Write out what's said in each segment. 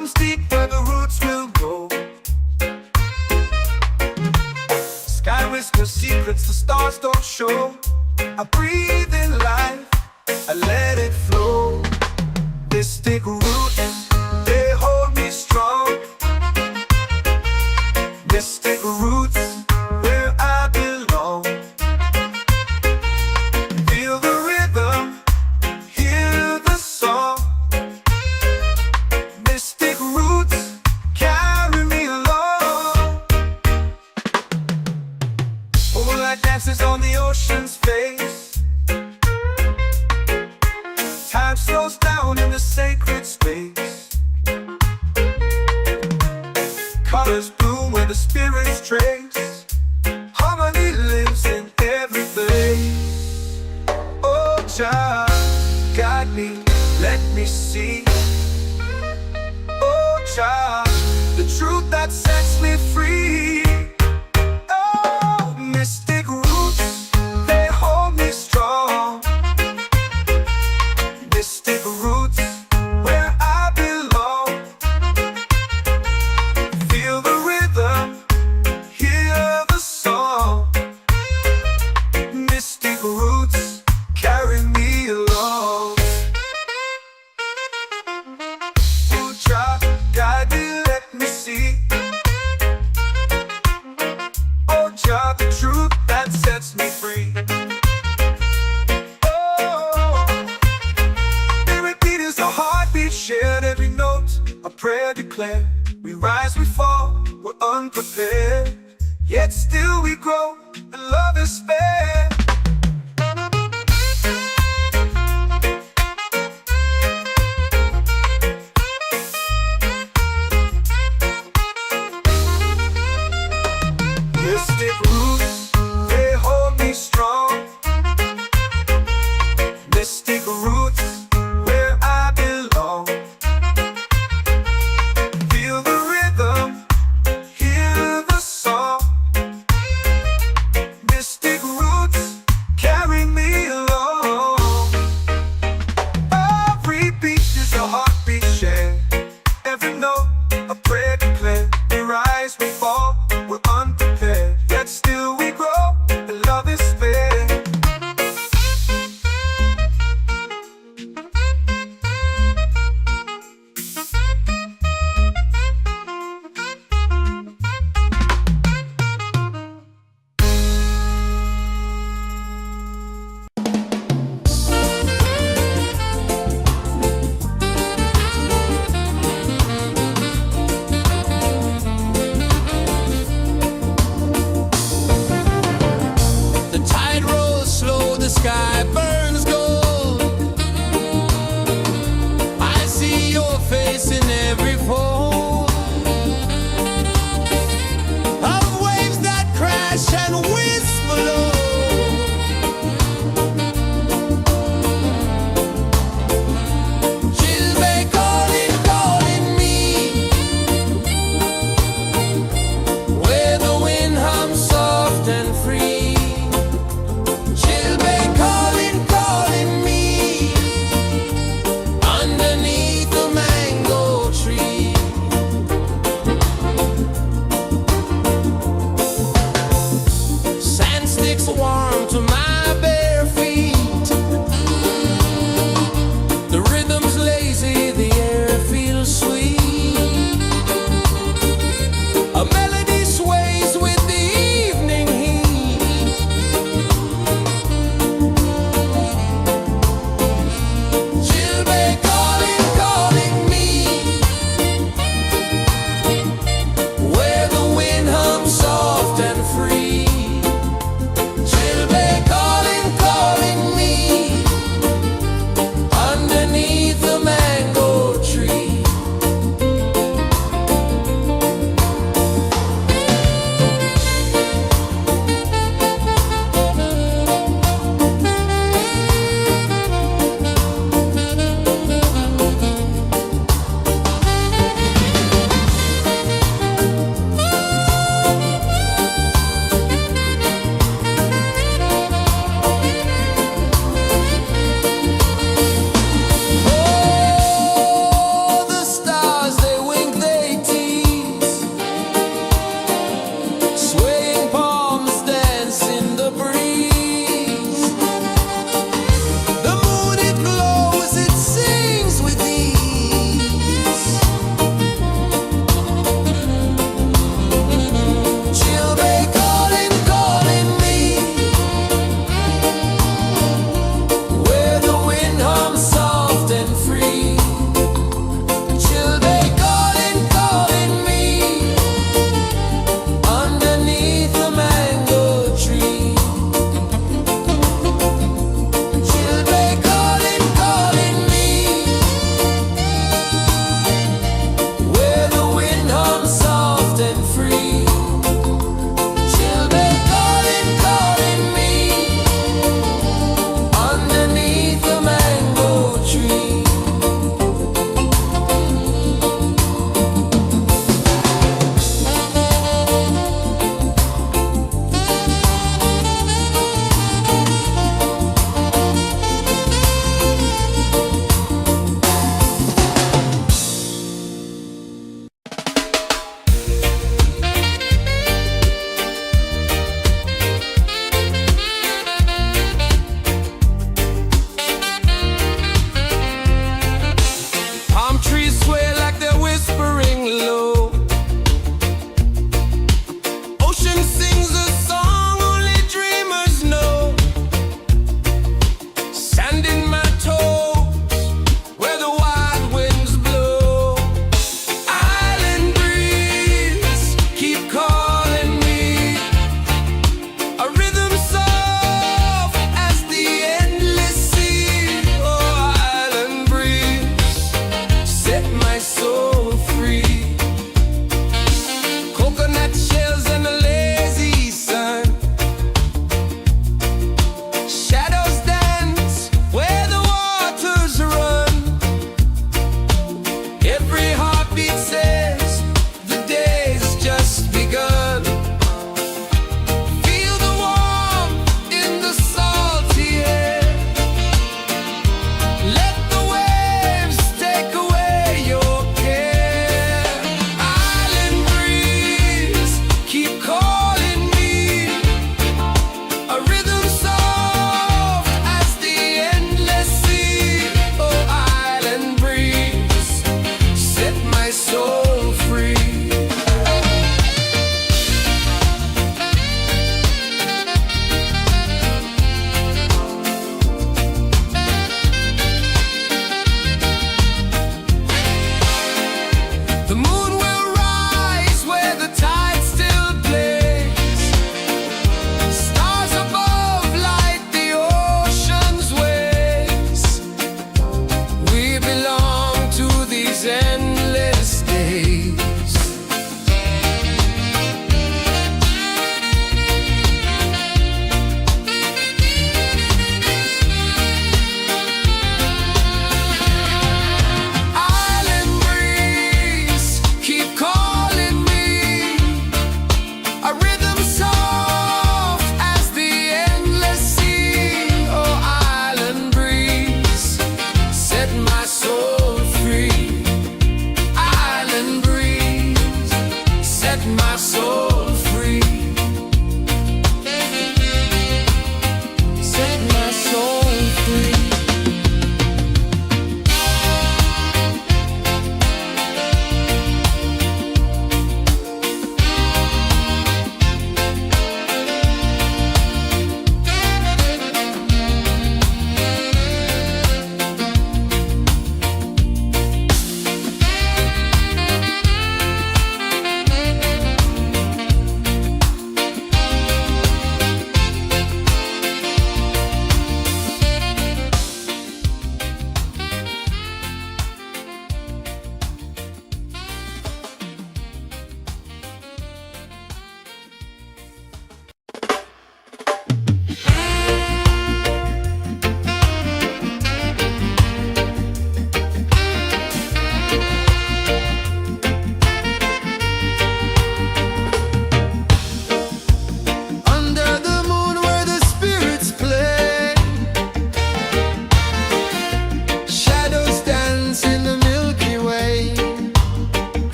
comes deep where the roots will go. Sky whispers secrets the stars don't show. I breathe in life, I let it flow. Mystic roots, they hold me strong. Mystic roots, where I belong. Feel the rhythm, hear the song. Mystic roots, carry me along. Moonlight dances on the ocean's face. Time slows down in the sacred space. Colors bloom where the spirits trace. Harmony lives in every place. Oh, child, guide me, let me see. Oh, child, the truth that sets me free. Oh, mystic roots, they hold me strong. Mystic roots, where I belong. Feel the rhythm, hear the song. Mystic roots, carry me along. Oh, child, guide me, let me see. Oh, child, the truth that sets me free. Shared every note, a prayer declared. We rise, we fall, we're unprepared. Yet still we grow, and love is spared. Mystic roots, they hold me strong. Mystic roots, where I belong. Feel the rhythm, hear the song. Mystic roots,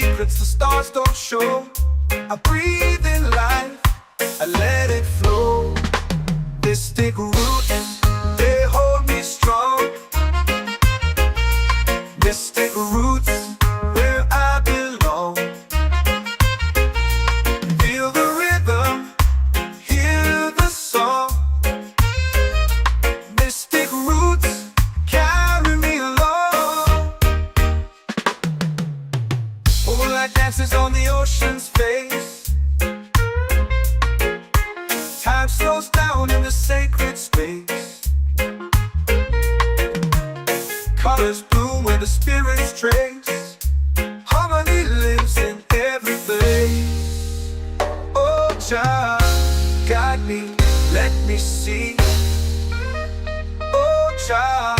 secrets the stars don't show. I breathe in life, I let it flow. Mystic roots, they hold me strong. Mystic roots, where I belong. Feel the rhythm, hear the song. Mystic roots, carry me along. Moonlight dances on the ocean's face. Time slows down in the sacred space. Colors bloom where the spirits trace. Harmony lives in every place. Oh, Jah, guide me, let me see. Oh, Jah,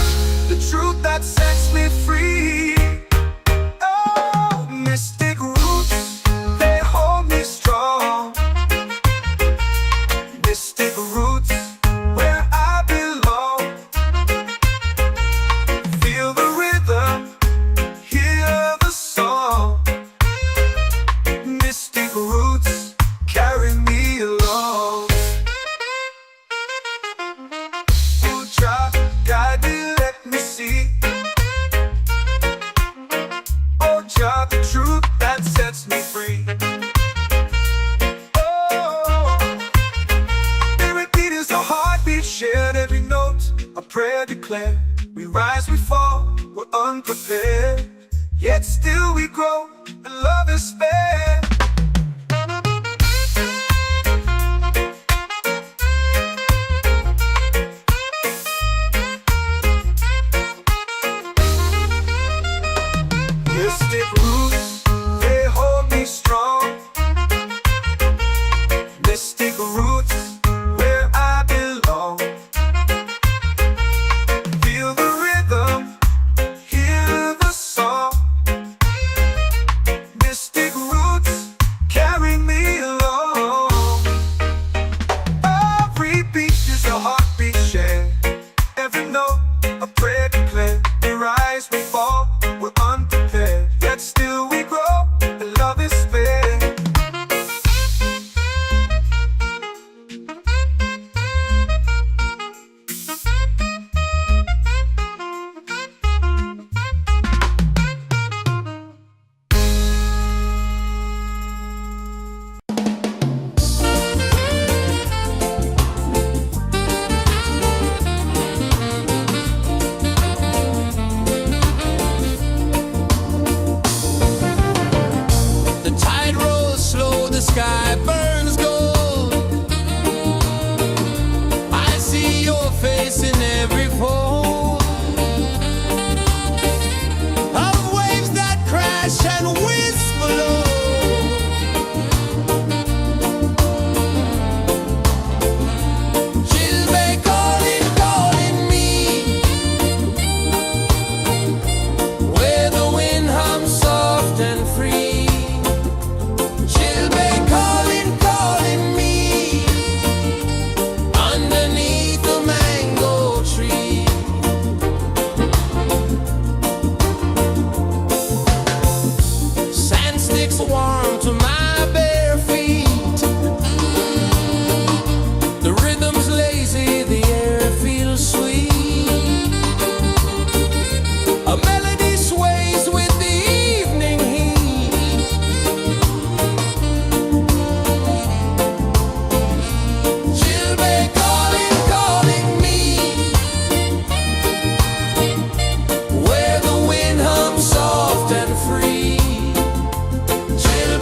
the truth that sets me free. Oh, mystic roots, they hold me strong. Mystic roots, where I belong. Feel the rhythm, hear the song. Mystic roots, carry me along. Oh, Jah, guide me, let me see. Oh, Jah, the truth that sets me free. Shared every note, a prayer declared. We rise, we fall, we're unprepared. Yet still we grow, and love is spared. Mystic roots, they hold me strong. Mystic roots, where I belong. Feel the rhythm, hear the song. Mystic roots, carry me along. Every beat is a heartbeat shared. Every note, a prayer declared. We rise, we fall, we're unprepared. Yet still we grow, and love is spared. Sky burns gold. I see your face in every fold of waves that crash and whisper low. She'll be calling, calling me where the wind hums soft and free. Warm to my bare feet. The rhythm's lazy, the air feels sweet. A melody sways with the evening heat. She'll be calling, calling me where the wind hums soft and free. She'll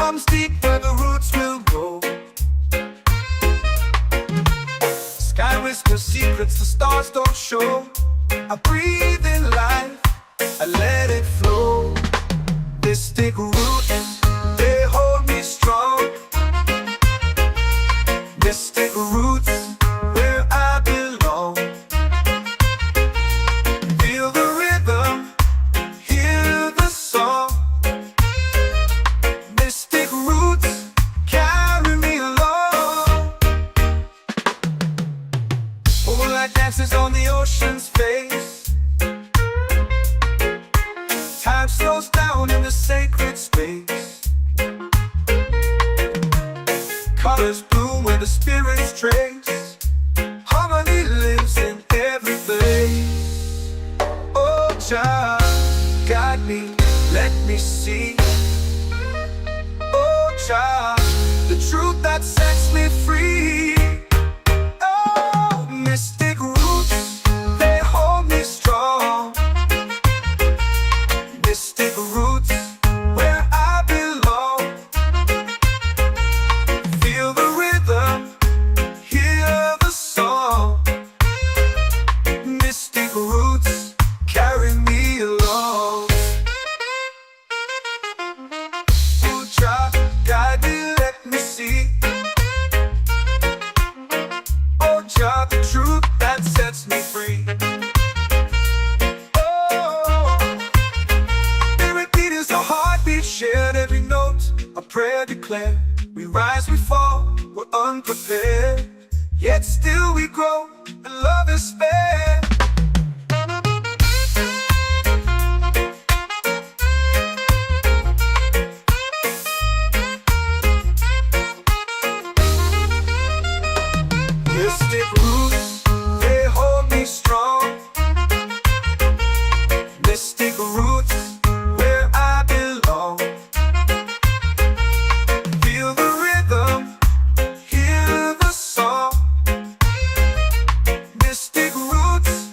comes deep where the roots will go. Sky whispers secrets the stars don't show. I breathe in life, I let it flow. Mystic roots, they hold me strong. Mystic roots, where I belong. Feel the rhythm, hear the song. Mystic roots, carry me along. Moonlight dances on the ocean's face. Time slows down in the sacred space. Colors bloom where the spirits trace. Harmony lives in every face. Oh, Jah, guide me, let me see. Oh, Jah, the truth that sets me free. Oh, mystic roots, they hold me strong. Mystic roots, where I belong. Feel the rhythm, hear the song. Mystic roots, carry me along. Oh, Jah, guide me, let me see. Oh, Jah, the truth that sets me free. Shared every note, a prayer declared. We rise, we fall, we're unprepared. Yet still we grow, and love is spared. Mystic roots, they hold me strong. Mystic roots, where I belong. Feel the rhythm, hear the song. Mystic roots,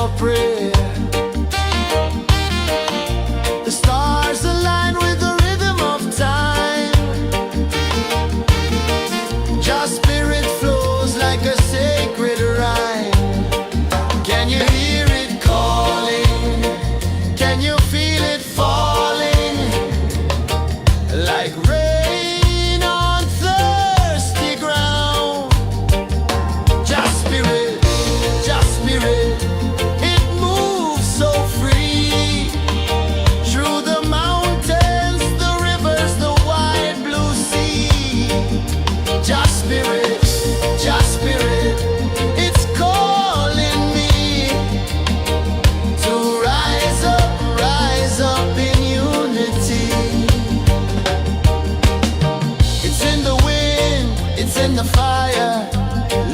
our prayer. The stars align with the rhythm of time. Your spirit flows like a sacred rhyme. Can you hear it calling? Can you feel it falling? Like rain on thirsty ground. Just spirit, it moves so free. Through the mountains, the rivers, the wide blue sea. Just spirit, it's calling me to rise up in unity. It's in the wind, it's in the fire,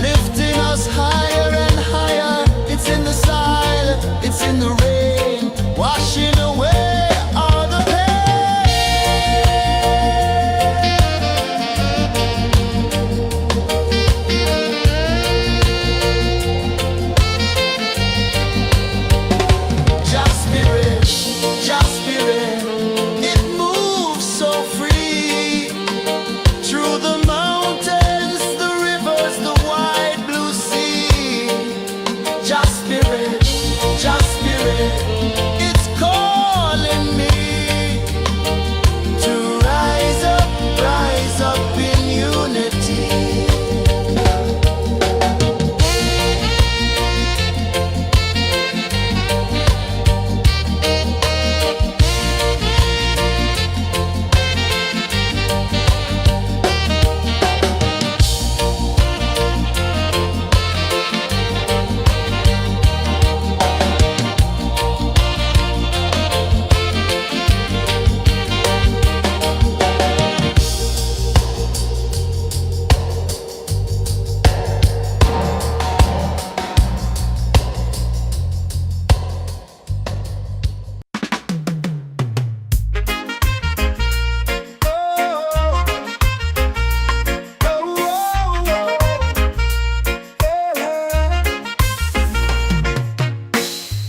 lifting us higher and higher. It's in the silence, it's in the rain, washing away all the pain. Just spirit, it moves so free. Through the mountains, the rivers, the wide blue sea. Just spirit, it's calling me to rise up in unity.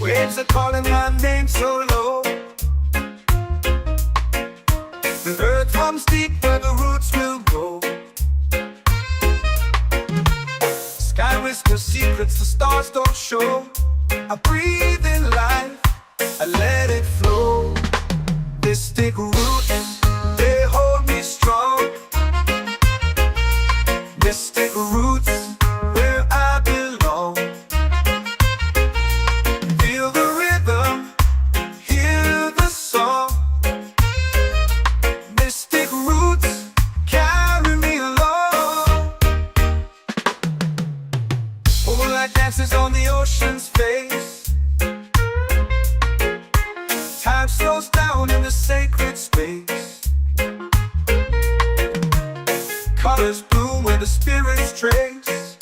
Waves are calling my name so low. The earth hums deep where the roots will grow. Sky whispers secrets the stars don't show. I breathe in life, I let it flow. Mystic roots, they hold me strong. Mystic roots, where I belong. Feel the rhythm, hear the song. Mystic roots, carry me along. Moonlight dances on the ocean's face. Time slows down in the sacred space. Colors bloom where the spirits trace.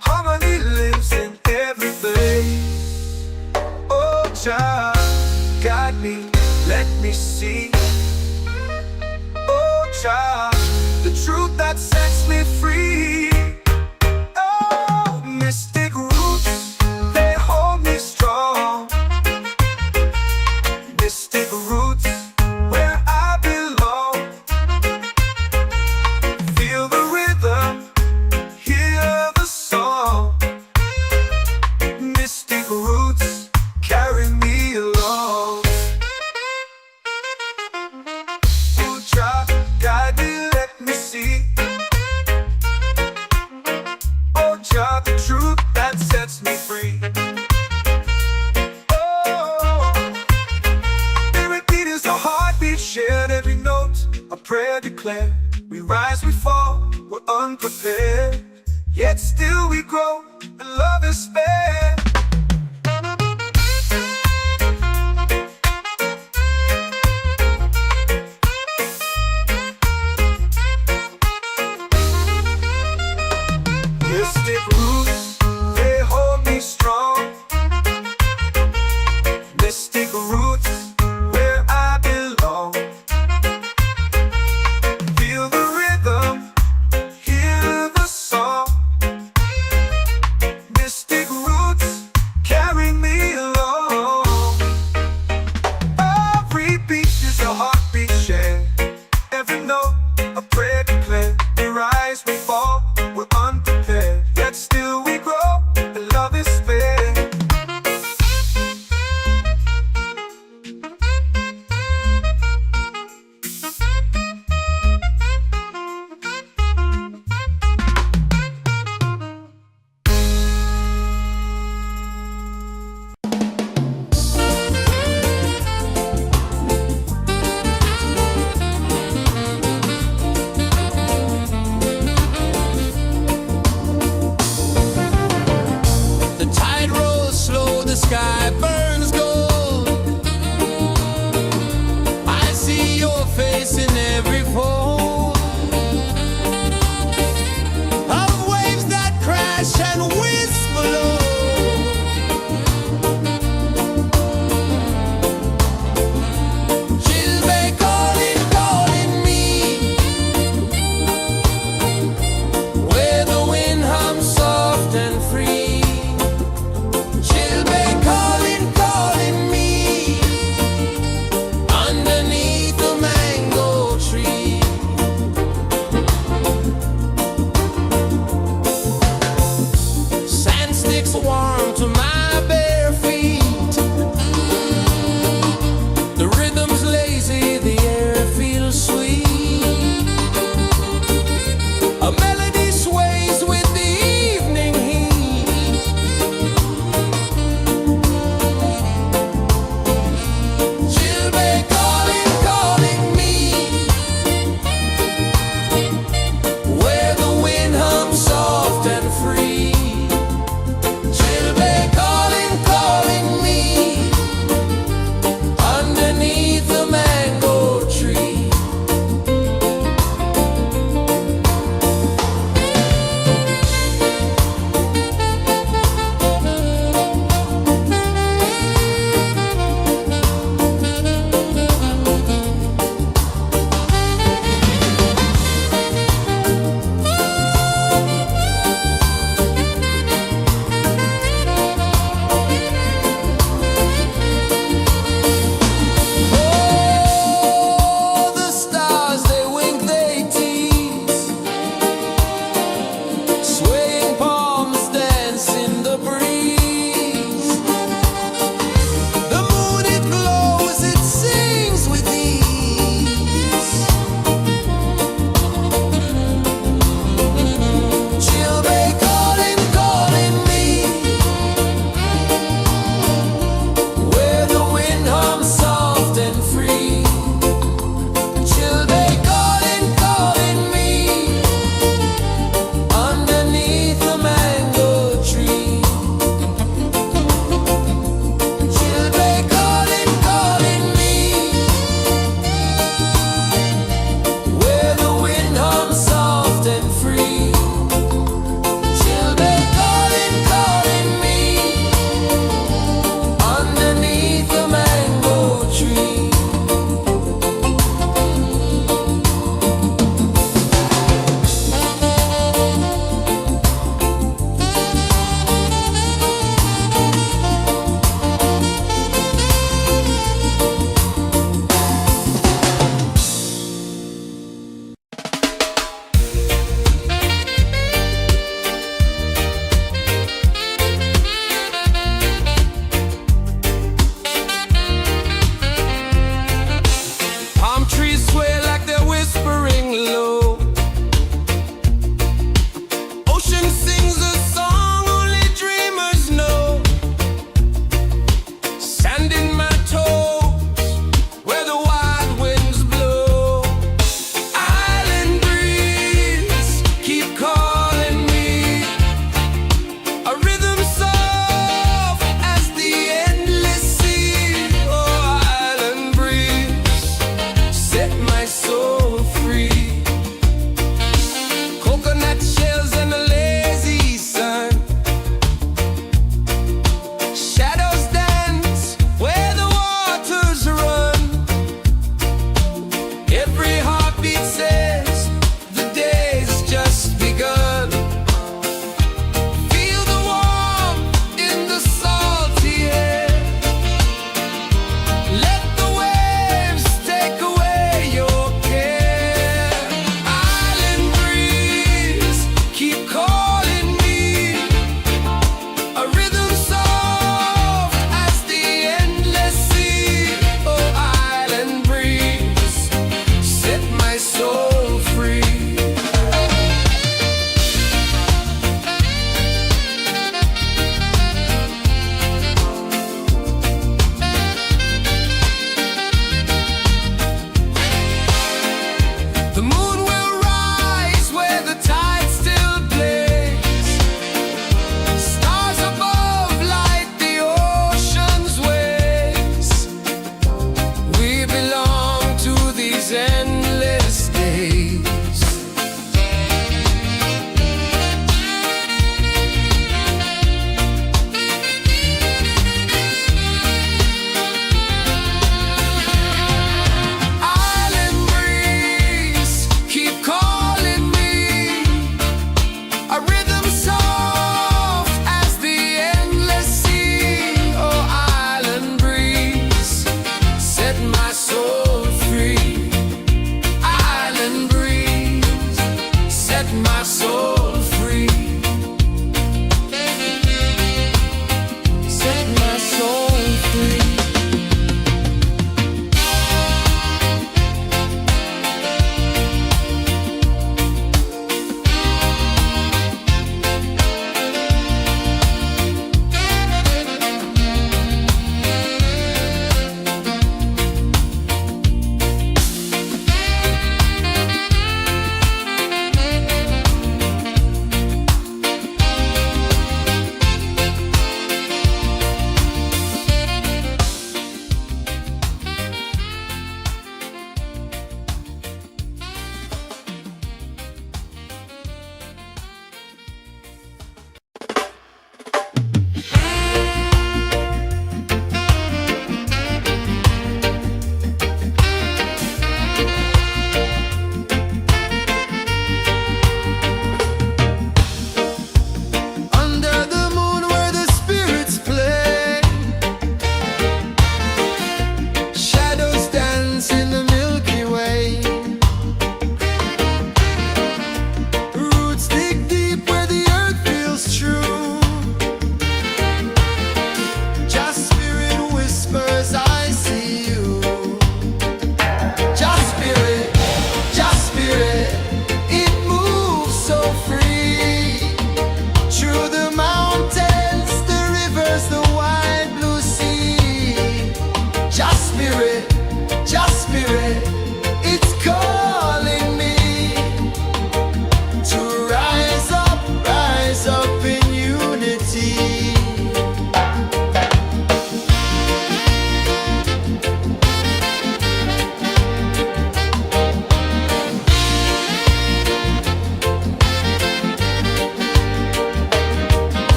Harmony lives in every place. Oh, child, guide me, let me see. Oh, child, the truth that sets me free. Oh, mystic roots, they hold me strong. Mystic roots, where I belong. Feel the rhythm, hear the song. Mystic roots, carry me along. Oh, child, guide me, let me see. Oh, child, the truth that sets me free. Oh, every beat is a heartbeat shared, every note a prayer declared. We rise, we fall, we're unprepared, yet still we grow, and love is spared. Mystic roots, they hold me strong. Mystic roots, where I belong. Feel the rhythm, hear the song. Mystic roots, sky burns gold. I see your face in every fold of waves that crash and whisper low. She'll be calling, calling me where the wind hums soft and free. She'll be calling,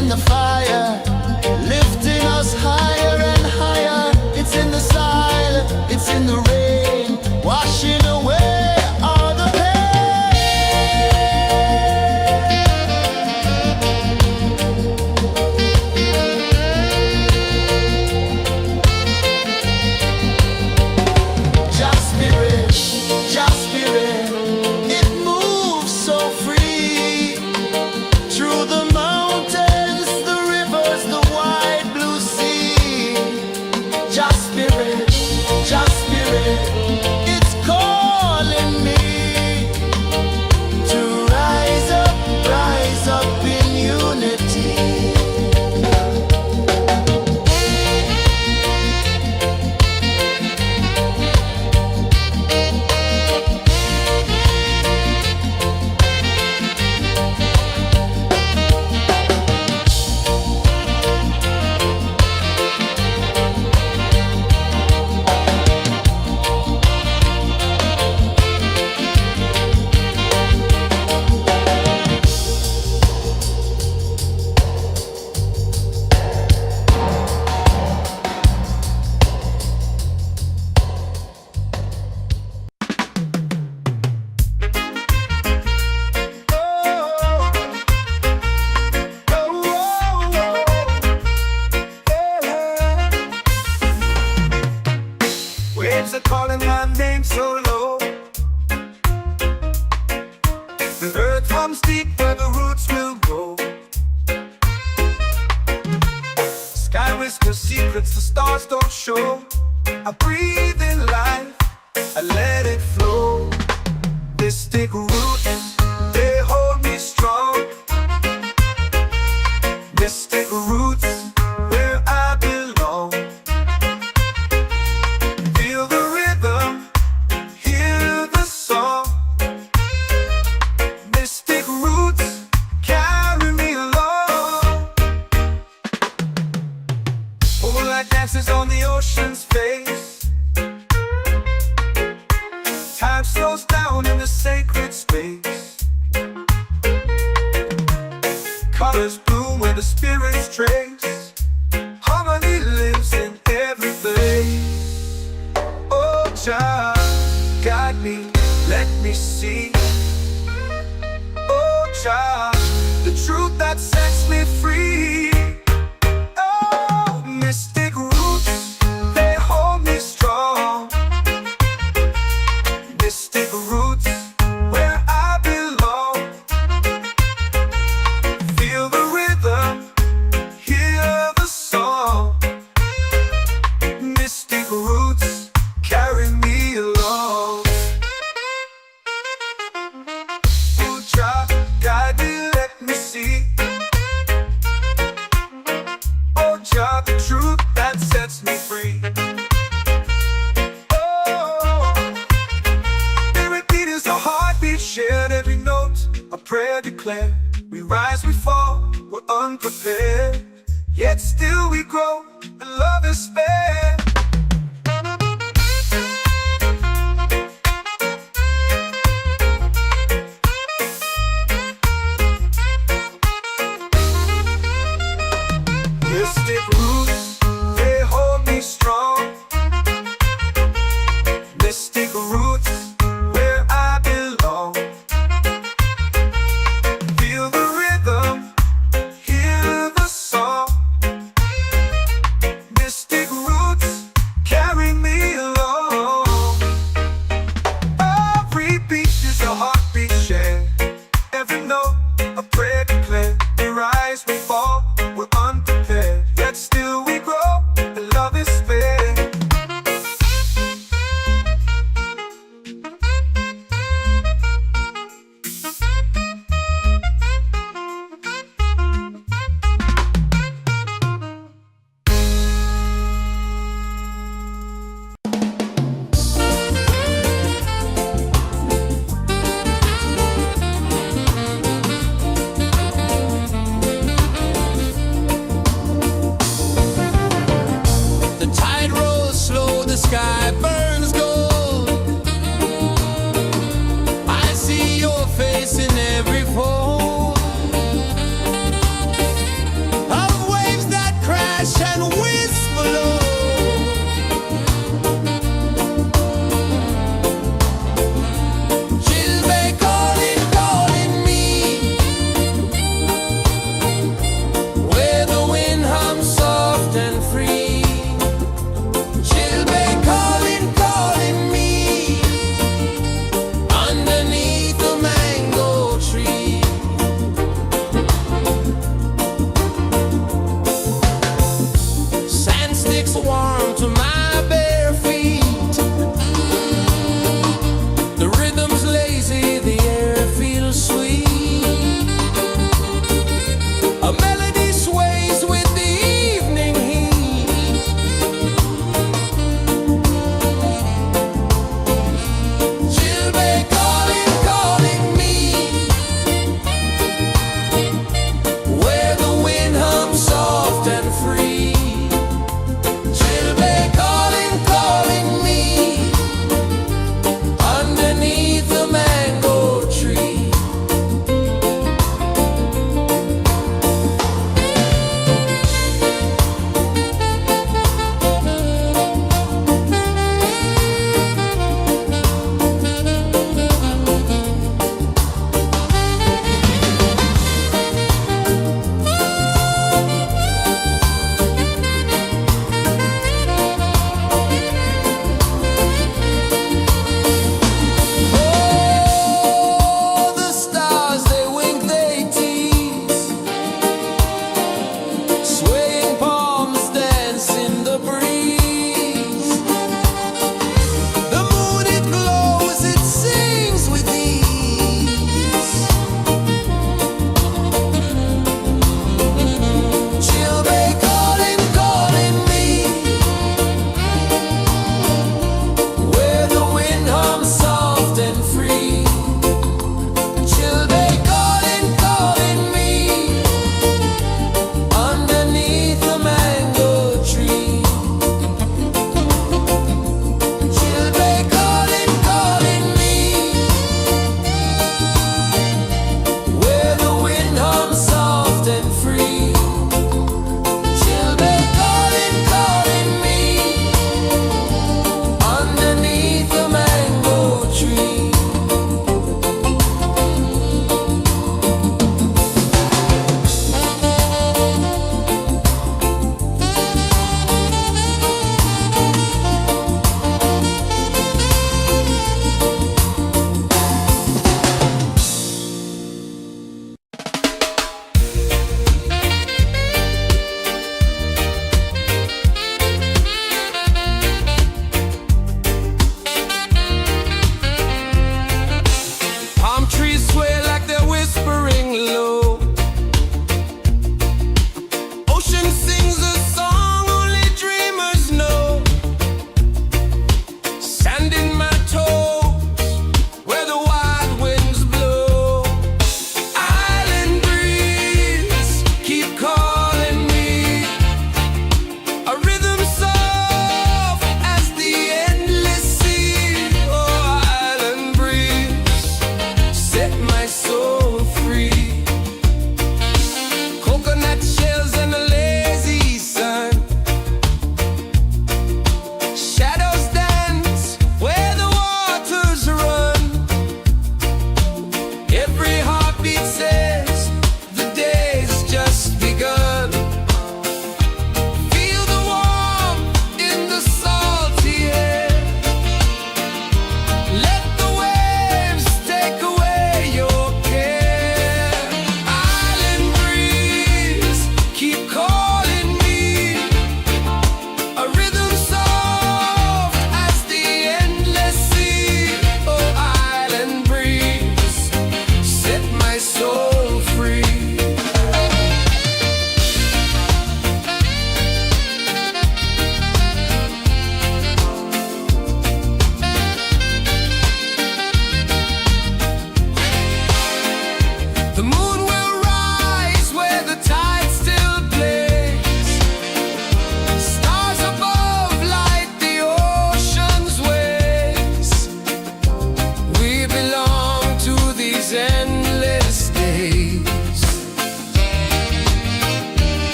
in the fire, lifting us higher and higher. It's in the silence, it's in the rain, washing away all the Just spirit, it moves so free through the mountains, the rivers, the wide blue sea. Just spirit, it's calling me to rise up in unity. Waves are calling my name so low. The earth hums deep where the roots will go. Sky whispers secrets the stars don't show. I breathe in life, I let it flow. Mystic roots, they hold me strong. Mystic roots, where I belong. Feel the rhythm, hear the song. Mystic roots, carry me along. Moonlight dances on the ocean's face. Time slows down in the sacred space. Colors bloom where the spirits trace. Harmony lives in every place. Oh, Jah, guide me, let me see. Oh, Jah, the truth that sets me free. Oh, mystic roots, they hold me strong. Mystic roots, where I belong. Feel the rhythm, hear the song. Mystic roots, carry me along. Oh, Jah, guide me, let me see. Oh, Jah, the truth that sets me free. Oh, every beat is a heartbeat shared, every note a prayer declared. We rise, we fall, we're unprepared, yet still we grow, and love is spared. Mystic roots, they hold me strong. Mystic roots, where I belong. Feel the rhythm, hear the song. Mystic roots, carry me along. Every beat is a heartbeat shared, every note a prayer declared. We rise, we fall, we're unprepared, yet still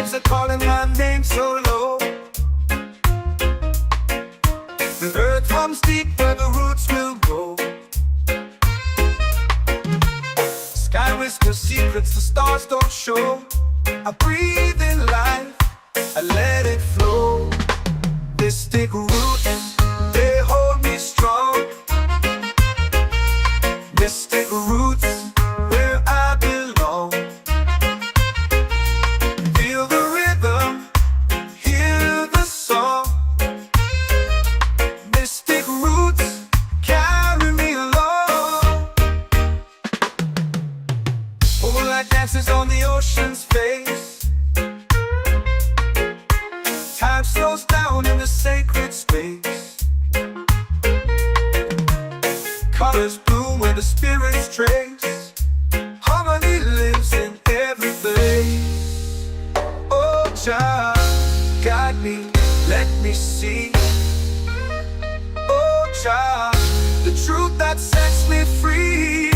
waves are calling my name so low. The earth hums deep where the roots will go. Sky whispers secrets the stars don't show. I breathe in life, I let it flow. Mystic roots, they hold me strong. Mystic roots, where I belong. Feel the rhythm, hear the song. Mystic roots, carry me along. Moonlight dances on the ocean's face. Time slows down in the sacred space. Colors bloom where the spirits trace. Harmony lives in every place. Oh, Jah, guide me, let me see. Oh, Jah, the truth that sets me free.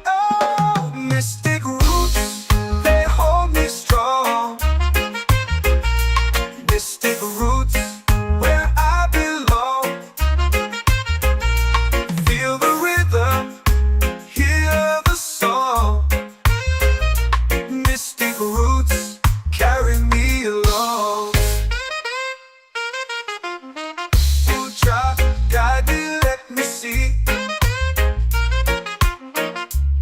Oh, mystic roots, they hold me strong. Mystic roots, where I belong. Feel the rhythm, hear the song. Mystic roots, carry me along. Oh, Jah, guide me, let me see.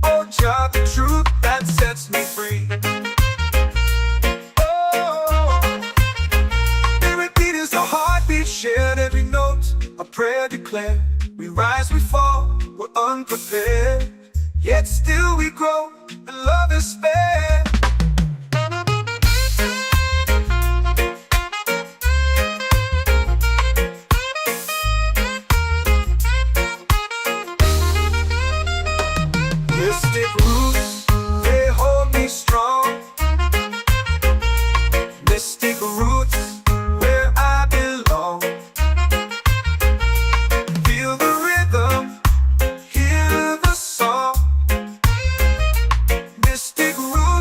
Oh, Jah, the truth that sets me free. Heartbeat shared, every note a prayer declared. We rise, we fall, we're unprepared, yet still we grow, and love is spared. Mystic roots, they hold me strong. Mystic roots, where I belong. Feel the rhythm, hear the song. Mystic roots,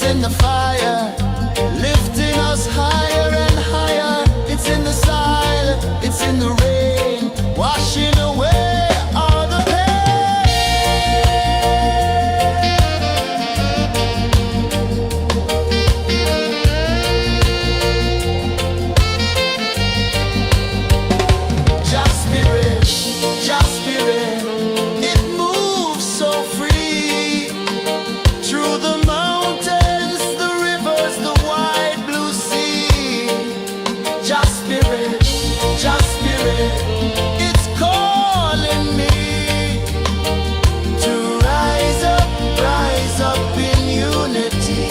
in the fire, lifting us higher and higher. It's in the silence, it's in the rain, washing away all the Just spirit, just spirit, it moves so free through the mountains, the rivers, the wide blue sea. Just spirit, it's calling me to rise up in unity.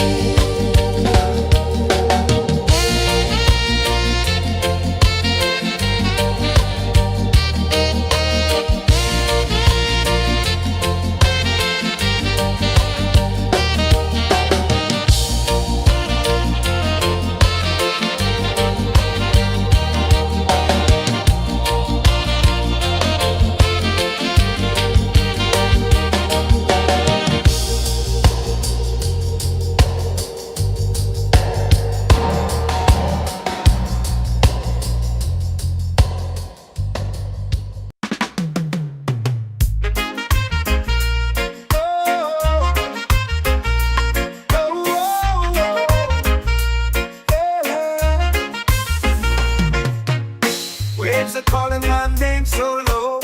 Waves are calling my name so low.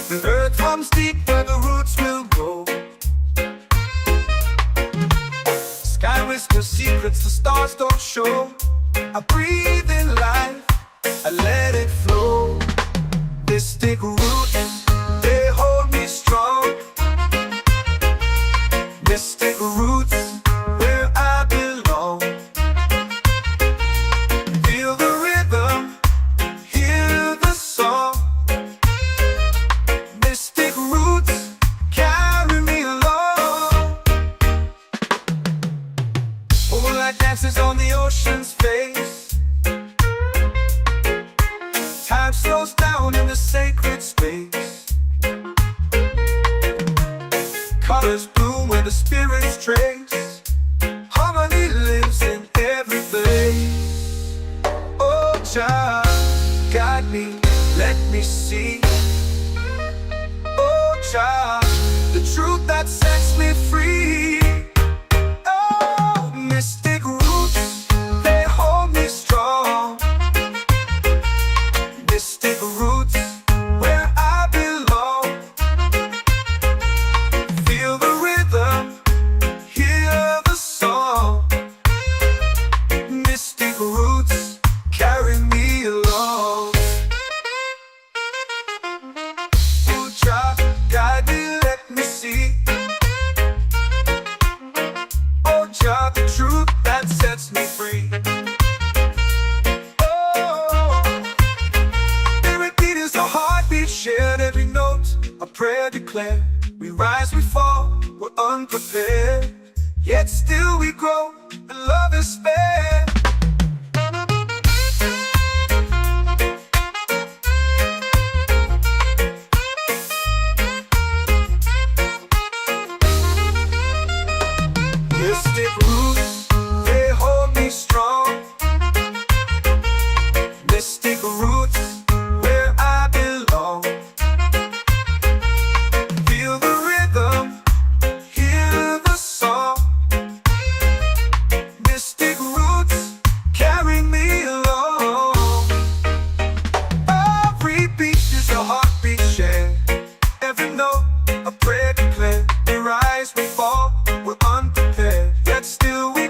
The earth hums deep where the roots will grow. Sky whispers secrets the stars don't show. I breathe in life, I let it flow. Mystic roots, they hold me strong. Mystic roots, where I belong. Feel the rhythm, hear the song. Mystic roots, carry me along. Moonlight dances on the ocean's face. Time slows down in the sacred space. Colors bloom where the spirits trace. Harmony lives in every place. Oh, child, guide me, let me see. Oh, child, the truth that sets me free. Oh, mystic roots, they hold me strong. Mystic roots, where I belong. Feel the rhythm, hear the song. Mystic roots, carry me along. Oh, child, guide me, let me see. Oh, child, the truth that sets me free. Oh, spirit beat is a heartbeat shared, every note a prayer declared. We rise, we fall, we're unprepared, yet still we grow, and love is spared. Mystic roots, they hold me strong. Mystic roots, where I belong. Feel the rhythm, hear the song. Mystic roots, carry me along. Every beat is a heartbeat shared, every note a prayer declared. We rise, we fall, we're unprepared, yet still we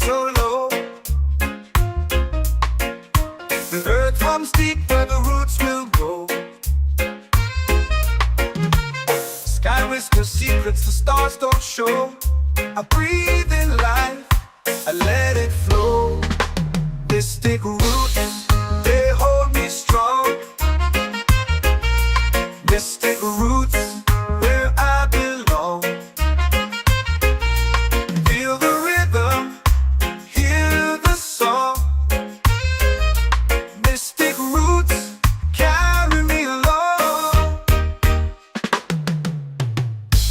so low. The earth comes deep where the roots will go. Sky whispers secrets the stars don't show. I breathe in life, I let it flow. Mystic roots, they hold me strong. Mystic roots, where I belong. Feel the rhythm, hear the song. Mystic roots, carry me along.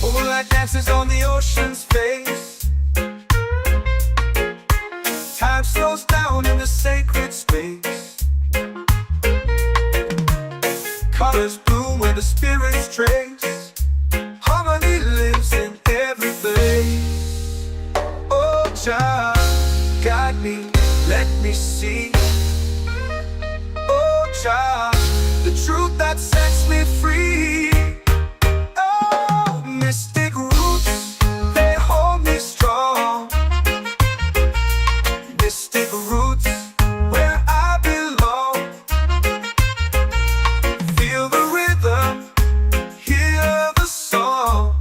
Moonlight dances on the ocean's face. Time slows down in the sacred space. Colors bloom where the spirits trace. Harmony lives in every place. Oh, Jah, guide me, let me see. Oh, Jah, the truth that sets me free. Oh, mystic roots, they hold me strong. Mystic roots, where I belong. Feel the rhythm, hear the song.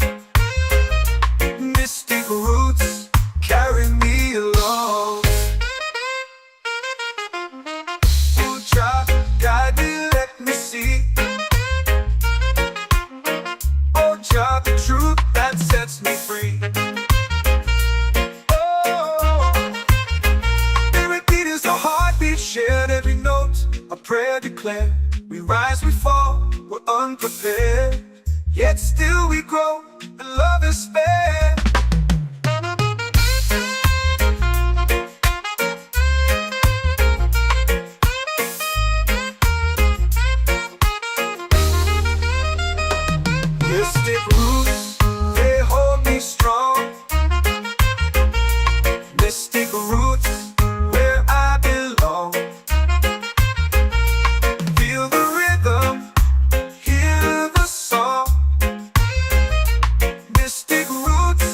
Mystic roots, carry me along. Oh, Jah, guide me, let me see. Oh, Jah, the truth that sets me free. Shared every note, a prayer declared. We rise, we fall, we're unprepared. Yet still we grow, and love is spared. Mystic roots, they hold me strong. Mystic roots, where I belong. Feel the rhythm, hear the song. Mystic roots,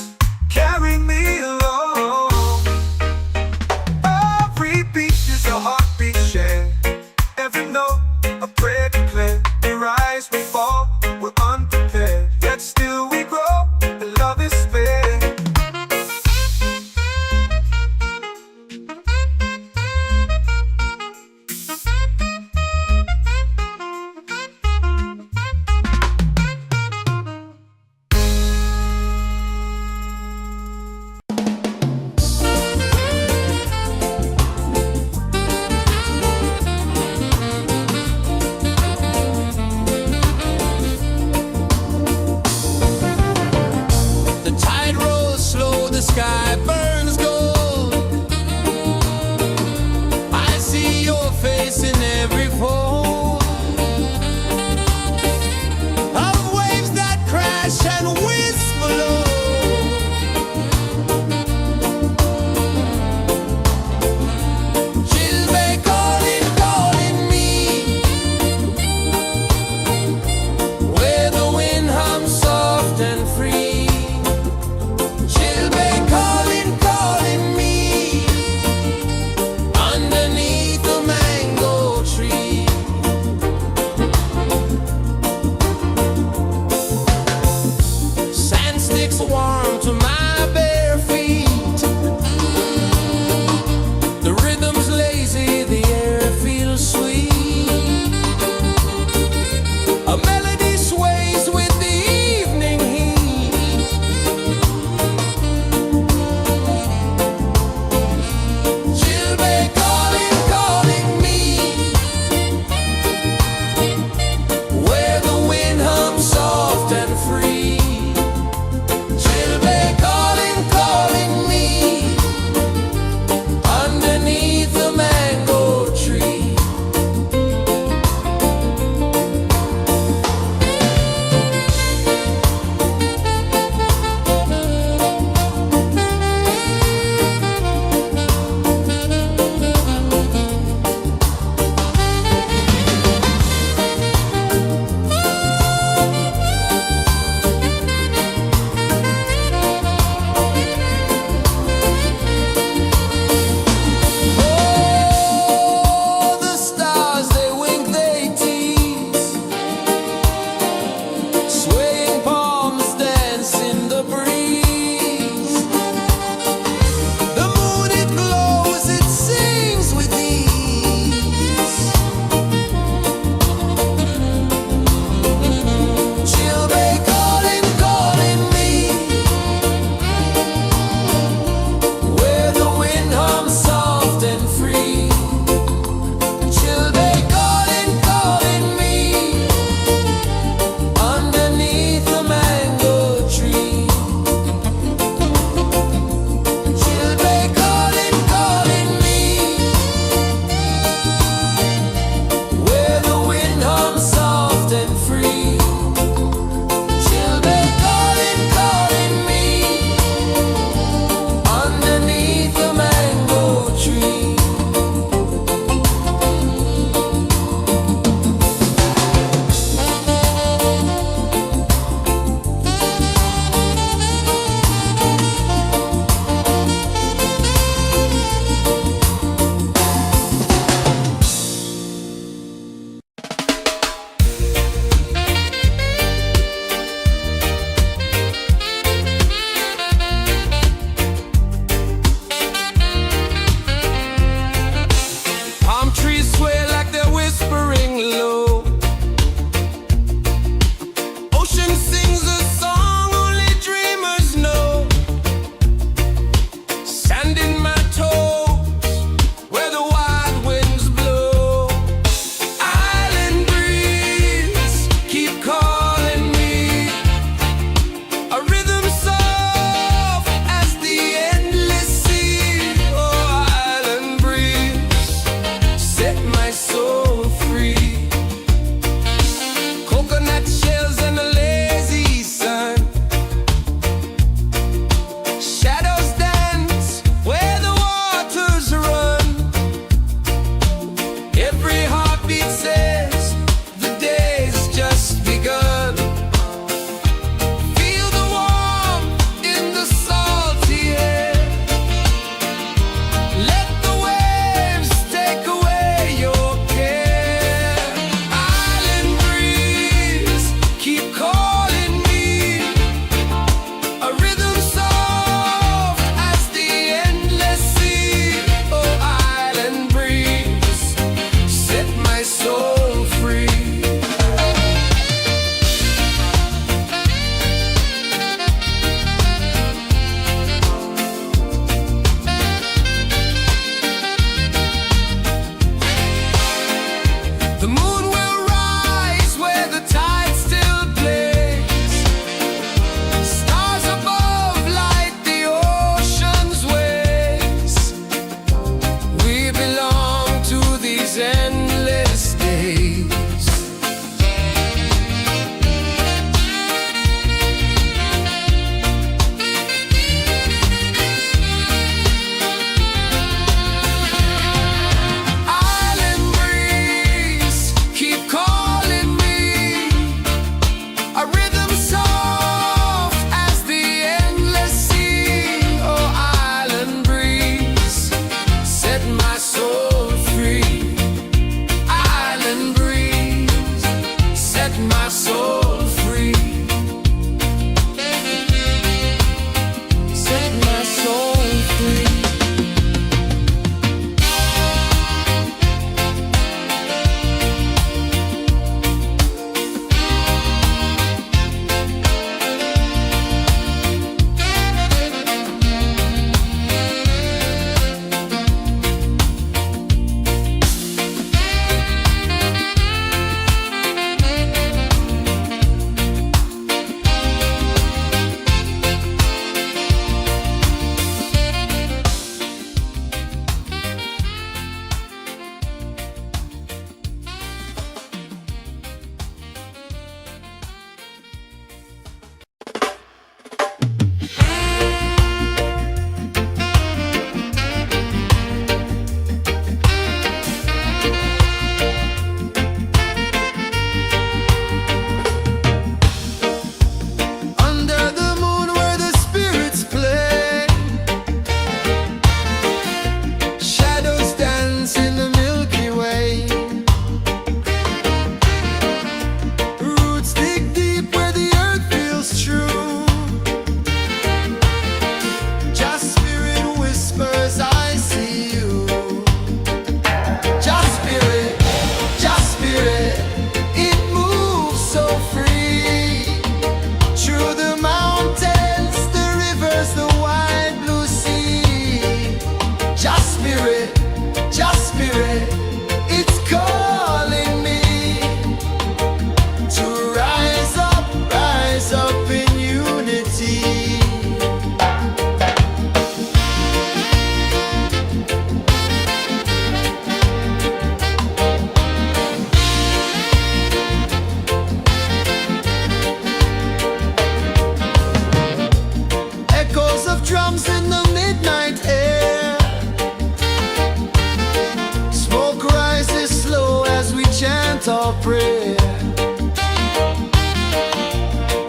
your prayer.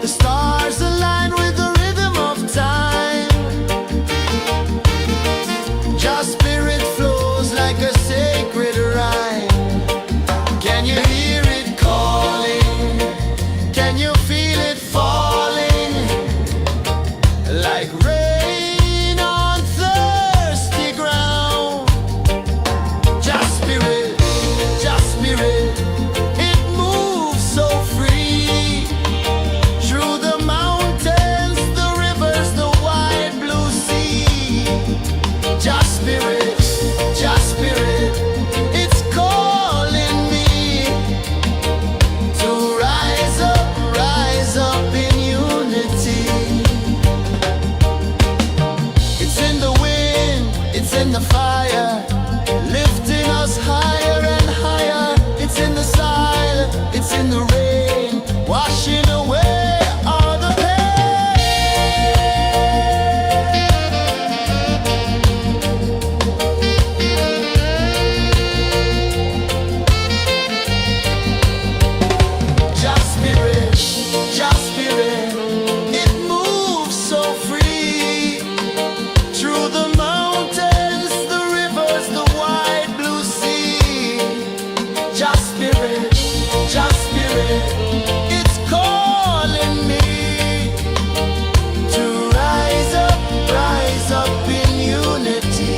The stars align with the rhythm of time. Your spirit flows like a sacred rhyme. Can you hear it calling? Can you feel it falling? Like rain on thirsty ground. Just spirit, it moves so free. Through the mountains, the rivers, the wide blue sea. Just spirit, it's calling me to rise up in unity. It's in the wind, it's in the fire, lifting us higher and higher. It's in the silence, it's in the rain, washing away all the pain. Just spirit, it moves so free. Through the mountains, the rivers, the wide blue sea. Just spirit, it's calling me to rise up in unity.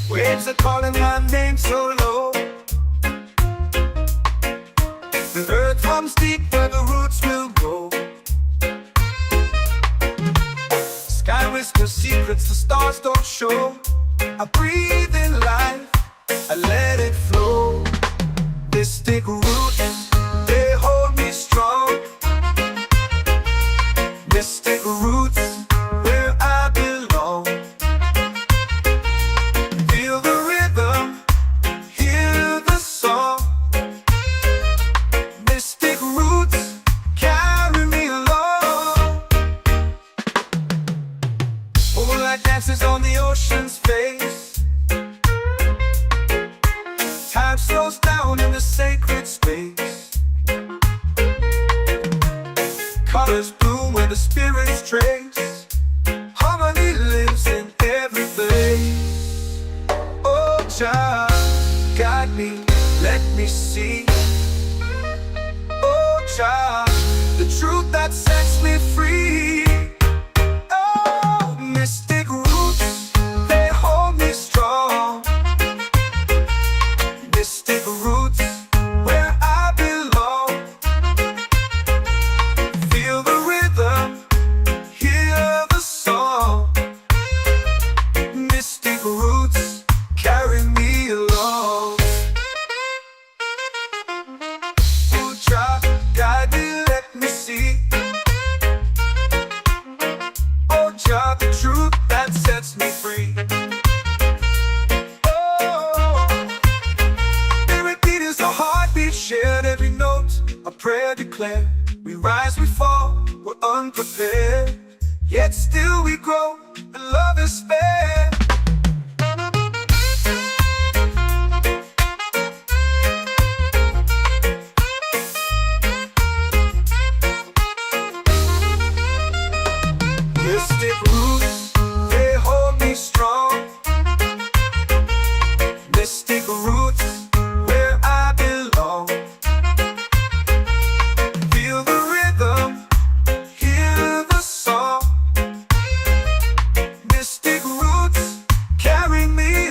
Waves are calling my name so low. The earth runs deep where the roots will go. Sky whispers secrets the stars don't show. I breathe in life, I let it flow. Mystic roots, they hold me strong. Mystic roots, where I belong. Feel the rhythm, hear the song. Mystic roots, carry me along. Moonlight dances on the ocean's face. Time slows down in the sacred space. Colors bloom where the spirits trace. Harmony lives in every place. Oh, child, guide me, let me see. Oh, child, the truth that sets me free. Oh, mystic roots, they hold me strong. Mystic roots, where I belong. Feel the rhythm, hear the song. Mystic roots, carry me along. Oh, child, guide me, let me see. Oh, child, the truth that sets me free. Oh, spirit beat is a heartbeat shared, every note a prayer declared. We rise, we fall, we're unprepared, yet still we grow, and love is spared. Mystic roots, they hold me strong. Mystic roots, where I belong. Feel the rhythm, hear the song. Mystic roots, carry me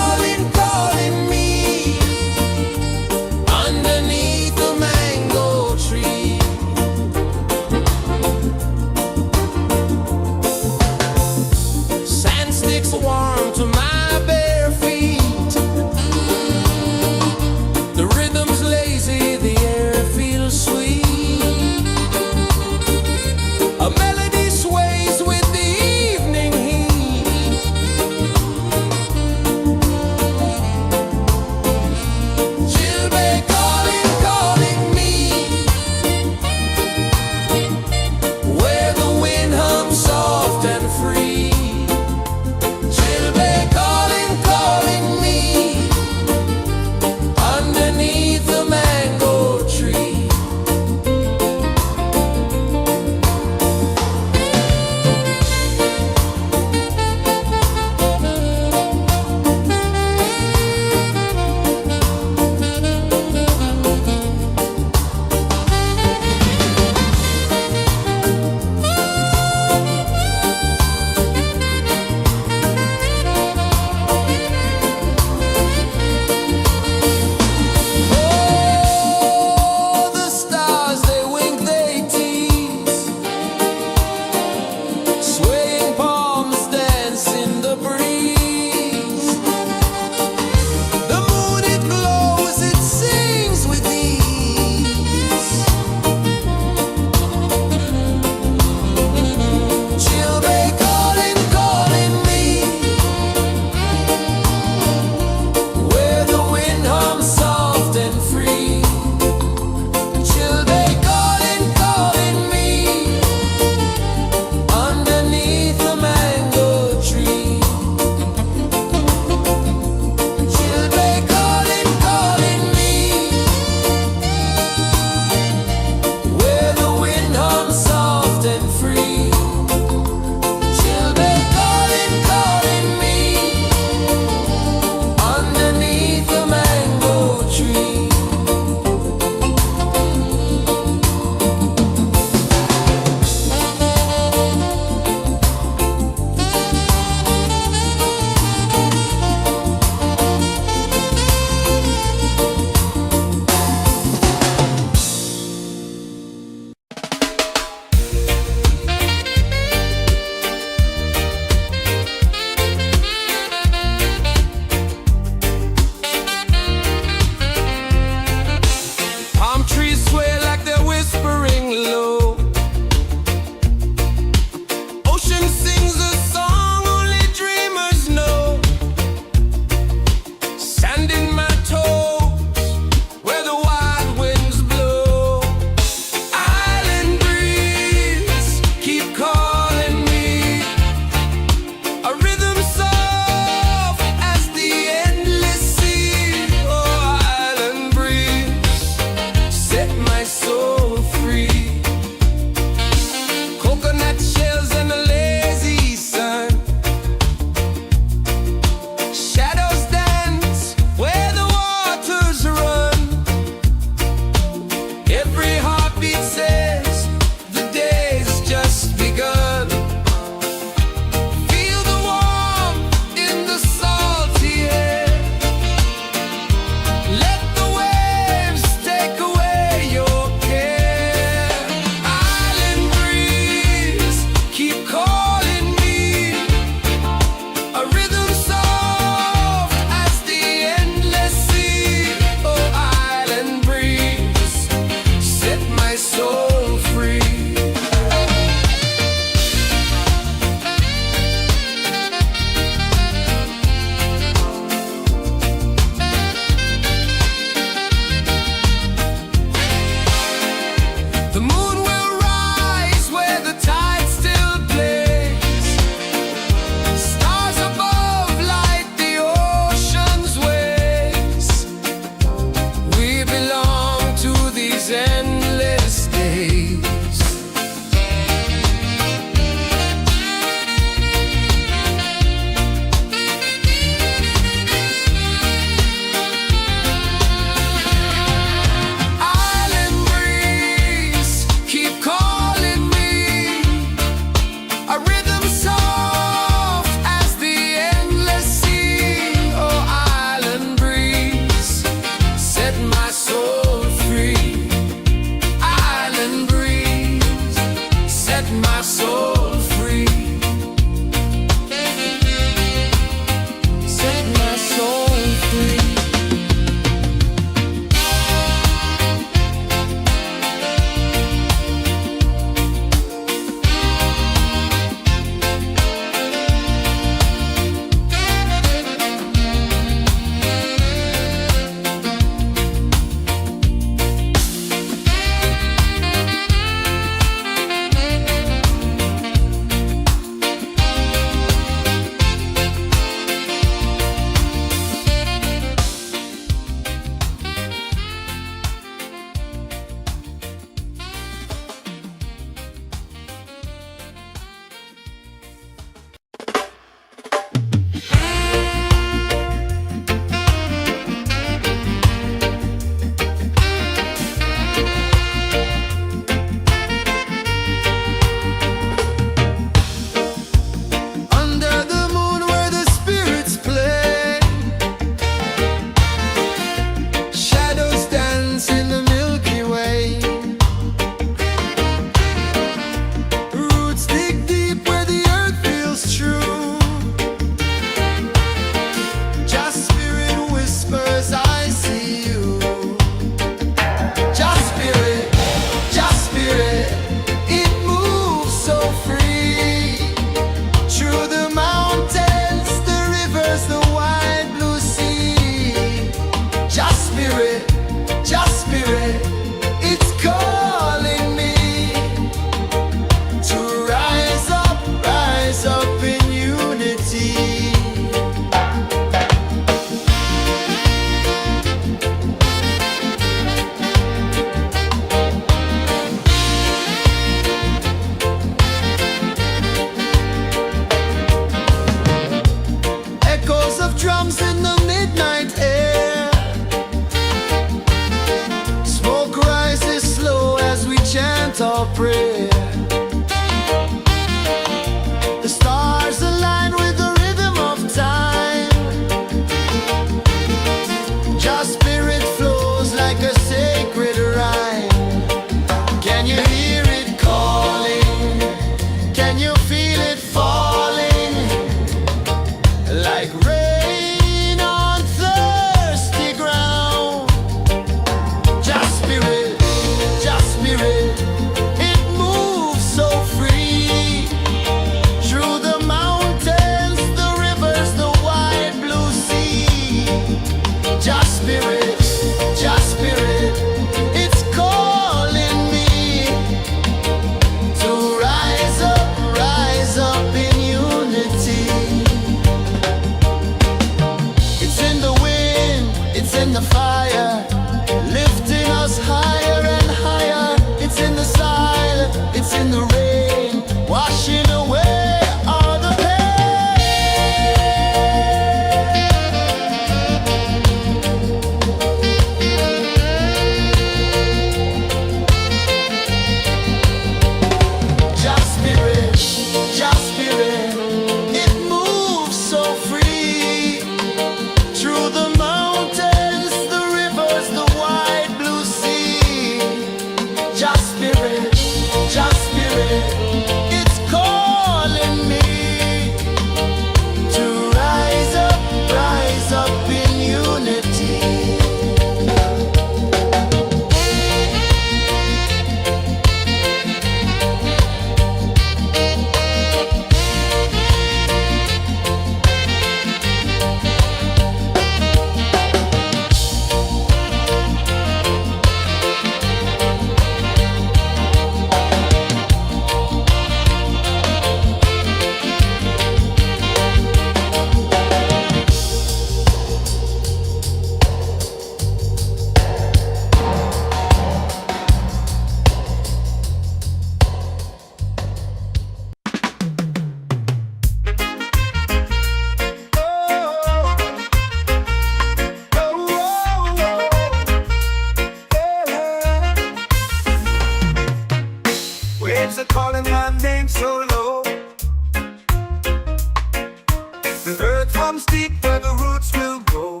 runs deep where the roots will grow.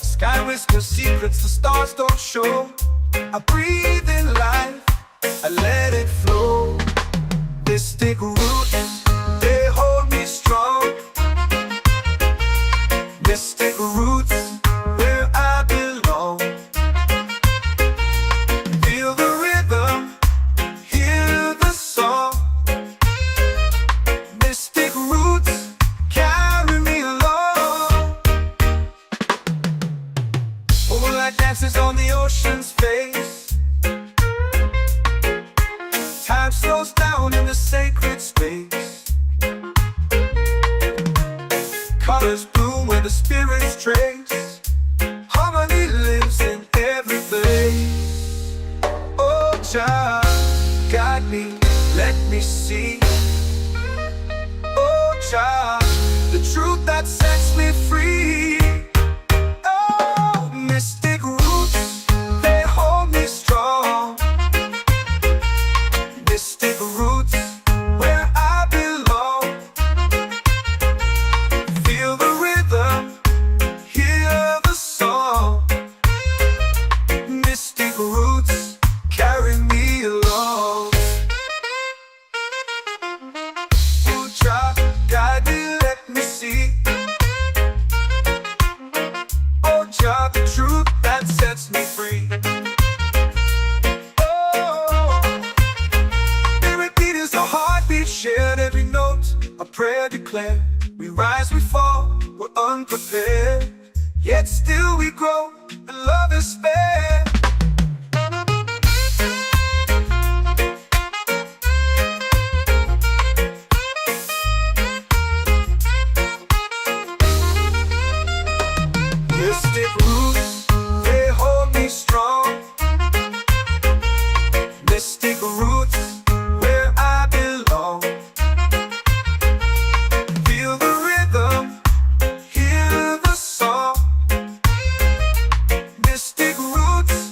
Sky whispers secrets the stars don't show. I breathe in life, I let it flow. Mystic roots, they hold me strong. Mystic roots, where I belong. Feel the rhythm, hear the song. Mystic roots, carry me along. Moonlight dances on the ocean's face. Time slows down in the sacred space. Colors bloom where the spirits trace. Harmony lives in every place. Oh, child, guide me, let me see. Oh, child, the truth that sets me free. Oh, mystic roots, they hold me strong. Mystic roots, where I belong. Feel the rhythm, hear the song. Mystic roots, carry me along. Oh, child, guide me, let me see. Oh, child, the truth that sets me free. Shared every note, a prayer declared. We rise, we fall, we're unprepared. Yet still we grow, and love is spared. Mystic roots, they hold me strong. Mystic roots, where I belong. Feel the rhythm, hear the song. Mystic roots,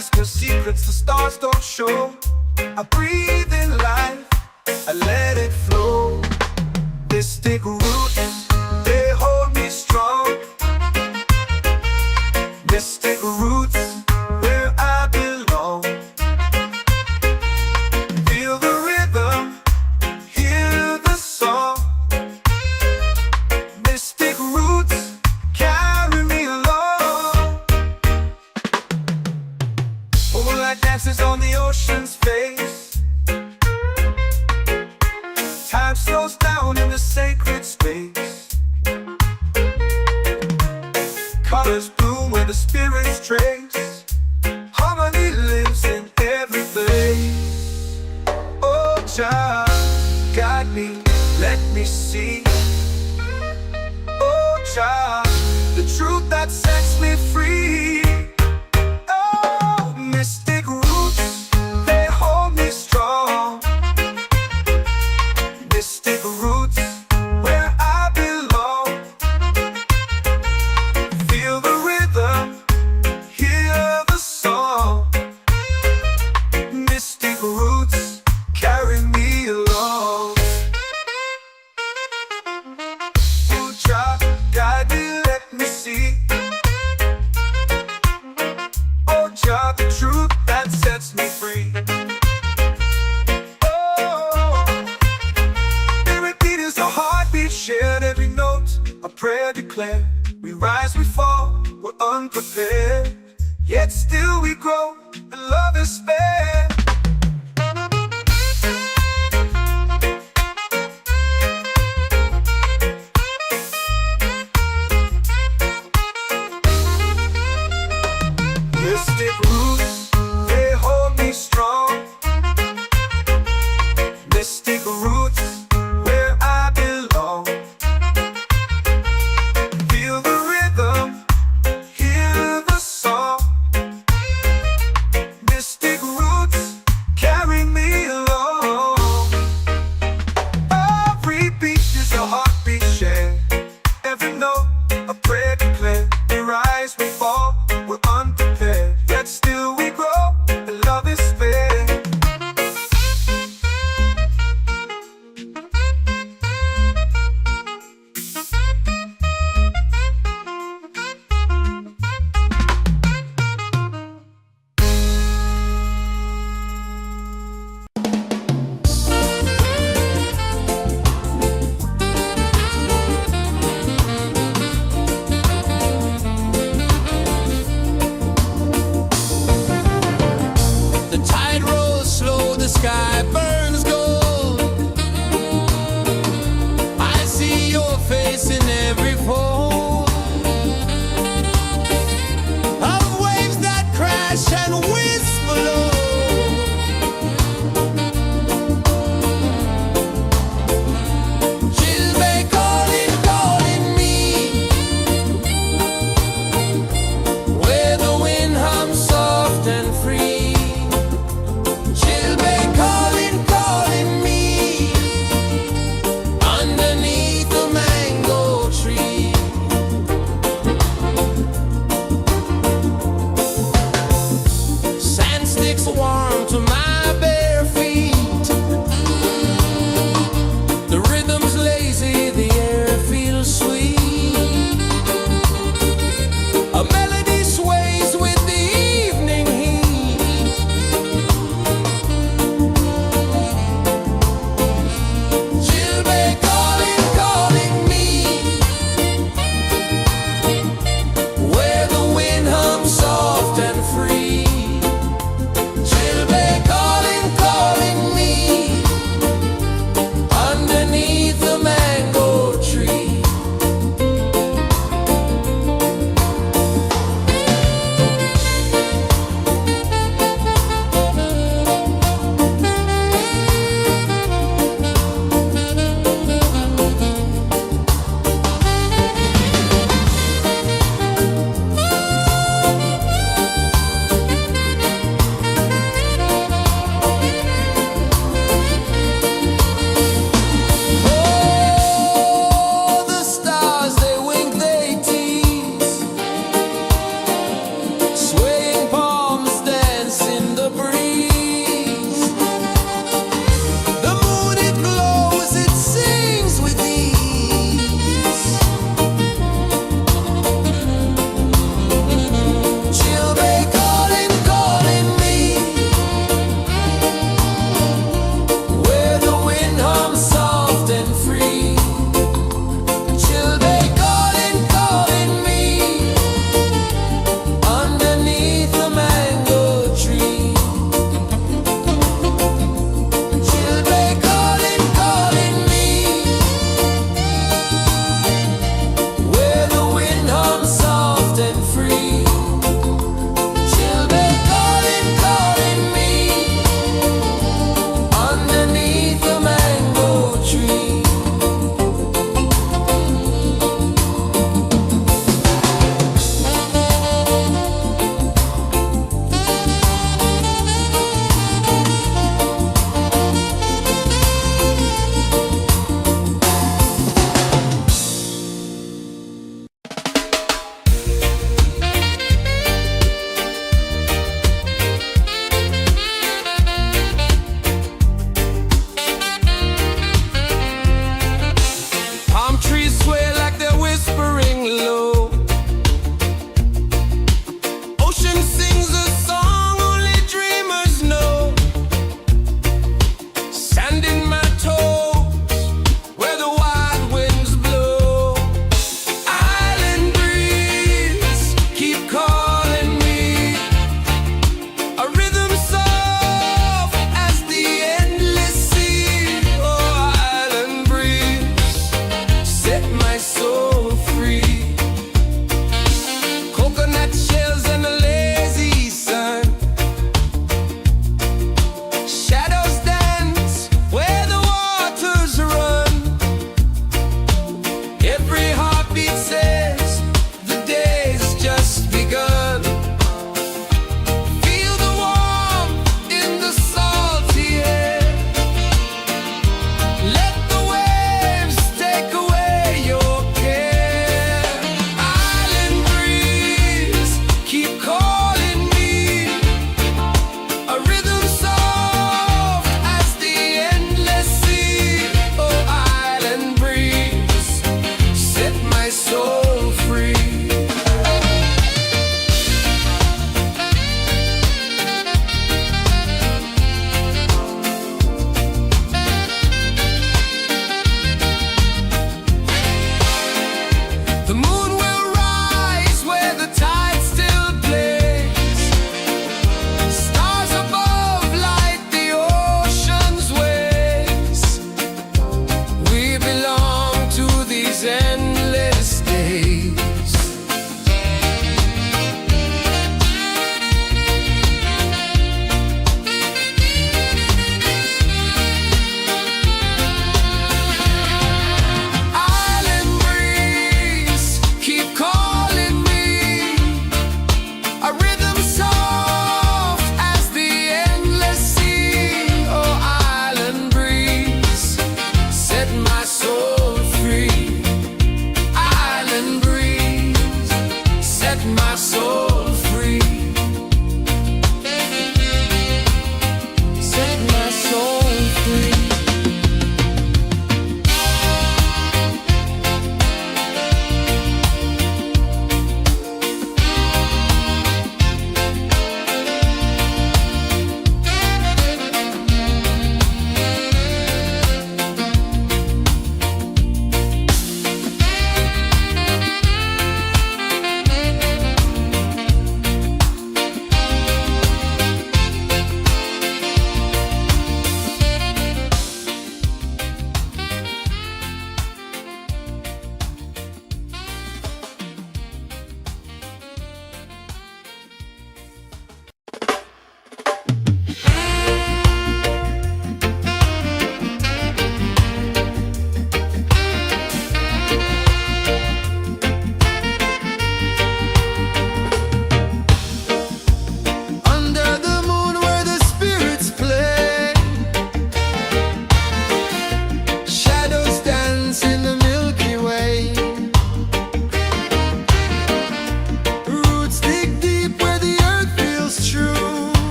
whisper secrets the stars don't show. I breathe in life, I let it flow. Mystic roots, they hold me strong. Mystic roots, where I belong. Feel the rhythm, hear the song. Mystic roots, carry me along. Moonlight dances on the ocean's face. Time slows down in the sacred space. Colors bloom where the spirits trace. Harmony lives in every place. Oh, Jah, guide me, let me see. Oh, Jah, the truth that sets me free. Oh, mystic roots, they hold me strong. Mystic roots, where I belong. Feel the rhythm, hear the song. Mystic roots, carry me along.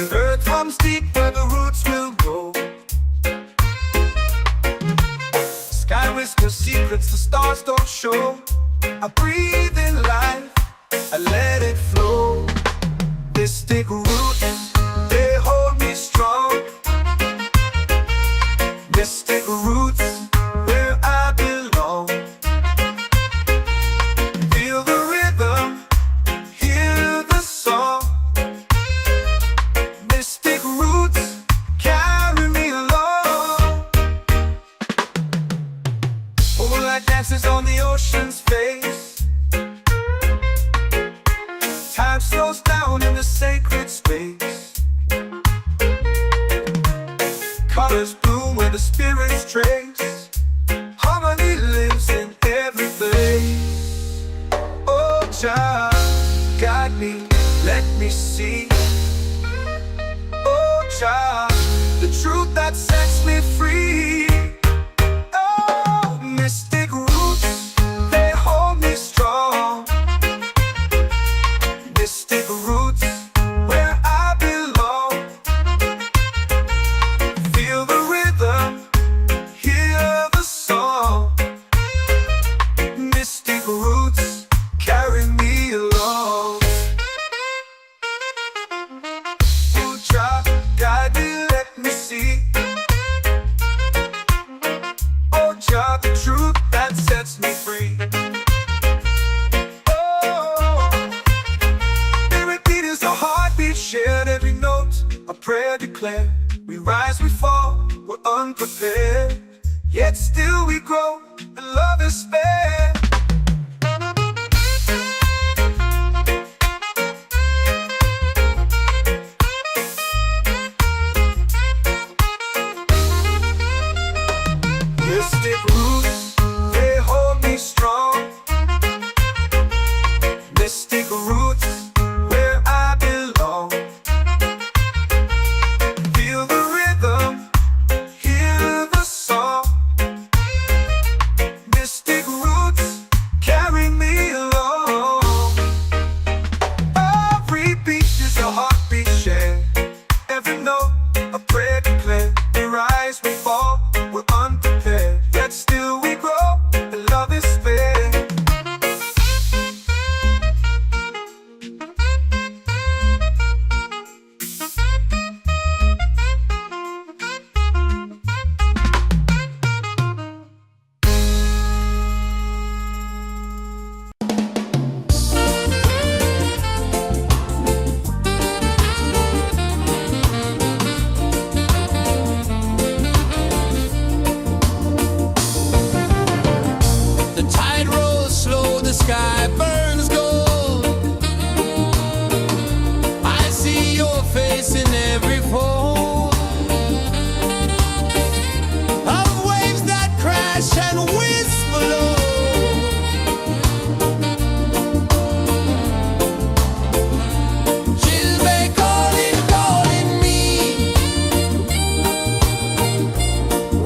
The earth runs deep where the roots will grow. Sky whispers secrets the stars don't show. I breathe in life, I let it flow. Mystic roots, they hold me strong. Mystic roots, where I belong. Feel the rhythm, hear the song. Mystic roots, carry me along. Moonlight dances on the ocean's face. Time slows down in the sacred space. Colors bloom where the spirits trace. Harmony lives in every place. Oh, child, guide me, let me see. Oh, child, the truth that sets me free. Oh, mystic roots, they hold me strong. Mystic roots, where I belong. Feel the rhythm, hear the song. Mystic roots, carry me along. Oh, child, guide me, let me see. Oh, child, the truth that sets me free. Oh, every beat is a heartbeat shared, every note a prayer declared. We rise, we fall, we're unprepared, yet still we grow, and love is spared. Mystic roots, they hold me strong. Mystic roots, where I belong. Feel the rhythm, hear the song. Mystic roots, carry me along. Every beat is a heartbeat shared, every note a prayer declared. We rise, we fall, we're unprepared, yet still we grow, and love is spared. The tide rolls slow, the sky burns gold. I see your face in every fold of waves that crash and whisper low. She'll be calling, calling me,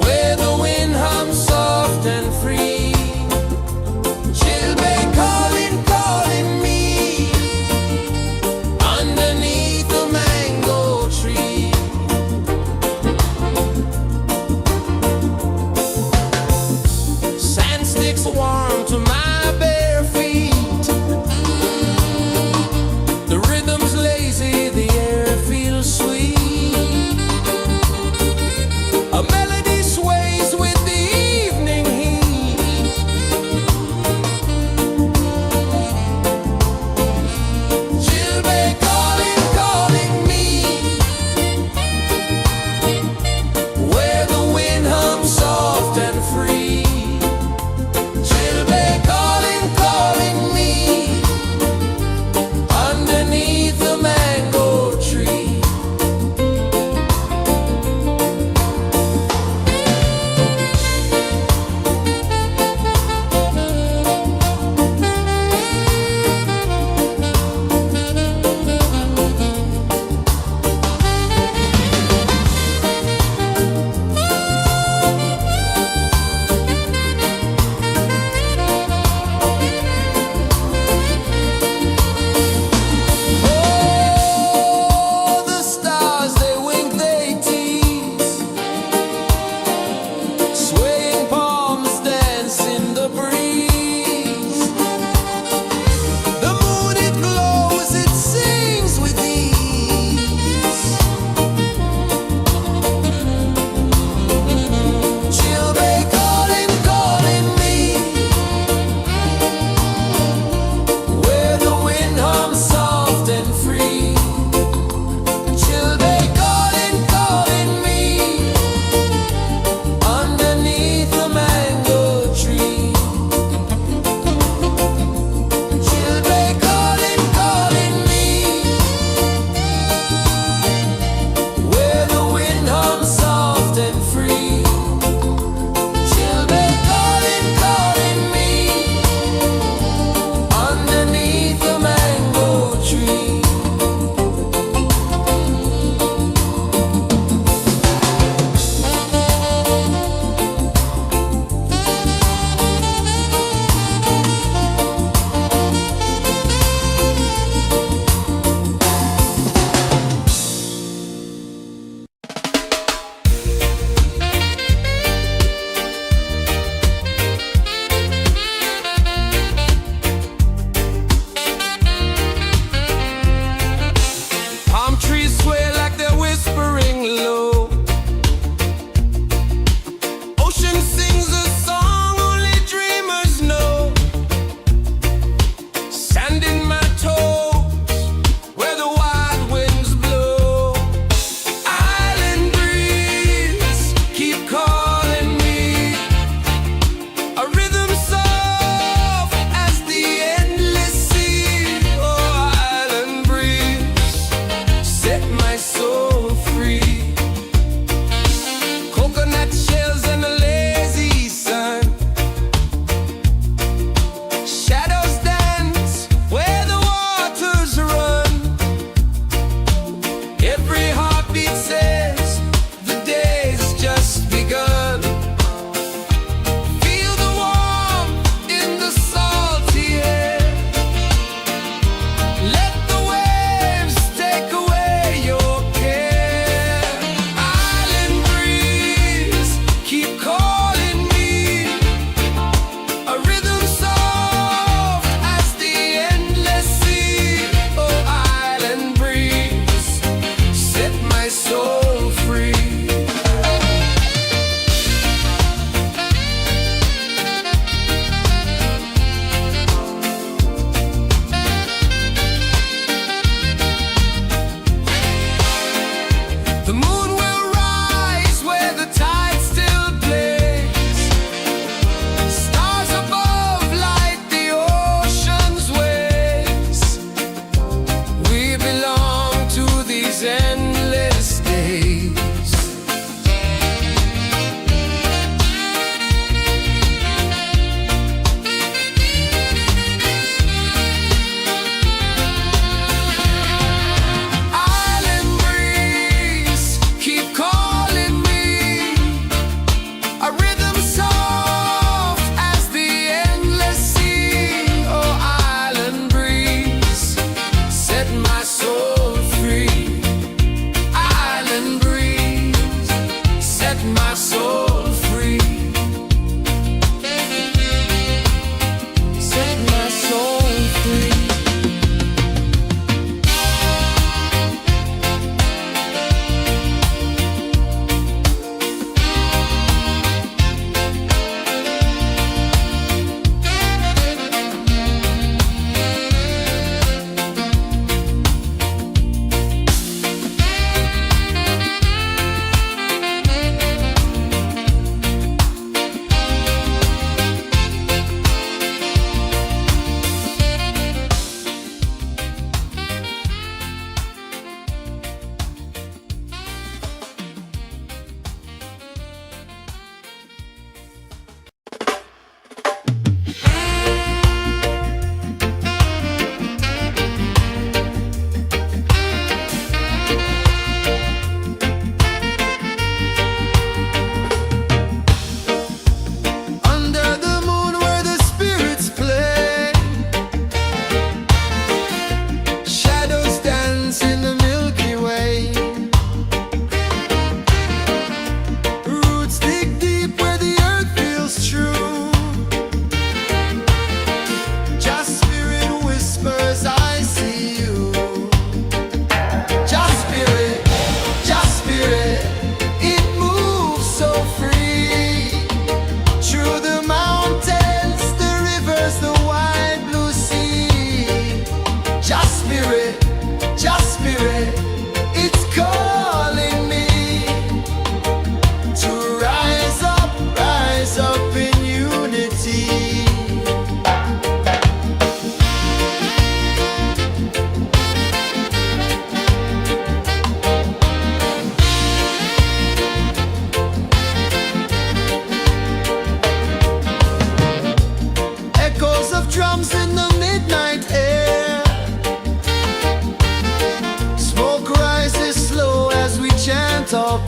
where the wind hums soft and free. She'll be calling, calling me, underneath the mango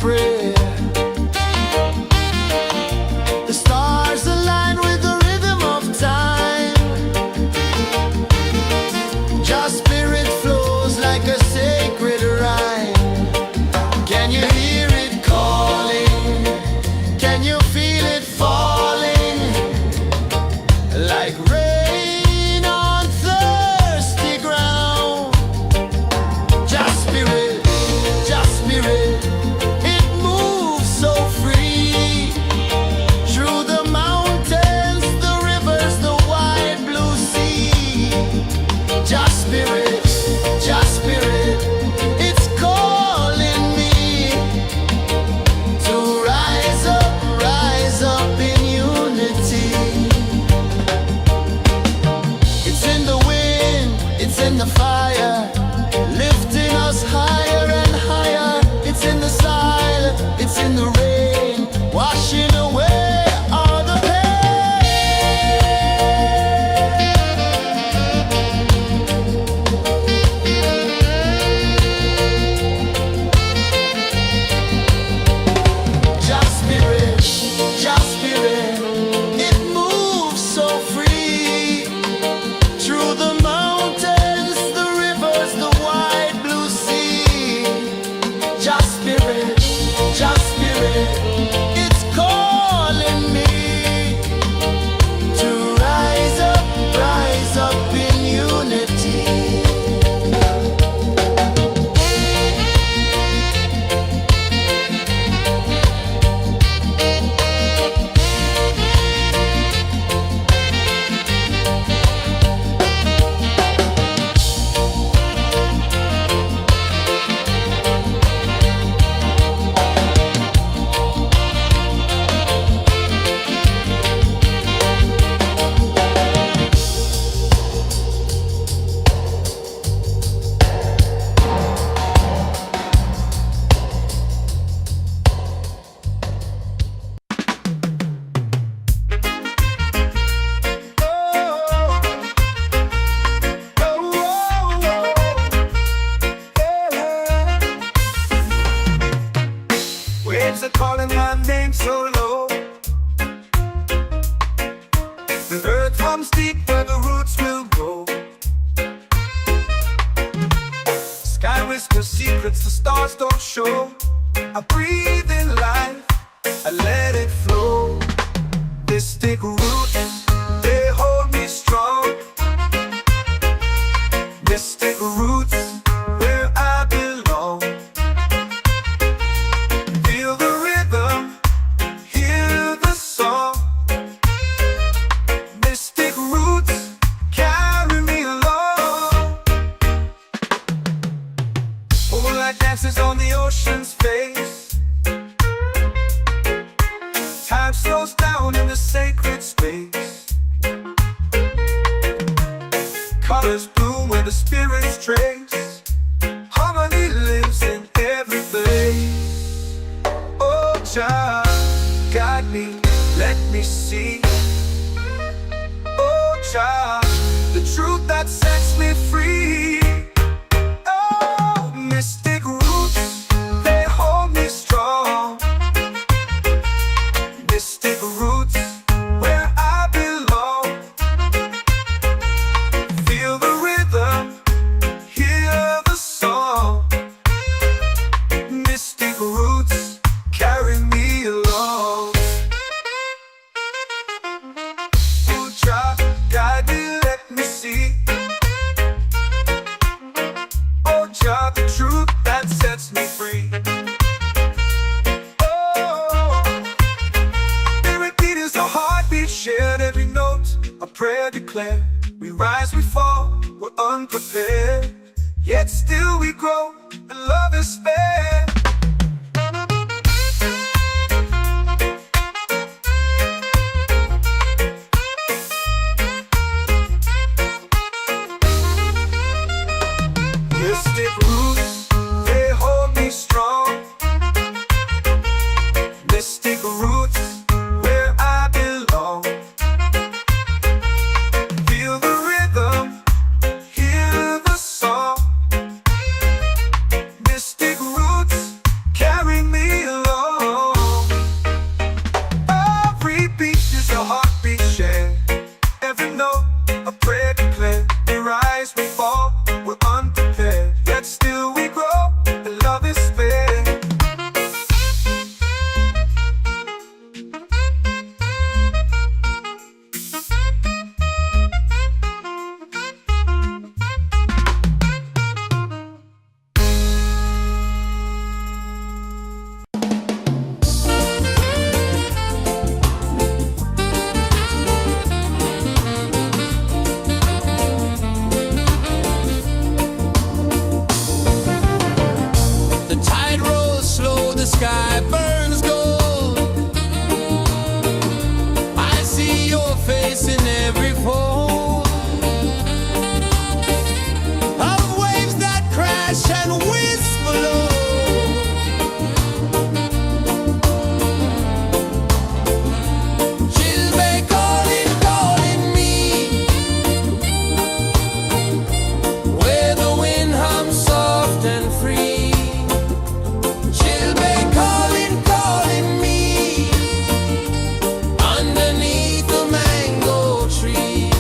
prayer. The stars align with the rhythm of time. Your spirit flows like a sacred rhyme. Can you hear it calling? Can you feel it falling? Like rain on thirsty ground. Just spirit, it moves so free. Through the mountains, the rivers, the wide blue sea. Just spirit, it's calling me to rise up in unity. It's in the wind, it's in the fire, lifting us higher and higher. It's in the silence, it's in the rain, washing away all the Just spirit, it moves so free. Through the mountains, the rivers, the wide blue sea. Just spirit, it's calling me to rise up in unity. Waves are calling my name so low. The earth hums deep where the roots will grow. Sky whispers secrets the stars don't show. I breathe in life, I let it flow. Mystic roots, they hold me strong. Mystic roots, where I belong. Feel the rhythm, hear the song. Mystic roots, carry me along. Moonlight dances on the ocean's face. Time slows down in the sacred space. Colors bloom where the spirits trace. Harmony lives in every place. Oh, Jah, guide me, let me see. Oh, Jah, the truth that sets me free. Oh, mystic roots, they hold me strong. Mystic roots, where I belong. Feel the rhythm, hear the song. Mystic roots, carry me along. Oh, Jah, guide me, let me see. Oh, Jah, the truth that sets me free. Oh, spirit beat is a heartbeat shared, every note a prayer declared. We rise, we fall, we're unprepared, yet still we grow, and love is spared. Mystic roots, they hold me strong. Mystic roots, where I belong. Feel the rhythm, hear the song. goes slow, the sky burns gold. I see your face in every fold of waves that crash and whisper low. She'll be calling, calling me where the wind hums soft and free. She'll be calling, calling me underneath the mango tree.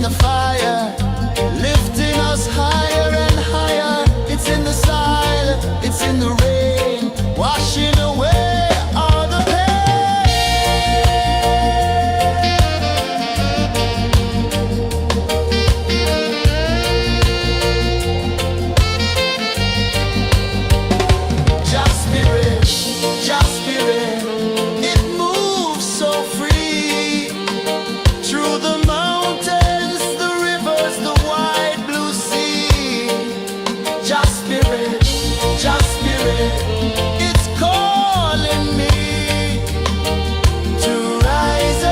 in the fire, lifting us higher and higher. It's in the silence, it's in the rain, washing away all the pain. Just spirit, just spirit, it moves so free through the mountains, the rivers, the wide blue sea. Just spirit, it's calling me to rise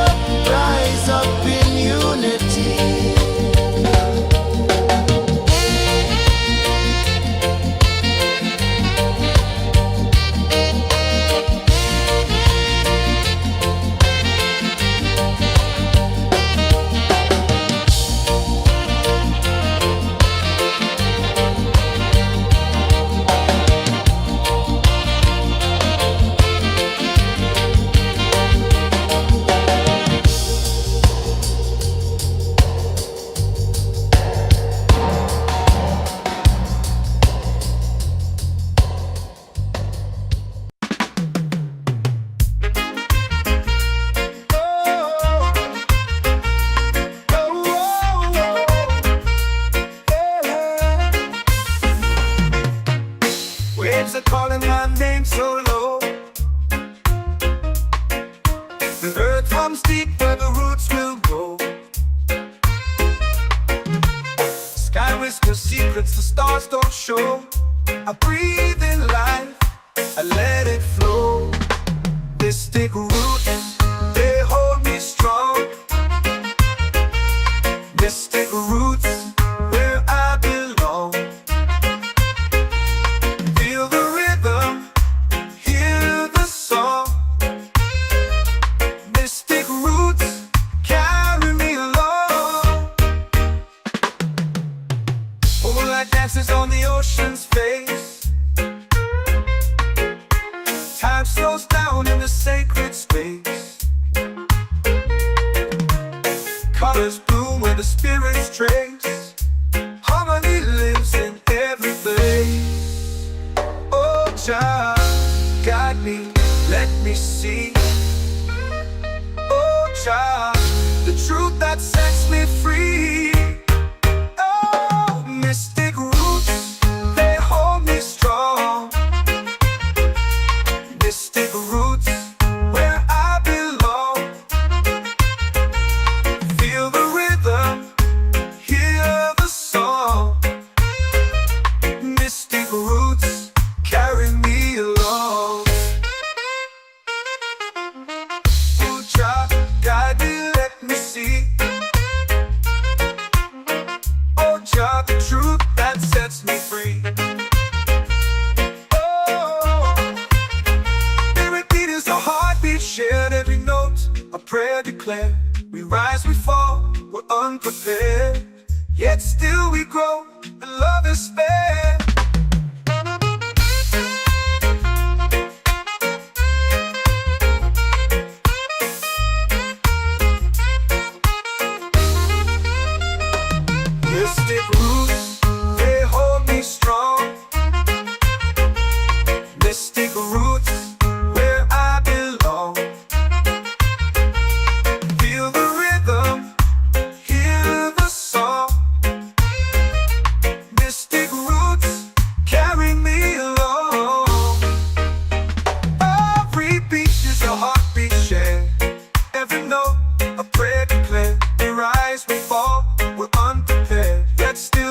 up in unity. Waves are calling my name so low. The earth hums deep where the roots will go. Sky whispers secrets the stars don't show. I breathe in life, I let it flow. Mystic roots, they hold me strong. Mystic roots, where I belong. Feel the rhythm, hear the song. Mystic roots, carry me along. Moonlight dances on the ocean's face. Time slows down in the sacred space. Colors bloom where the spirits trace. Harmony lives in every place. Oh, child, guide me, let me see. Oh, child, the truth that sets me free. Oh, mystic roots, they hold me strong. Mystic roots, where I belong. Feel the rhythm, hear the song. Mystic roots, carry me along. Oh, child, guide me, let me see. Oh, child, the truth that sets me free. Oh, every beat is a heartbeat shared, every note a prayer declared. We rise, we fall, we're unprepared, yet still we grow, and love is spared. Mystic roots, they hold me strong. Mystic roots, where I belong. Feel the rhythm, hear the song. Mystic roots, carry me along. Every beat is a heartbeat shared, every note a prayer declared. We rise, we fall, we're unprepared, yet still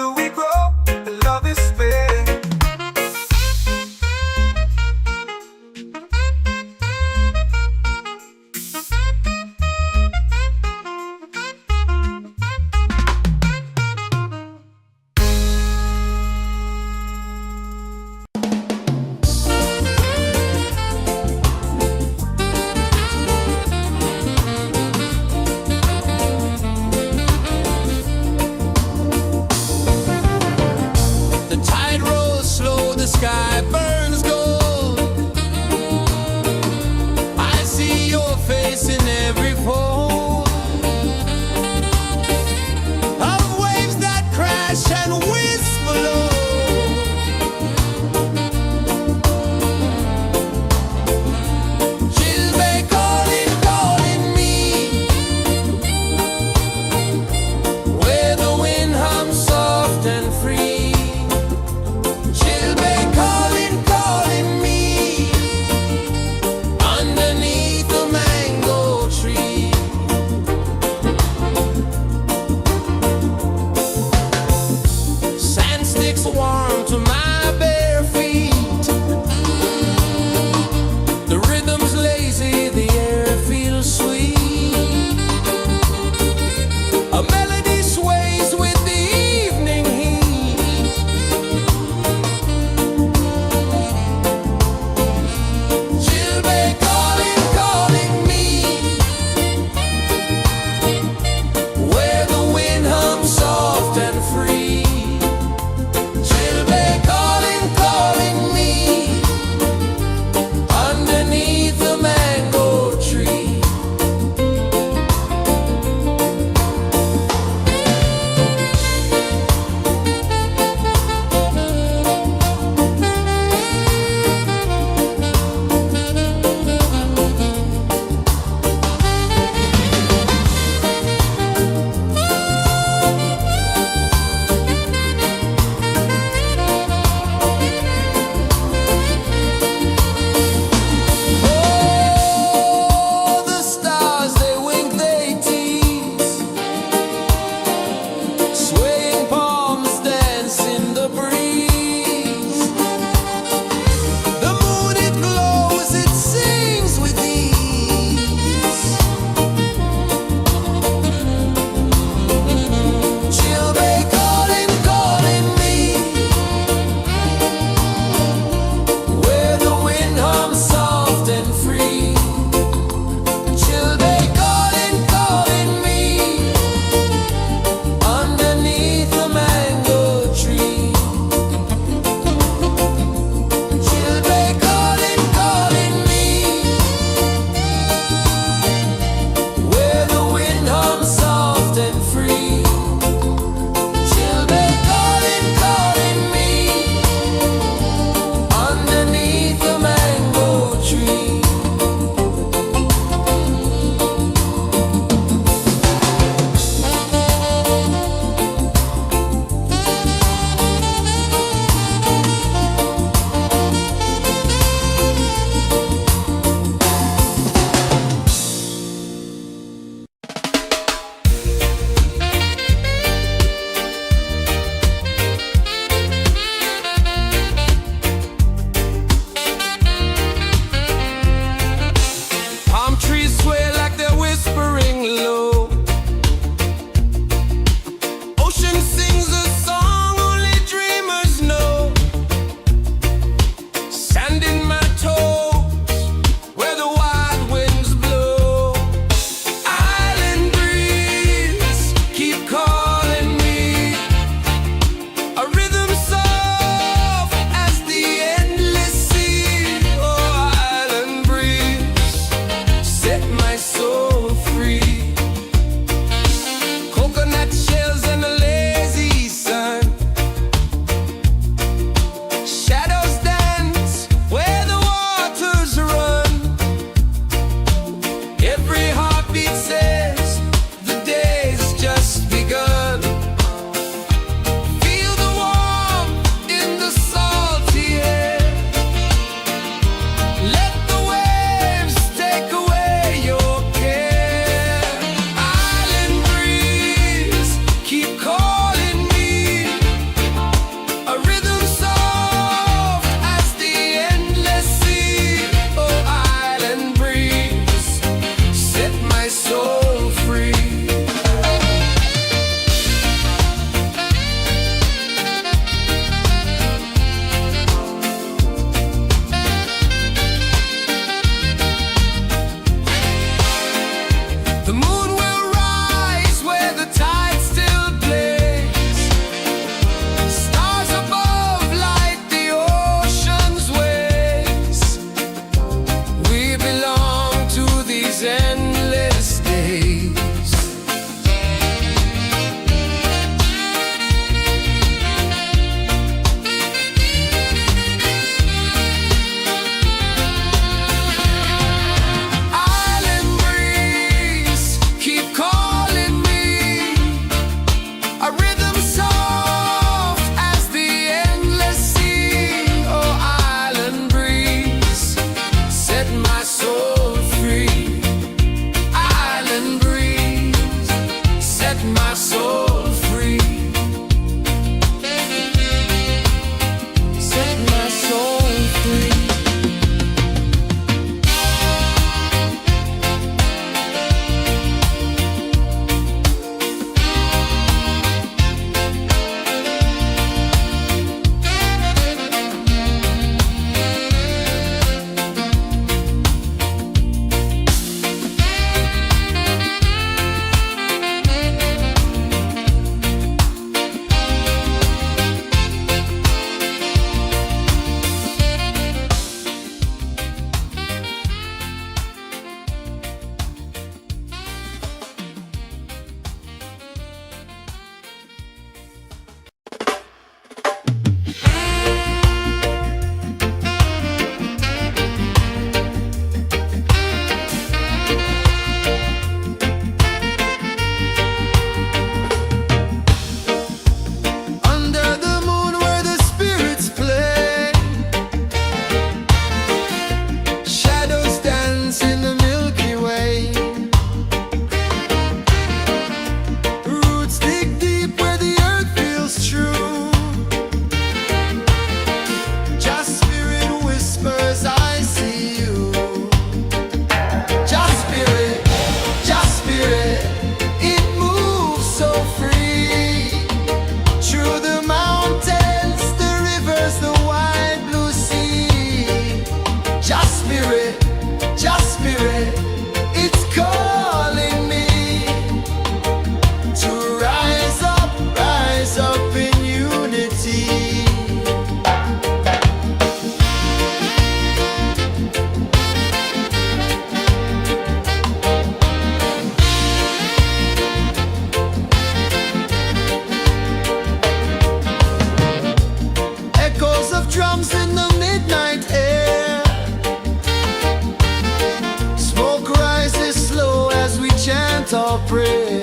your prayer.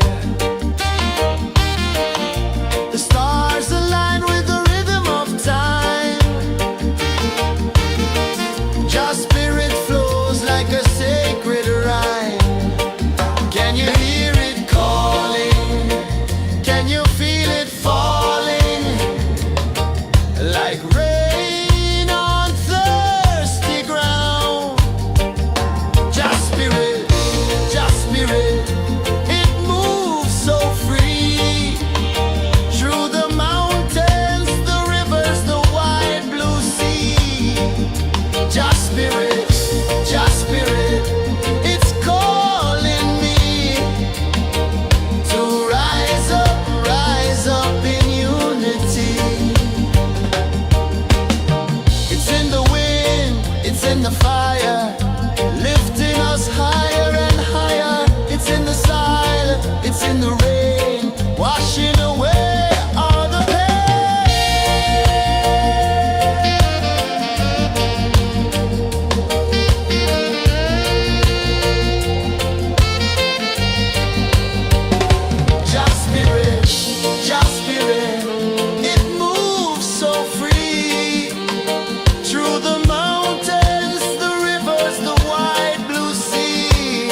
The stars align with the rhythm of time. Your spirit flows like a sacred rhyme. Can you hear it calling? Can you feel it falling? Like rain on thirsty ground. Just spirit, it moves so free. Through the mountains, the rivers, the wide blue sea. Just spirit, it's calling me to rise up in unity. It's in the wind, it's in the fire, lifting us higher and higher. It's in the silence, it's in the rain, washing away all the pain. Just spirit, it moves so free. Through the mountains, the rivers, the wide blue sea.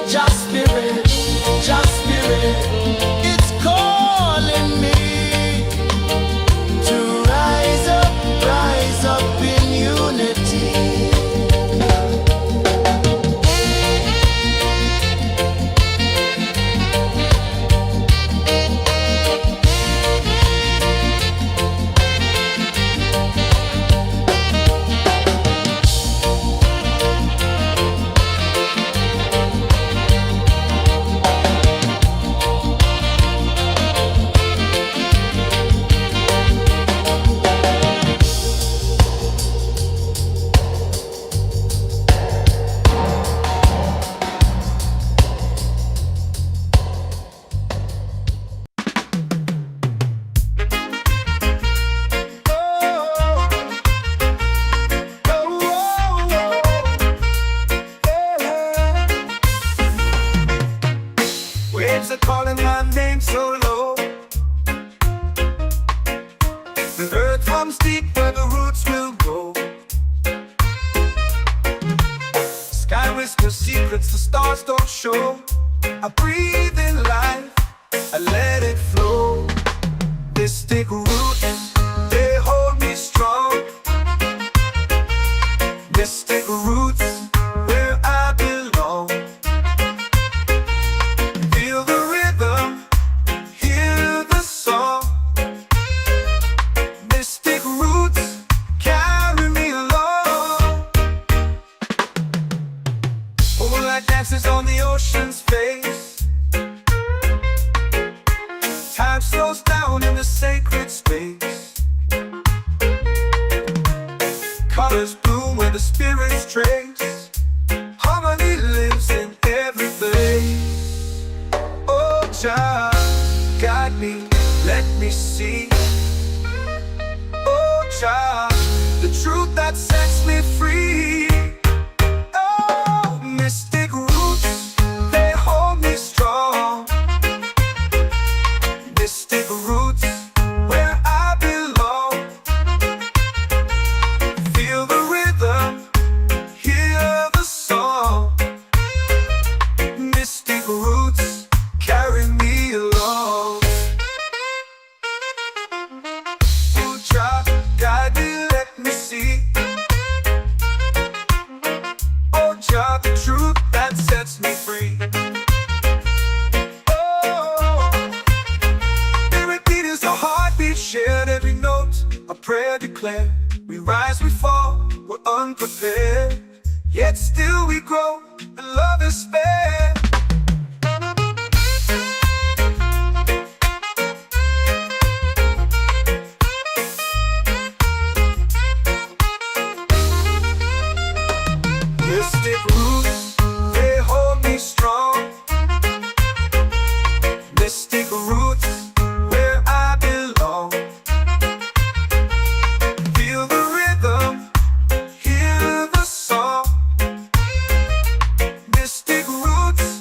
Just spirit, it's calling me to rise up in unity. Waves are calling my name so low. The earth hums deep where the roots will grow. Sky whispers secrets the stars don't show. I breathe in life, I let it flow. Mystic roots, they hold me strong. Mystic roots, where I belong. Feel the rhythm, hear the song. Mystic roots, carry me along. Moonlight dances on the ocean's face. Time slows down in the sacred space. Colors bloom where the spirits trace. Harmony lives in every place. Oh, Jah, guide me, let me see. Oh, Jah, the truth that sets me free. Oh, mystic roots, they hold me strong. Mystic roots, where I belong. Feel the rhythm, hear the song. Mystic roots, carry me along. Oh, Jah, guide me, let me see. Oh, Jah, the truth that sets me free. Oh, spirit beat is a heartbeat, shared every note, a prayer declared. We rise, we fall, we're unprepared, yet still we grow, and love is spared. Mystic roots, they hold me strong. Mystic roots, where I belong. Feel the rhythm, hear the song. Mystic roots,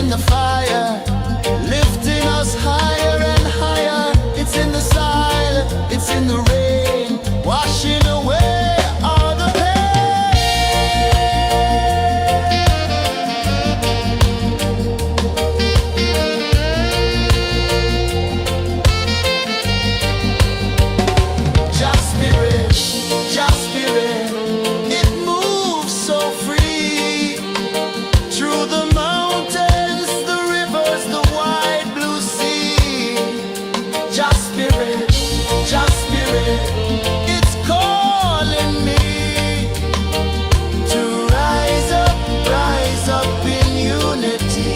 in the fire, lifting us higher and higher. It's in the silence, it's in the rain, washing away all the pain. Just spirit, just spirit, it moves so free through the mountains, the rivers, the wide blue sea. Just spirit, it's calling me to rise up in unity.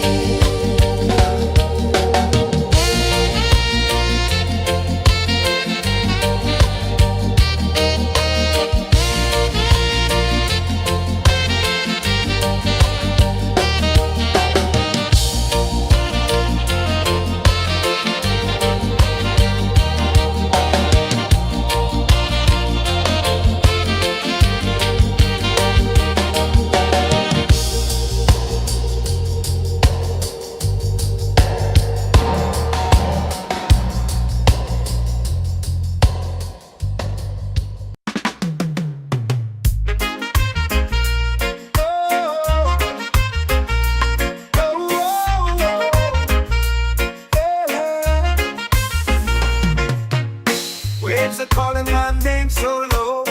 Waves are calling my name so low.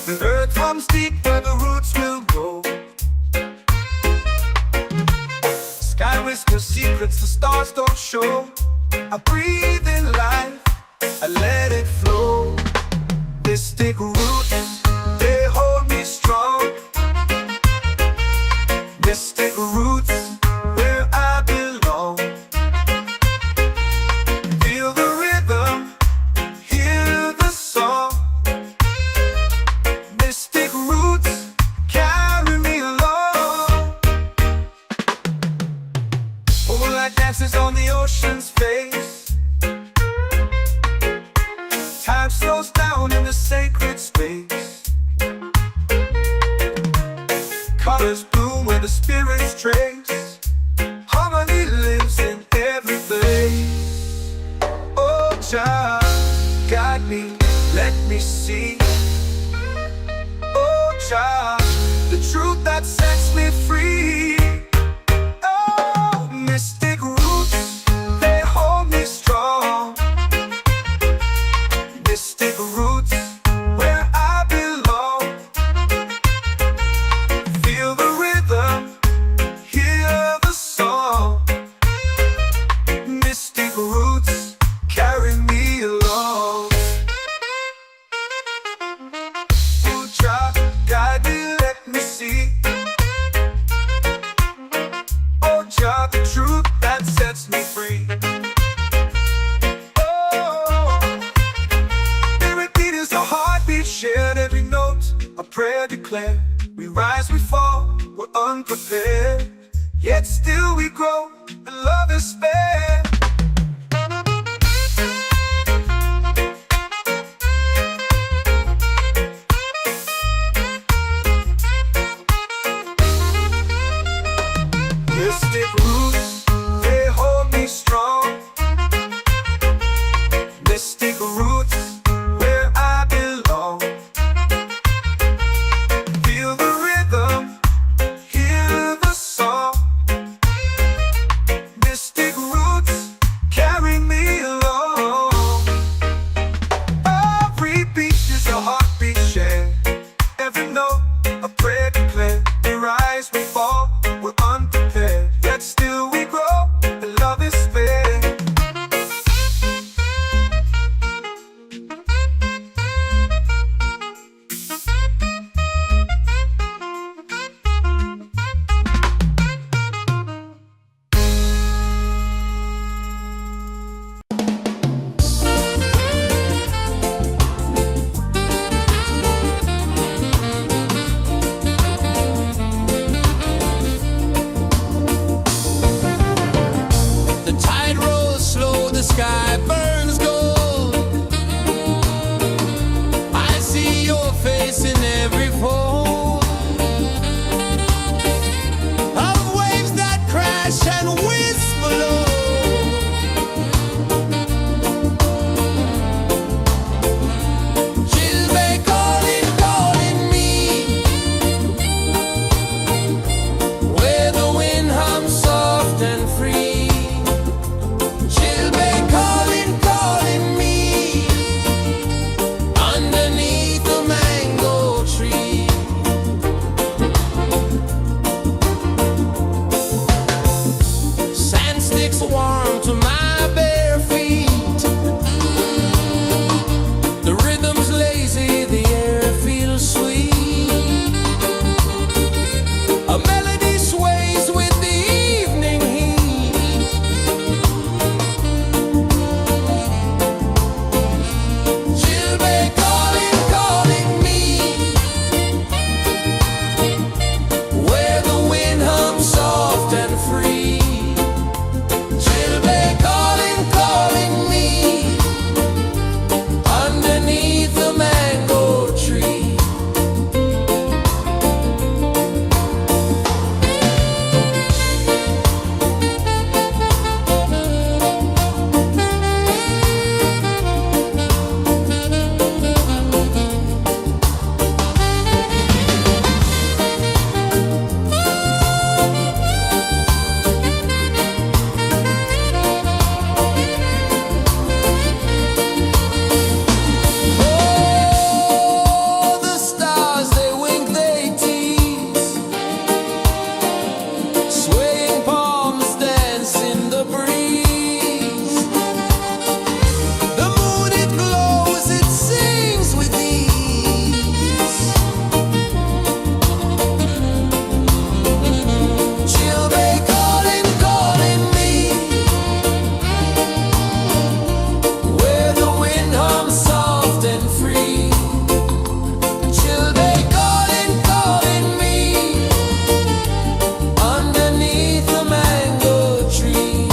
The earth comes deep where the roots will go. Sky whispers secrets the stars don't show. I breathe in life, I let it flow. Mystic roots, they hold me strong. Mystic roots, where I belong. Feel the rhythm, hear the song. Mystic roots, carry me along. Moonlight dances on the ocean's face. Time slows down in the sacred space. Colors bloom where the spirits trace. Harmony lives in every place. Oh, Jah, guide me, let me see. Oh, Jah, the truth that sets me free. Oh, mystic roots, they hold me strong. Mystic roots, where I belong. Feel the rhythm, hear the song. Mystic roots, carry me along. Oh, Jah, guide me, let me see. Oh, Jah, the truth that sets me free. Oh, spirit beat is a heartbeat shared, every note a prayer declared. We rise, we fall, we're unprepared, yet still we grow, and love is spared. Mystic roots, they hold me strong. Mystic roots, where I belong. Feel the rhythm, hear the song. Mystic roots, carry me along. Every beat is a heartbeat shared, every note a prayer declared. We rise, we fall, we're unprepared, yet still we grow, and love is spared. A melody sways with the evening heat. Chilbay calling, calling me, where the wind hums soft and free. Chilbay calling, calling me, underneath the mango tree. Oh, the stars, they wink, they tease, swaying palms dance in the breeze. The moon, it glows, it sings with ease. Chilbay calling, calling me, where the wind hums soft and free. Chilbay calling, calling me, underneath the mango tree.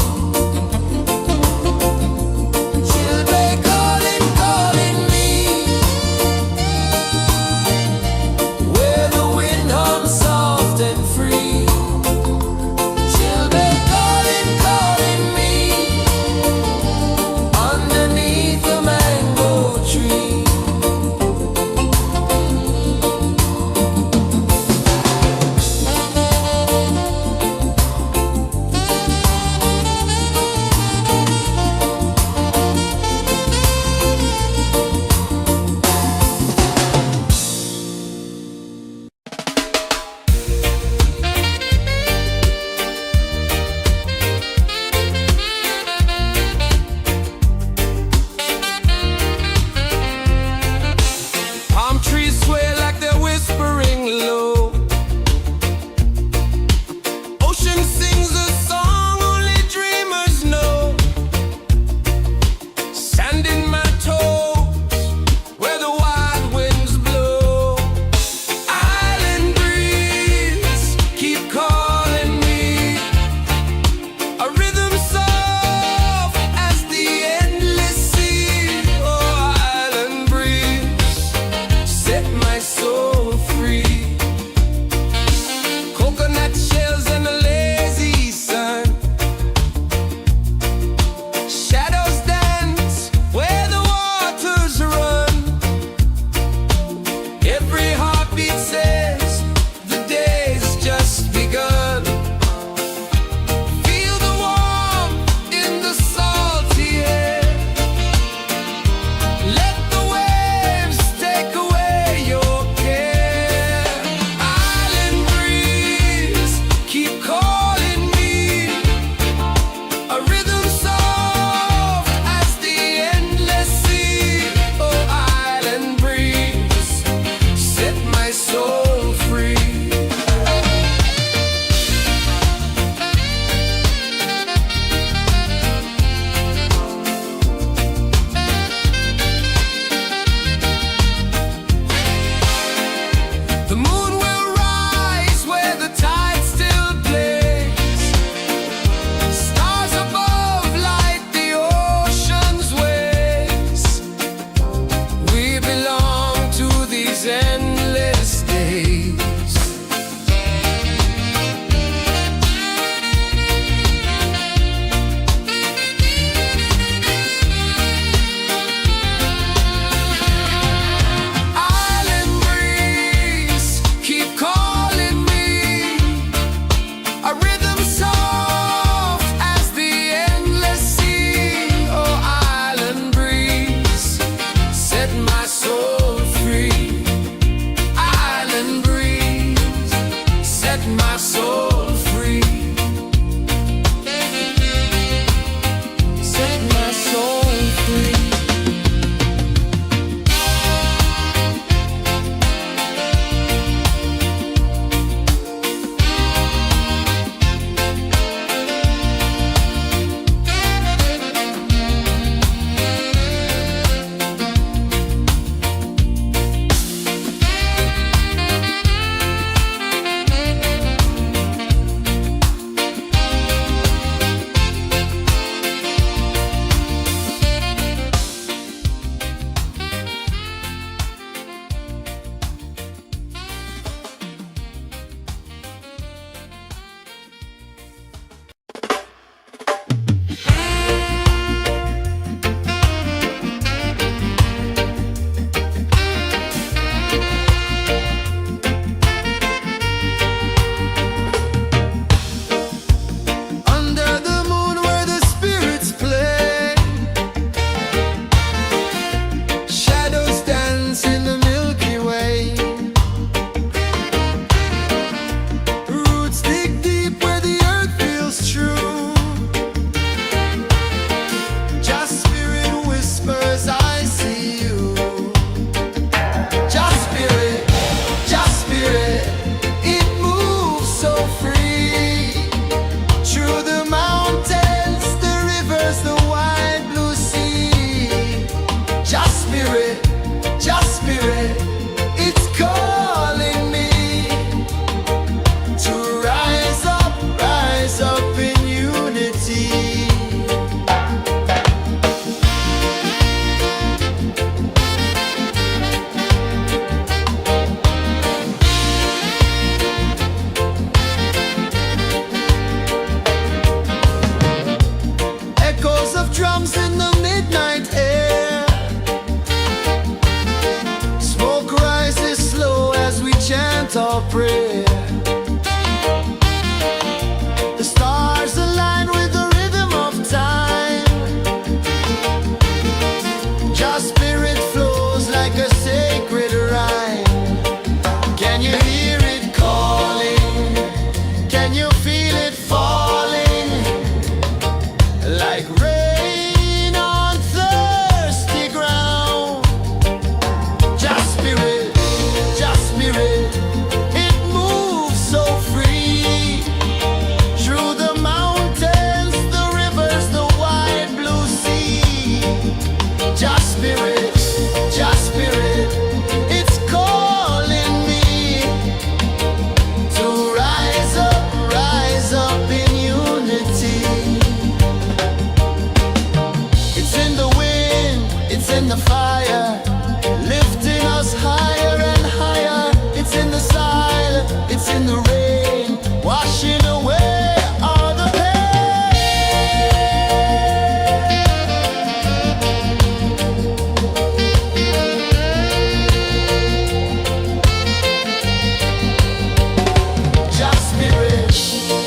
Chilbay calling, calling me, where the wind hums soft and free. Chilbay calling, calling me, underneath the mango tree. Palm trees sway like they're whispering low. Ocean sings a song only dreamers know. Sand in my toes, where the wild winds blow. Island breeze, keep calling me. A rhythm soft as the endless sea. Oh, island breeze, set my soul free. Coconut shells and a lazy sun. Shadows dance where the waters run. Every heartbeat says the day's just begun. Feel the warmth in the salty air. Let the waves take away your care. Island breeze, keep calling me. A rhythm soft as the endless sea. Oh, island breeze, set my soul free. The moon will rise where the tide still plays. Stars above light the ocean's waves. We belong to these endless days. Island breeze, keep calling me. A rhythm soft as the endless sea. Oh, island breeze, set my soul free. Island breeze, set my soul free. Set my soul free. Can you feel it falling like rain on thirsty ground? Just spirit, it moves so free through the mountains, the rivers, the wide blue sea. Just spirit, it's calling me to rise up in unity. It's in the wind, it's in the fire, lifting us higher and higher. It's in the silence, it's in the rain, washing away all the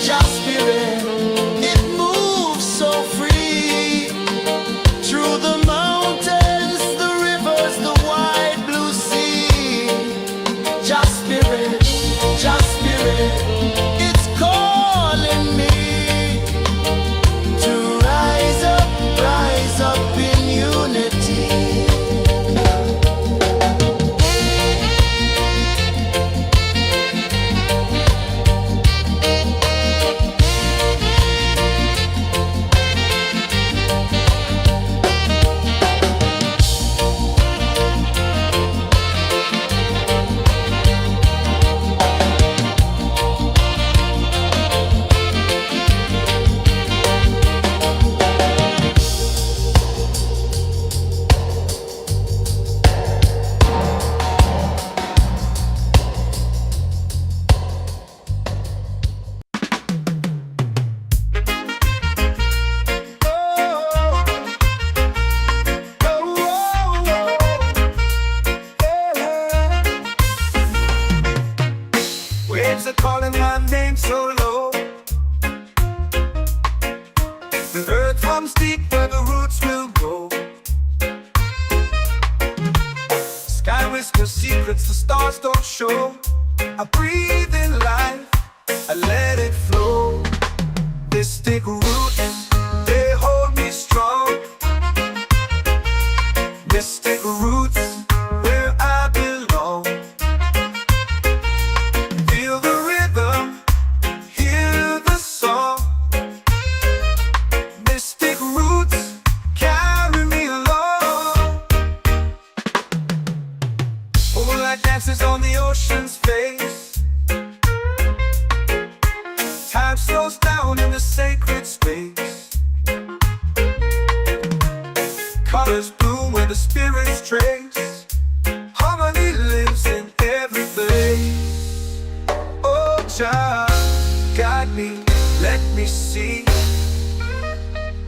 Just spirit, it moves so free through the mountains, the rivers, the wide blue sea. Just spirit, it's calling me to rise up in unity. Waves are calling my name so low. The earth comes deep where the roots will grow. Sky whispers secrets the stars don't show. I breathe in life, I let it flow. Mystic roots, they hold me strong. Mystic roots, where I belong. Feel the rhythm, hear the song. Mystic roots carry me along. Moonlight dances on the ocean's face. Time slows down in the sacred space. Colors bloom where the spirits trace. Harmony lives in every place. Oh, child, guide me, let me see.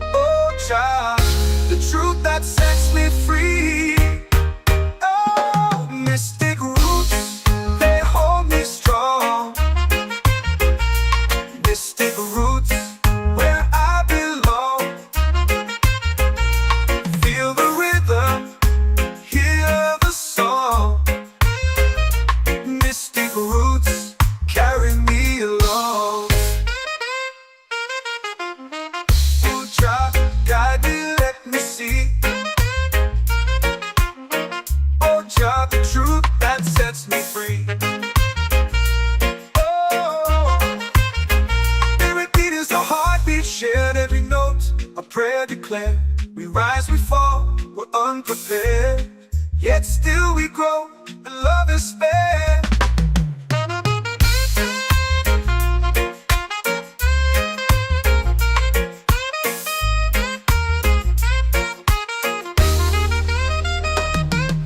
Oh, child, the truth that sets me free. Oh, mystic roots, they hold me strong. Mystic roots, where I belong. Feel the rhythm, hear the song. Mystic roots carry me along. You try, guide me, let me see. Oh, Jah, the truth that sets me free. Oh, every beat is a heartbeat shared, every note a prayer declared. We rise, we fall, we're unprepared, yet still we grow, and love is spared.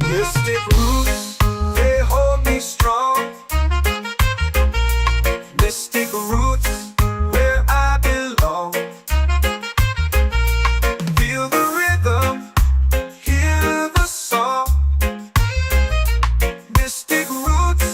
Mystic roots, they hold me strong. Mystic roots, where I belong. Feel the rhythm, hear the song. Mystic roots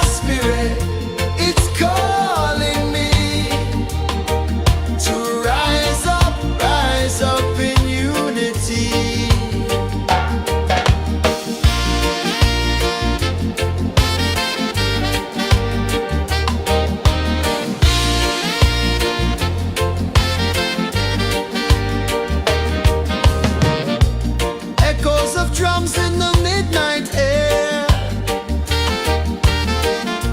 spirit, it's calling me to rise up in unity. Echoes of drums in the midnight air.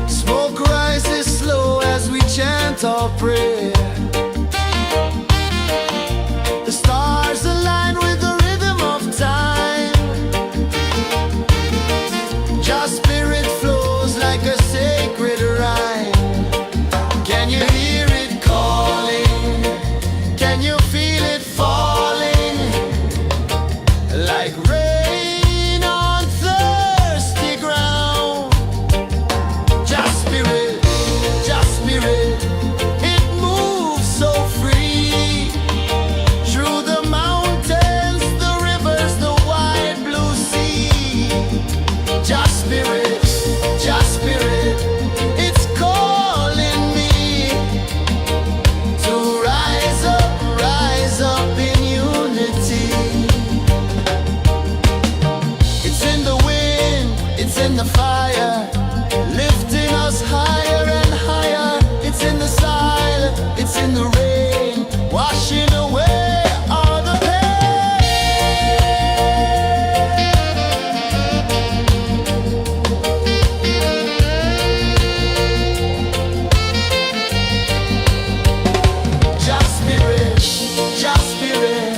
Smoke rises slow as we chant our prayer. The stars align with the rhythm of time. Just spirit flows like a sacred rhyme. Can you hear it calling? Can you feel it falling? Like rain on thirsty ground. Just spirit, it moves so free. Through the mountains, the rivers, the wide blue sea. Just spirit, it's calling me to rise up in unity. It's in the wind, it's in the fire, lifting us higher and higher. It's in the silence, it's in the rain, washing away all the pain. Just spirit,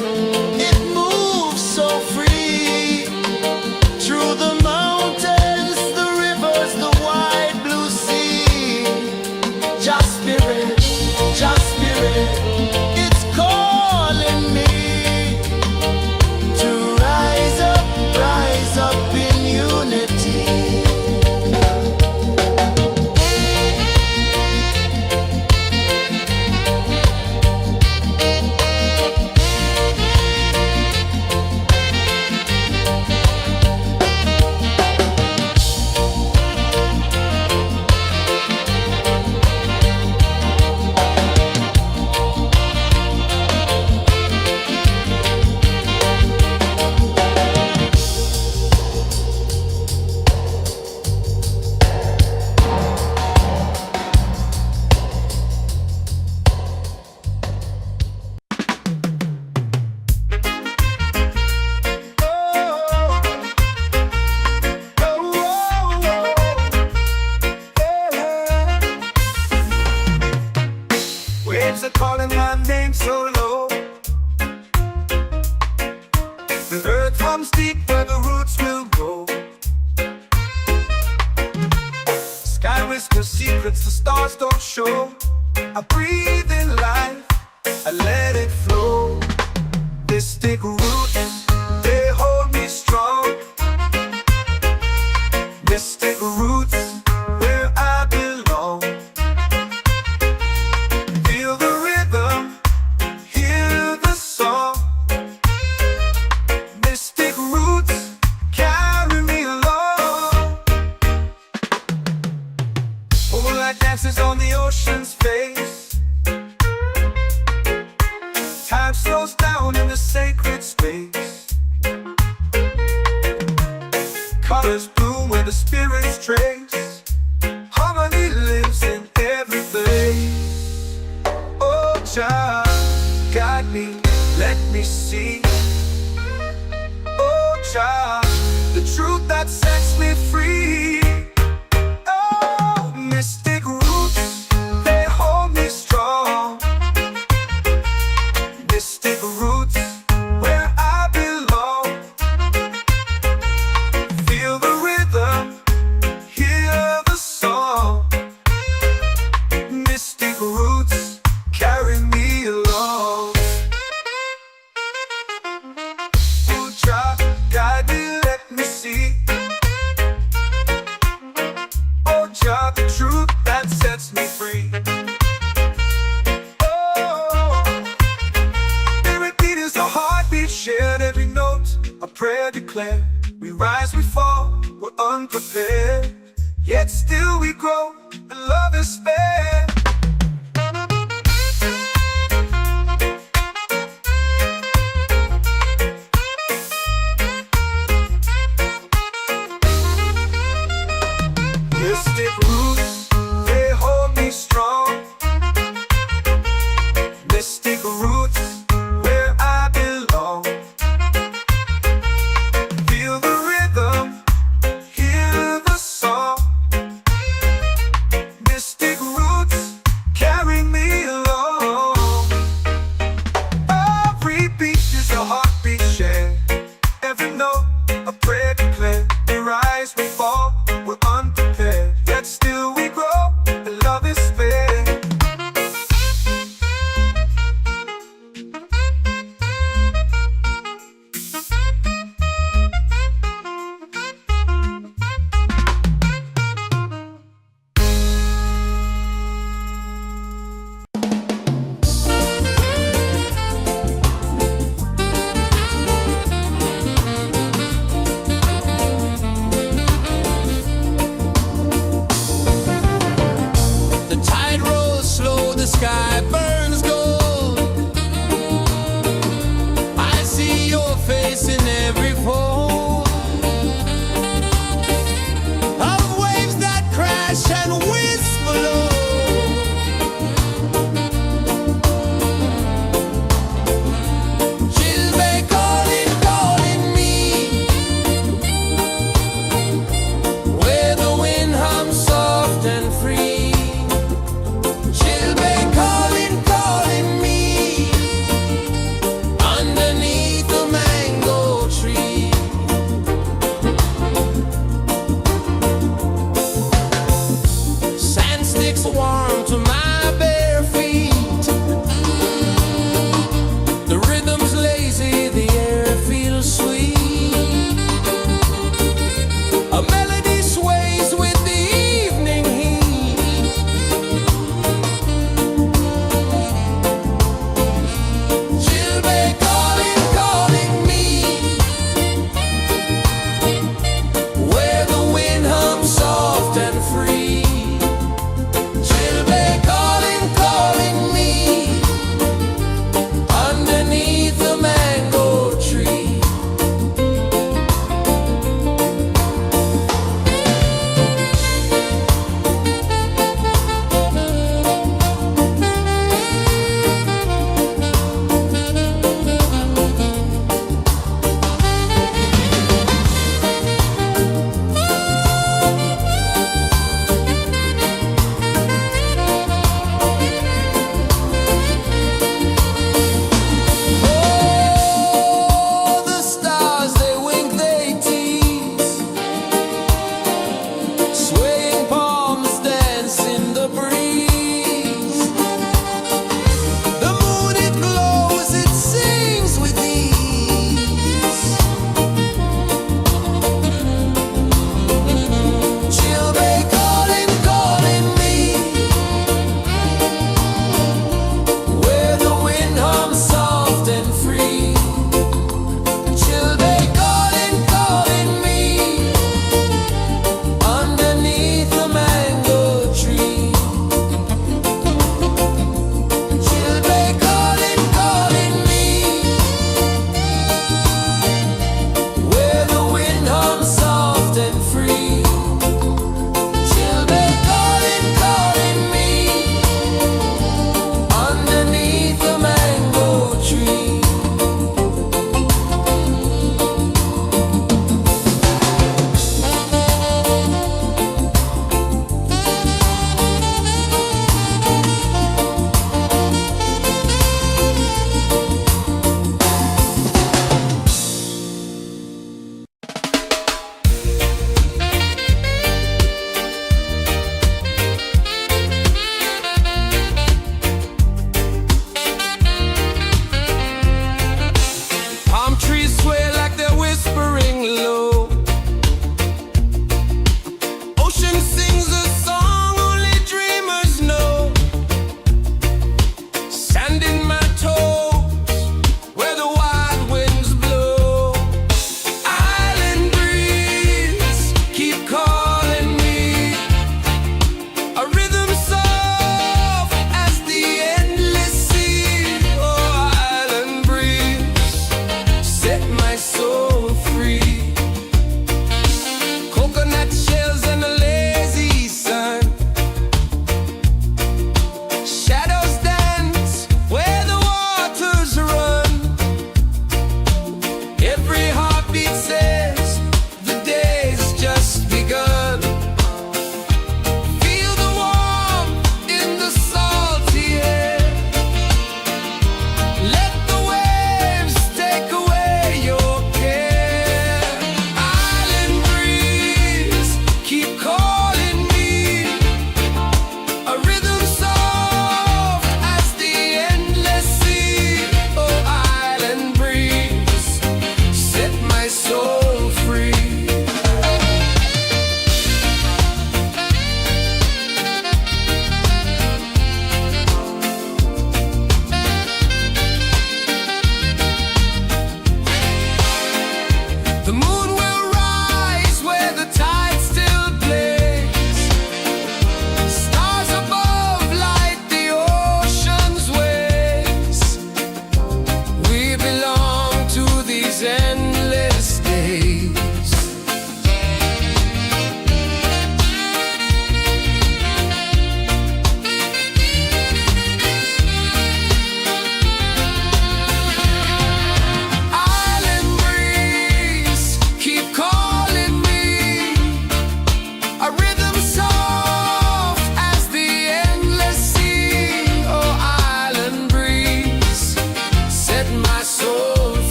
it moves so free. Through the mountains, the rivers, the wide blue sea. Just spirit, it's calling me to rise up in unity. Waves are calling my name so low. The earth hums deep where the roots will go. Sky whispers secrets the stars don't show. I breathe in life, I let it flow. Mystic roots, they hold me strong. Mystic roots, where I belong. Feel the rhythm, hear the song. Mystic roots, carry me along. Moonlight dances on the ocean's face. Time slows down in the sacred space. Colors bloom where the spirits trace. Harmony lives in every place. Oh, child, guide me, let me see. Oh, child, the truth that sets me free. Oh, mystic roots, they hold me strong. Mystic roots, where I belong. Feel the rhythm, hear yet still we grow, and love is fair. Mystic roots, they hold me strong. Mystic roots, where I belong. Feel the rhythm, hear the song. Mystic roots, carry me along. Every beat is a heartbeat shared. Every note, a prayer declared. We rise, we fall, we're unprepared, yet still we grow, and love is fair. The sky burns gold. I see your face in every fold of waves that crash and whisper low. She'll be calling, calling me, where the wind hums soft and free. Warm to my bare feet. The rhythm's lazy, the air feels sweet. A melody sways with the evening heat. She'll be calling, calling me, where the wind hums soft and free.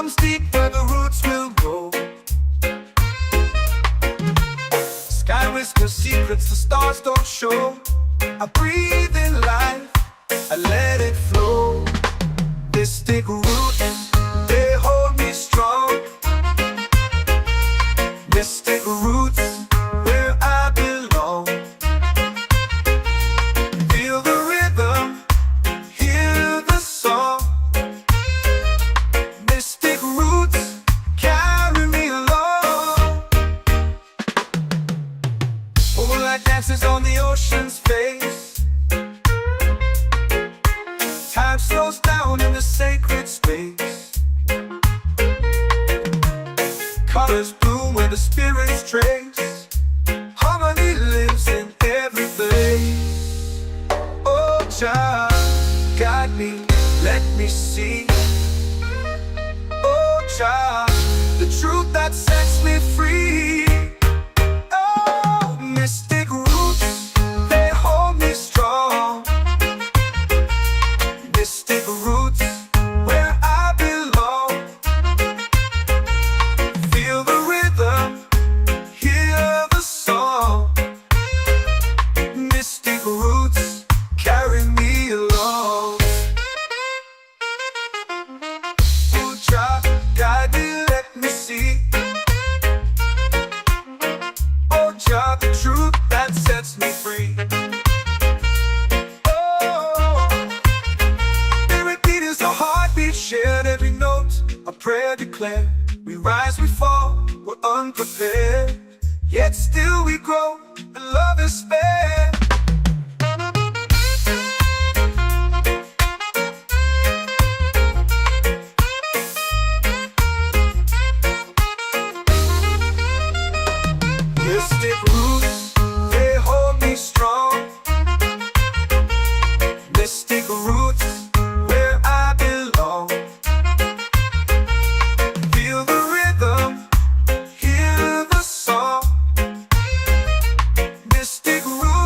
runs deep where the roots will go. Sky whispers secrets the stars don't show. I breathe in life, I let it flow. Mystic roots, they hold me strong. Mystic roots, where I belong. Feel the rhythm, hear the song. Mystic roots, carry me along. Moonlight dances on the ocean's face. Time slows down in the sacred space. Colors bloom where the spirits trace. Harmony lives in every place. Oh, Jah, guide me, let me see. Oh, Jah, the truth that sets me free. Oh, mystic roots, they hold me strong. Mystic roots, where I belong. Feel the rhythm, hear the song. Mystic roots, carry me along. Oh, Jah, guide me, let me see. Oh, Jah, the truth that sets me free. Oh, spirit beat is a heartbeat, shared every note, a prayer declared. We rise, we fall, we're unprepared, yet still we grow, and love is spared. Mystic roots, they hold me strong. Mystic roots, where I belong. Feel the rhythm, hear the song. Mystic roots.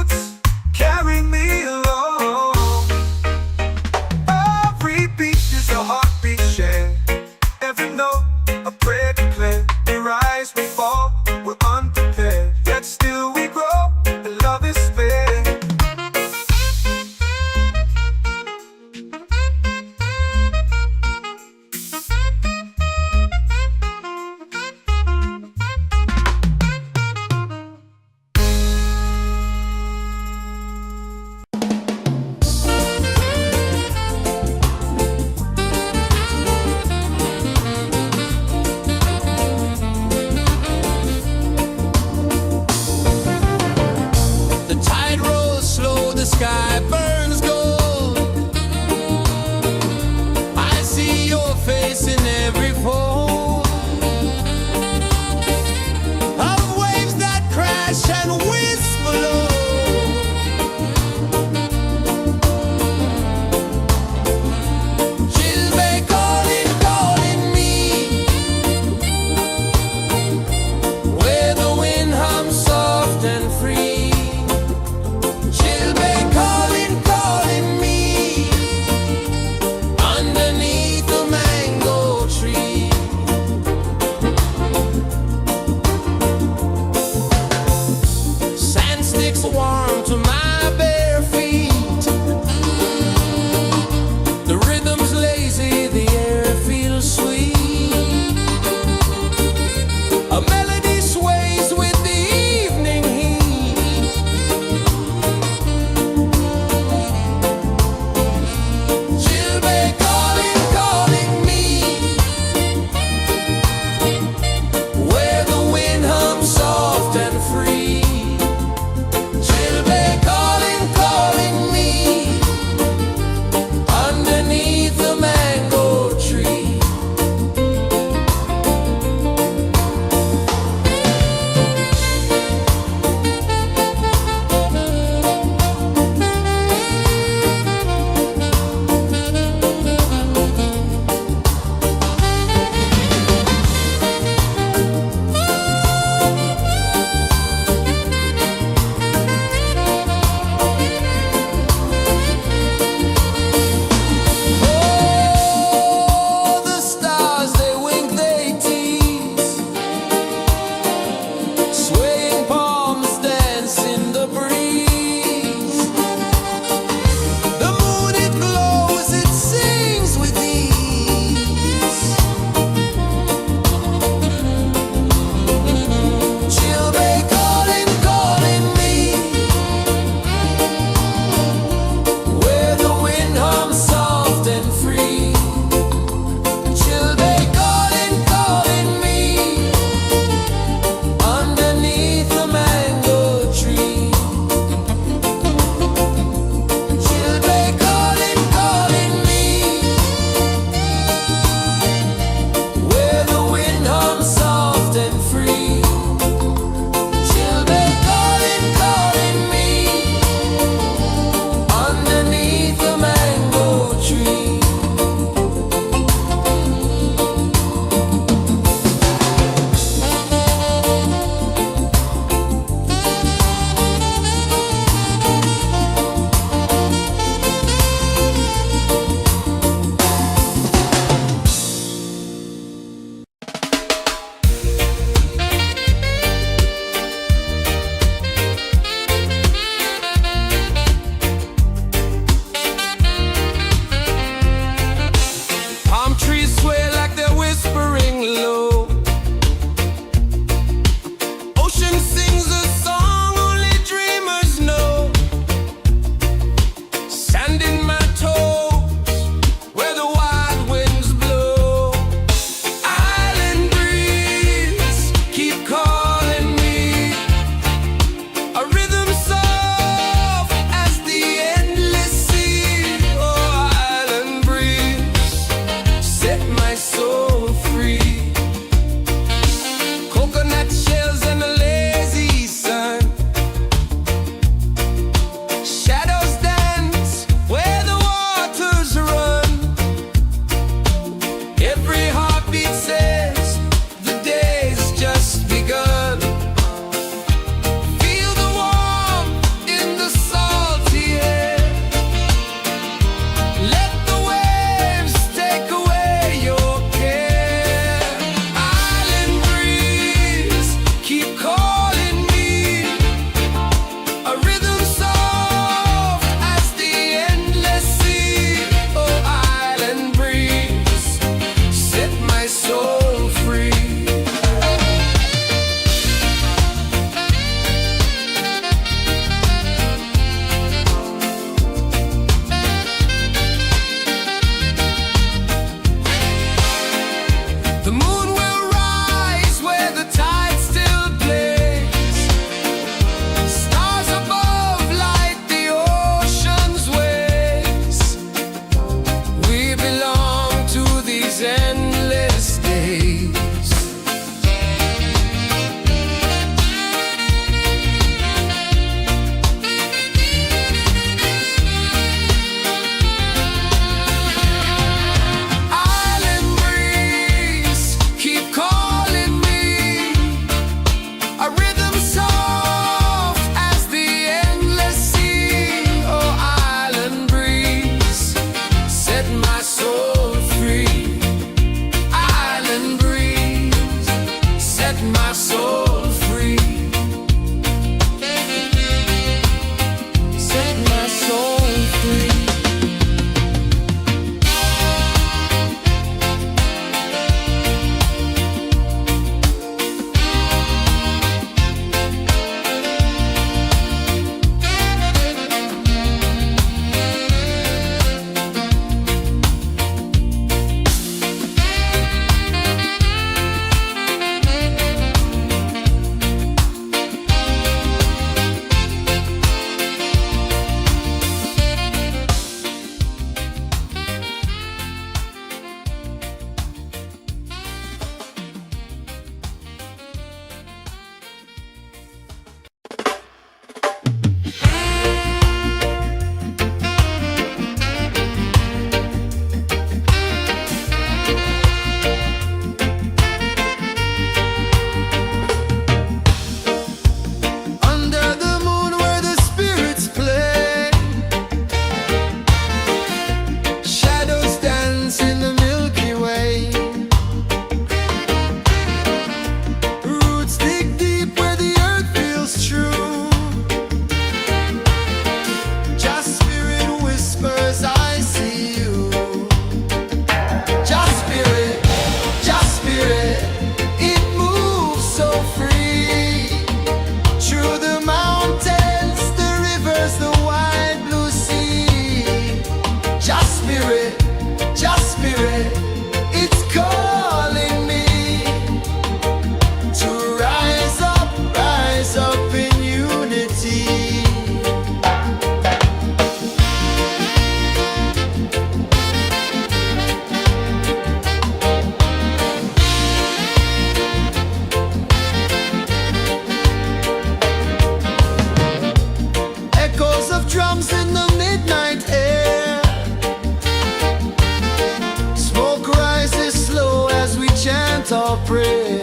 our prayer.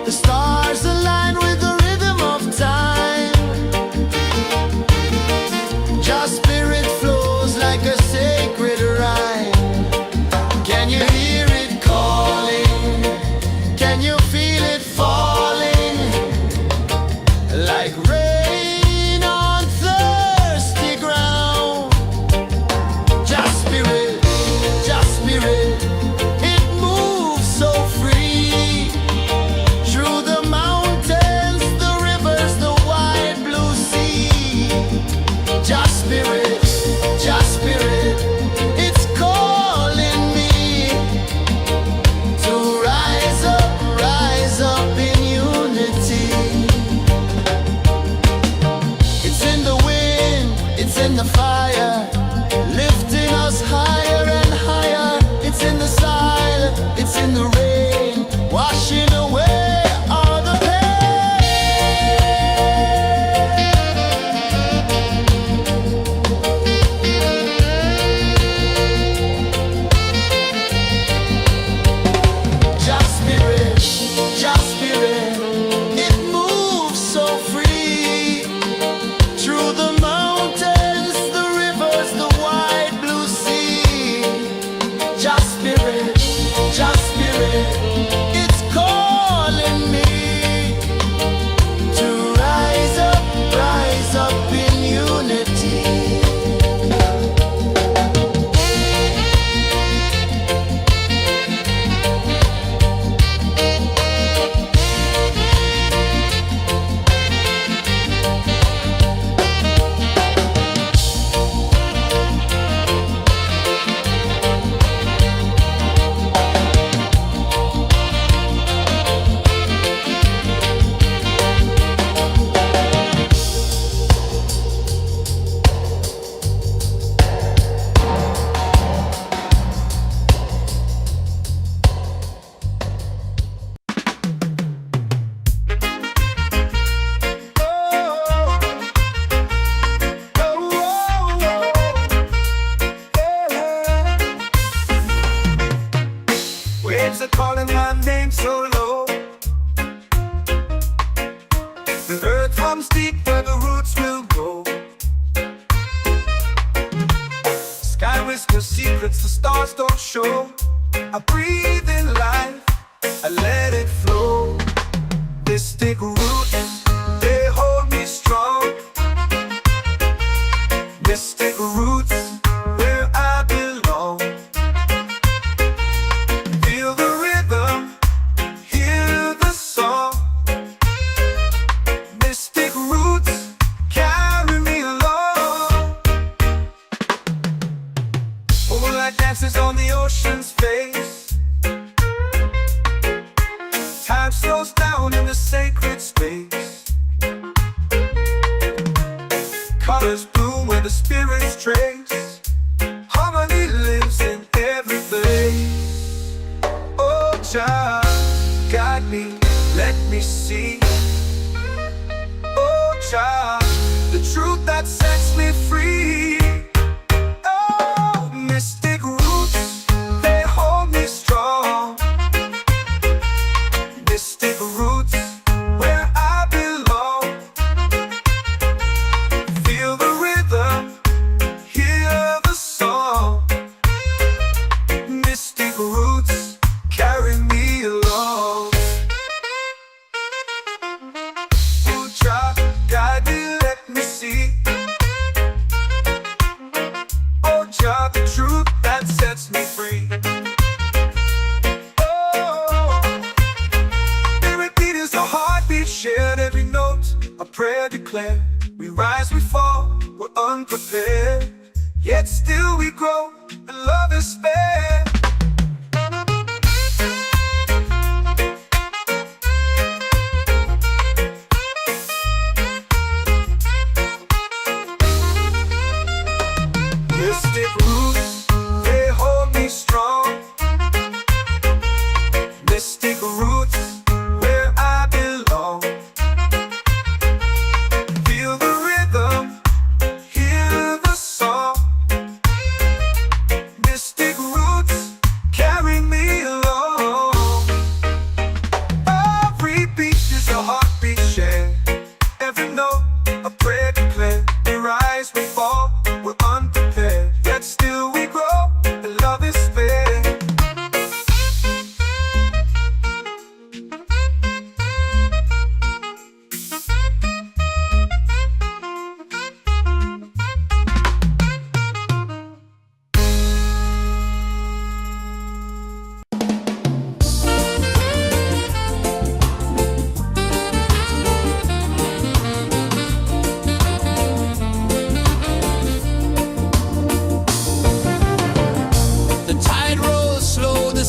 The stars align with the rhythm of time. Your spirit flows like a sacred rhyme. Can you hear it calling? Can you feel it falling? Like rain on thirsty ground. Just spirit, it moves so free. Through the mountains, the rivers, the wide blue sea. Just spirit, it's calling me to rise up in unity. It's in the wind, it's in the fire, lifting us higher and higher. It's in the silence, it's in the rain, washing away all the Just spirit, it moves so free. Through the mountains, the rivers, the wide blue sea. Just spirit, it's calling me to rise up in unity. Waves are calling my name so low. The earth hums deep where the roots will go. Sky whispers secrets the stars don't show. I breathe in life, I let it flow. Mystic roots, they hold me strong. Mystic roots, where I belong. Feel the rhythm, hear the song. Mystic roots, carry me along. Moonlight dances on the ocean's face. Time slows down in the sacred space. Colors bloom where the spirits trace. Harmony lives in every place. Oh, child, guide me, let me see. Oh, child, the truth that sets me free. Oh, mystic roots, they hold me strong. Mystic roots, where I belong. Feel the rhythm, hear the song. Mystic roots, carry me along.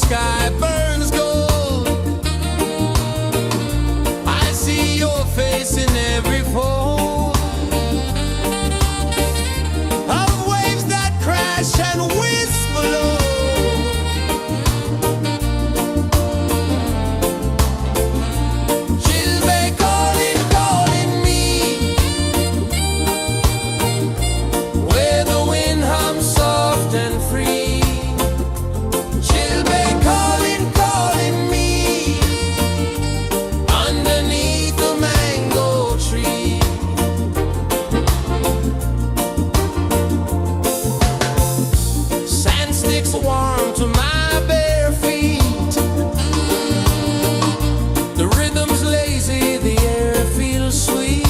sky burns gold. I see your face in every fold of waves that crash and whisper low. She'll be calling, calling me where the wind hums soft and free. She'll be calling, calling me underneath the mango tree. Sand sticks warm to my bare feet. The rhythm's lazy, the air feels sweet.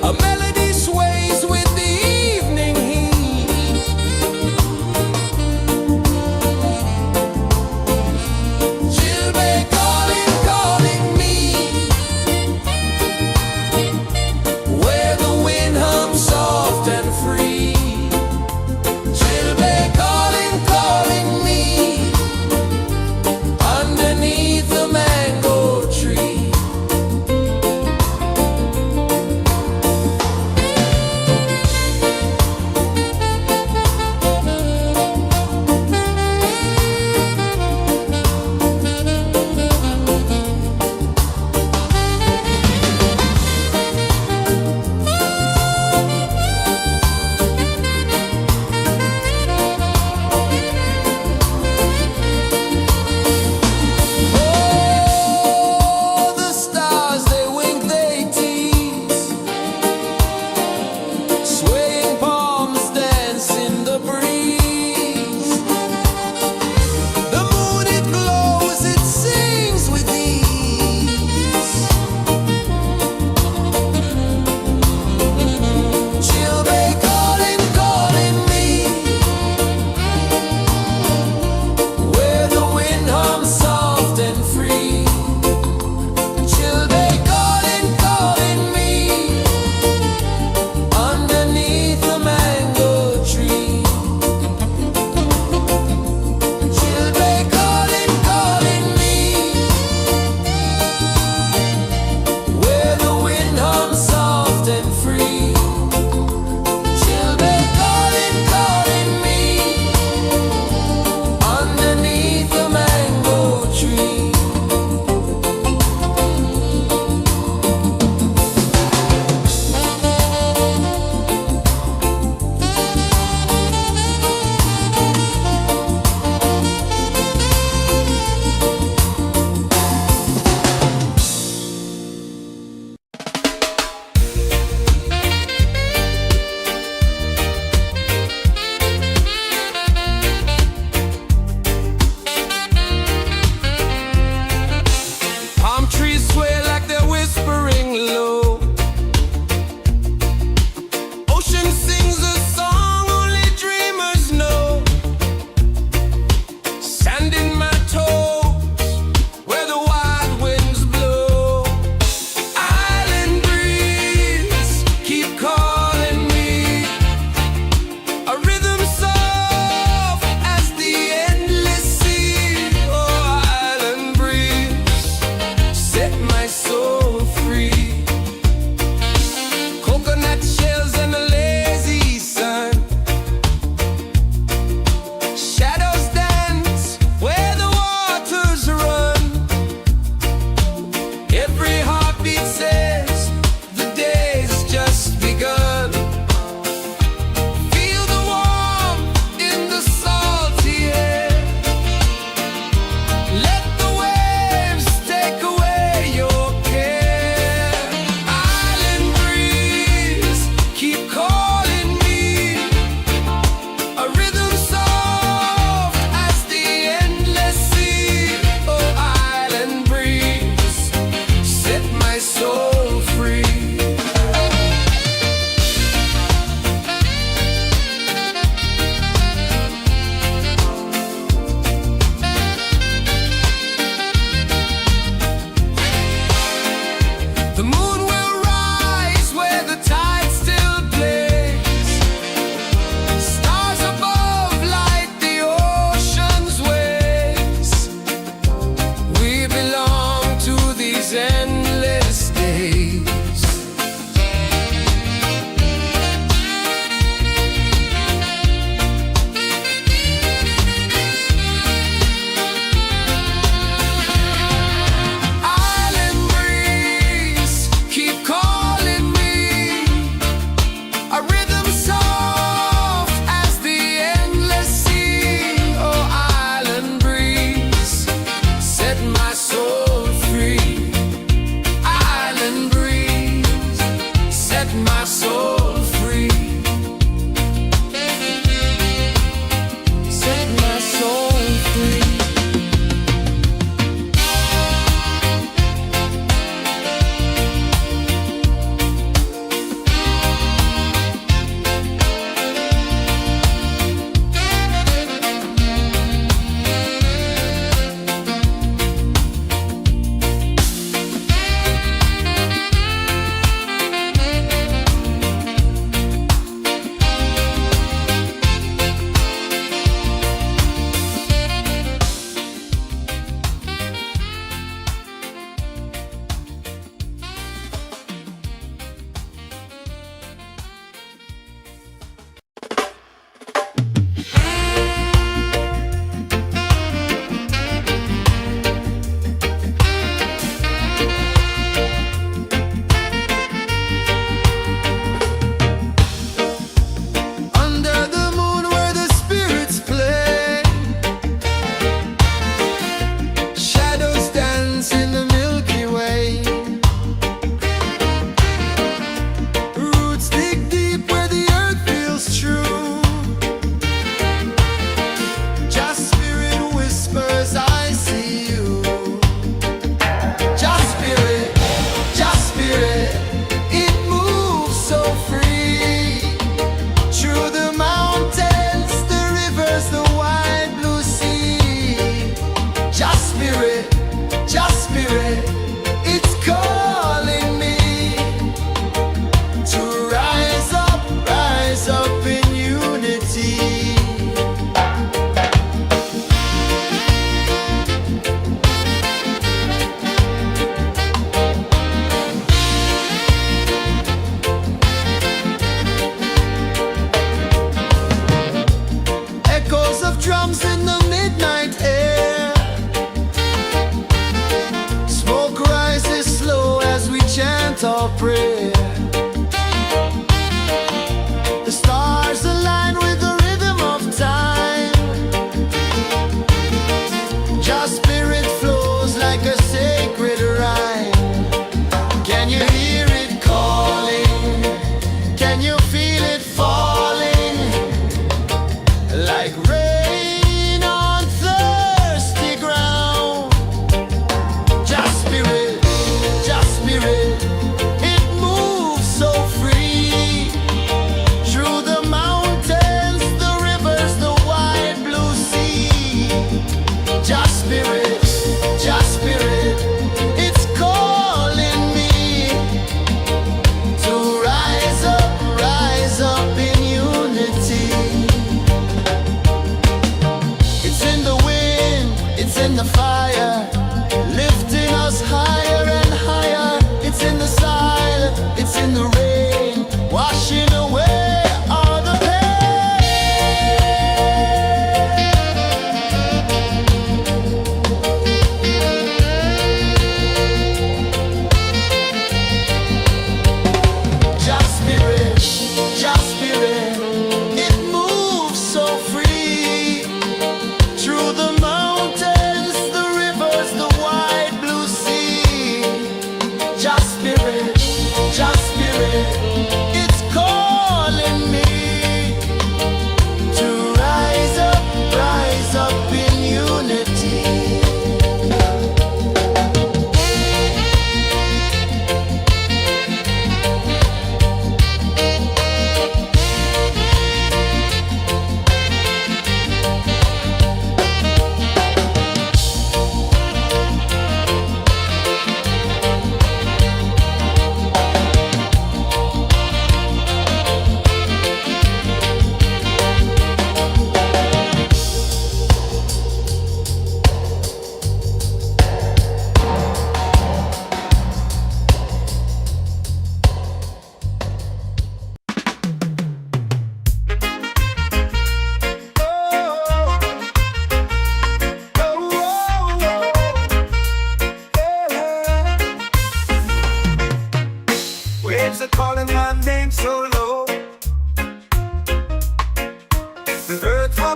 A melody sways with the evening heat. She'll be calling, calling me where the wind hums soft and free. She'll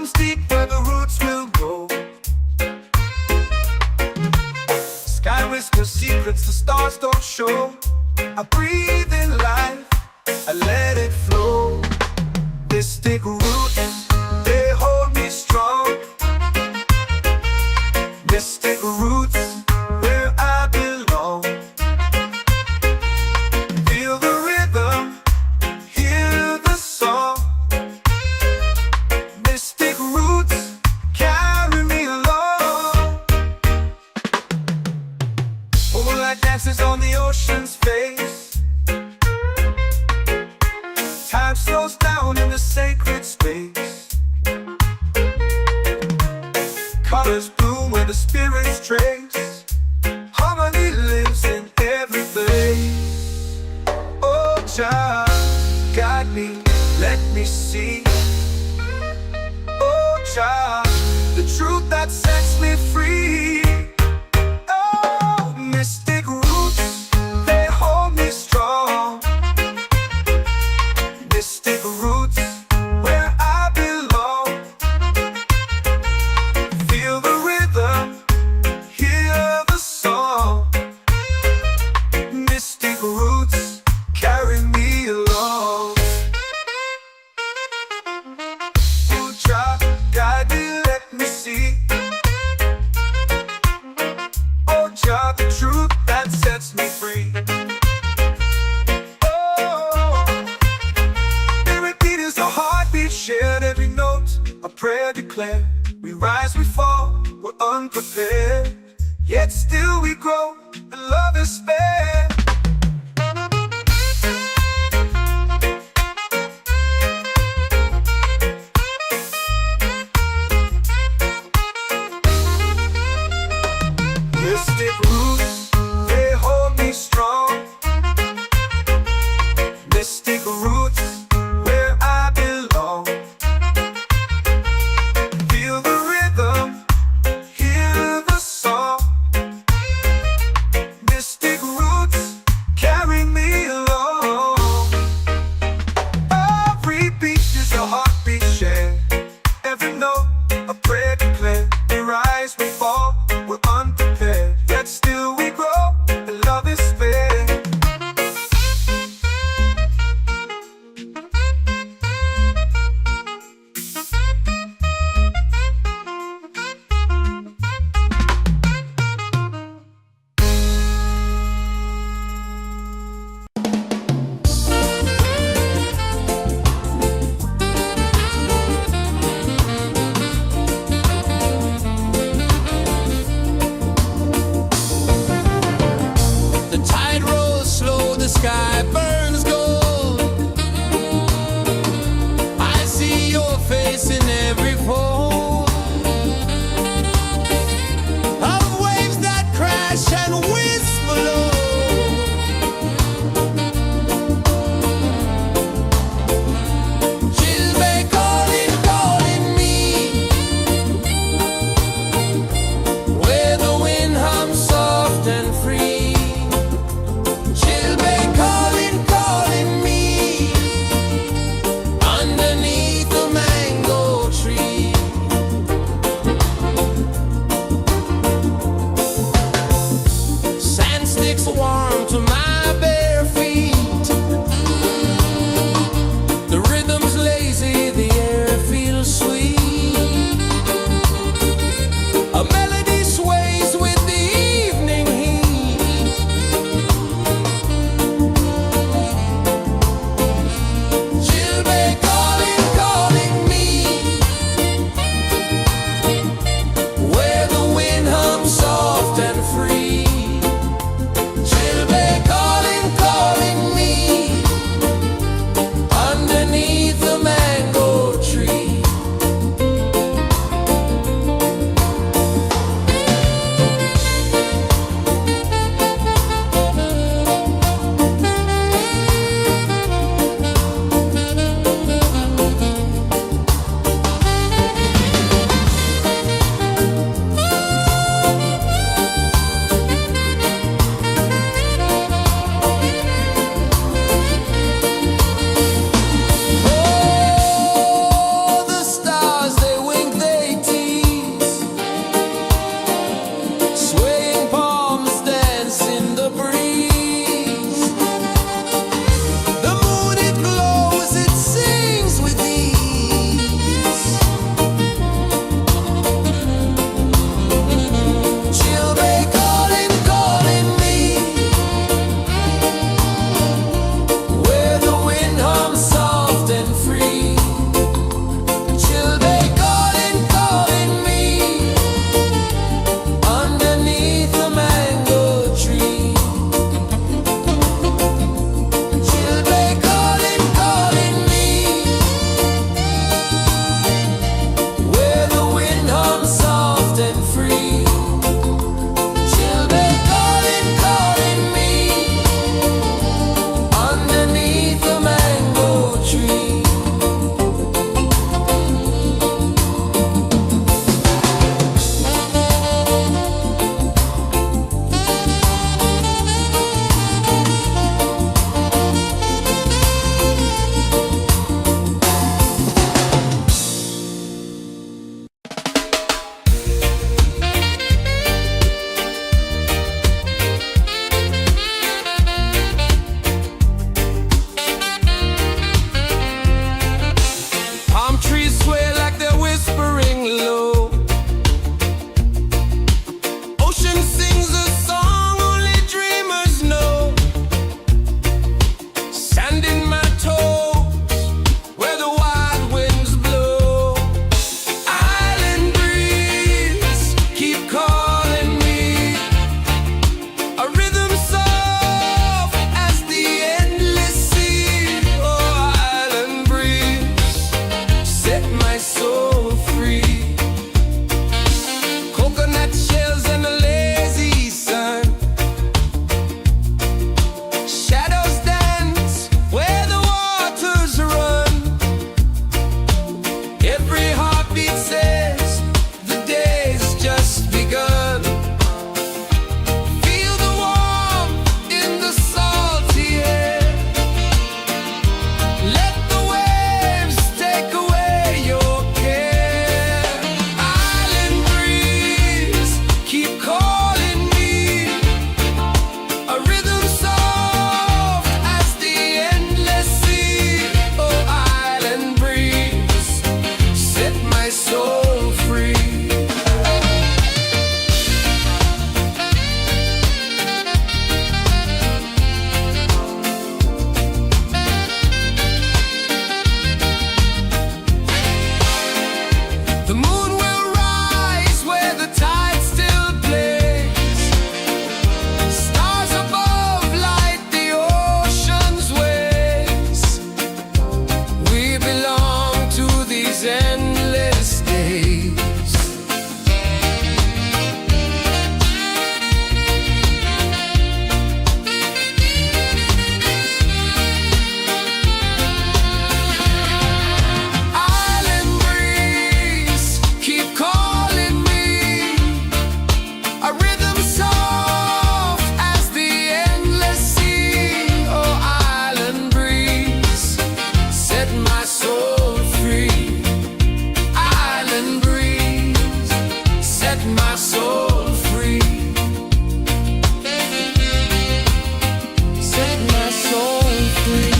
comes deep where the roots will go. Sky whispers secrets the stars don't show. I breathe in life, I let it flow. Mystic roots, they hold me strong. Mystic roots, where I belong. Feel the rhythm, hear the song. Mystic roots, carry me along. Moonlight dances on the ocean's face. Time slows down in the sacred space. Colors bloom where the spirits trace. Harmony lives in every place. Oh, Jah, guide me, let me see. Oh, Jah, the truth that sets me free. Oh, mystic roots, they hold me strong. Mystic roots, where I belong. Feel the rhythm, hear the song. Mystic roots, carry me along. Oh, Jah, guide me, let me see. Oh, Jah, the truth that sets me free. A heartbeat shared, every note a prayer declared. We rise, we fall, we're unprepared, yet still we grow, and love is spared. Mystic roots, they hold me strong. Mystic roots, where I belong. Feel the rhythm, hear the song. Mystic roots, carry me along. Every beat is a heartbeat shared, every note a prayer declared. We rise, we fall, we're unprepared, yet still we grow, and love is spared. says the day's just begun. Feel the warmth in the salty air. Let the waves take away your care. Island breeze, keep calling me. A rhythm soft as the endless sea. Oh, island breeze, set my soul free. The moon will rise where the tide still plays. Stars above light the ocean's waves. We belong to these endless days. Island breeze, keep calling me. A rhythm soft as the endless sea. Oh, island breeze, set my soul free. Island breeze, set my soul free. Set my soul free.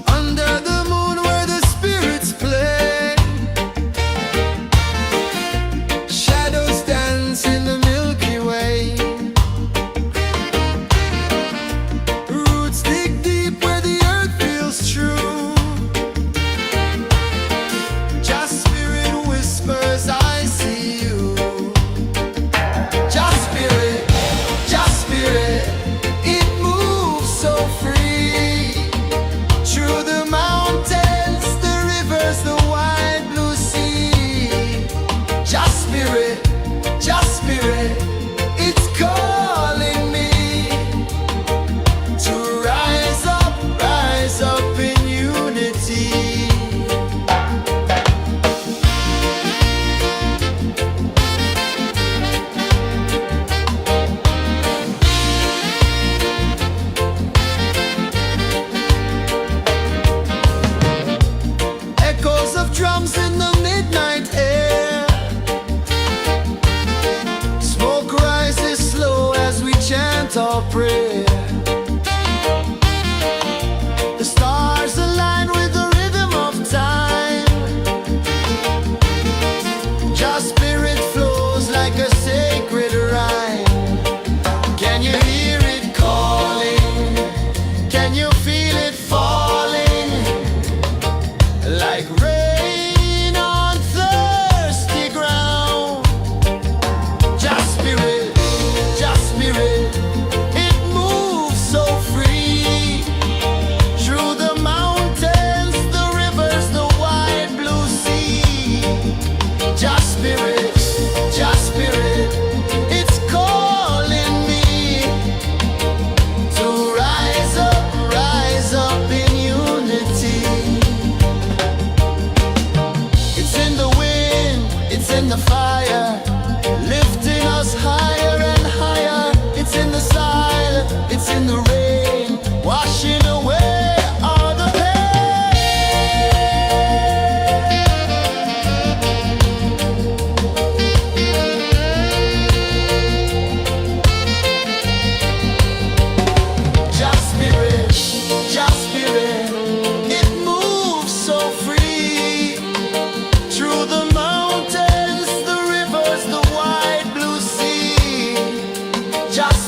Under the moon where the spirits play, shadows dance in the Milky Way. Roots dig deep where the earth feels true. Just spirit whispers, I see you. Just spirit, it moves so free. Through the mountains, the rivers, the wide blue sea. Just spirit, it's calling me to rise up in unity. Echoes of drums in the midnight air. Smoke rises slow as we chant our prayer. The stars align with the rhythm of time. Just spirit flows like a sacred rhyme. Can you hear it calling? Can you feel it falling? Like rain on thirsty ground. Just spirit, it moves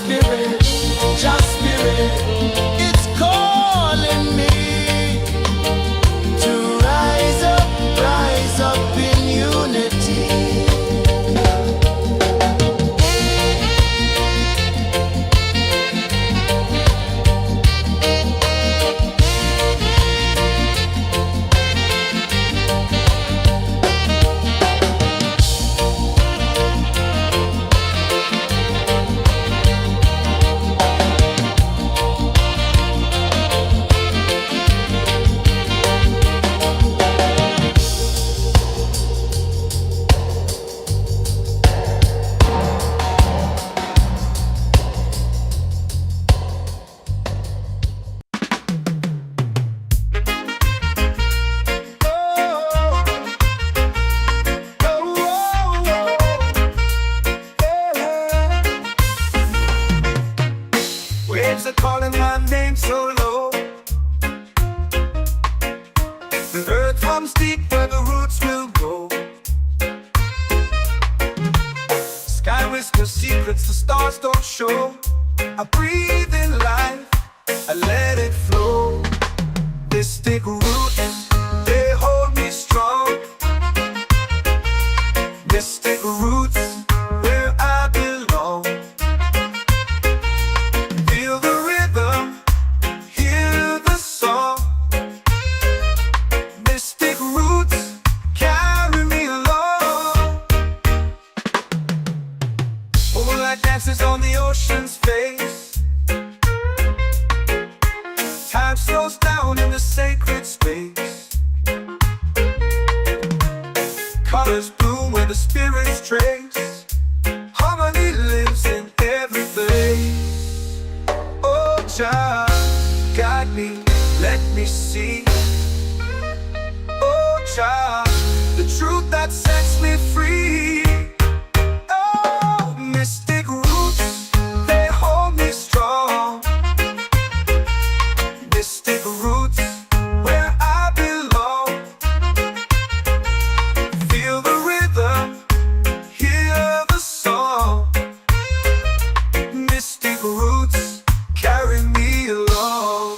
spirit, just spirit, it's calling me to rise up in unity. Waves are calling my name so low. The earth hums deep where the roots will go. Sky whispers secrets the stars don't show. I breathe in life, I let it flow. This take root, they hold me strong. This take roots where I belong. Feel the rhythm, hear the song. Mystic roots carry me along. Moonlight dances on the ocean's face. Time slows down in the sacred space. Colors bloom where the spirits trace. Harmony lives in every place. Oh, Jah, guide me, let me see. Oh, Jah, the truth that sets me free. Oh, mystic roots, they hold me strong. Mystic roots, where I belong. Feel the rhythm, hear the song. Mystic roots carry me along.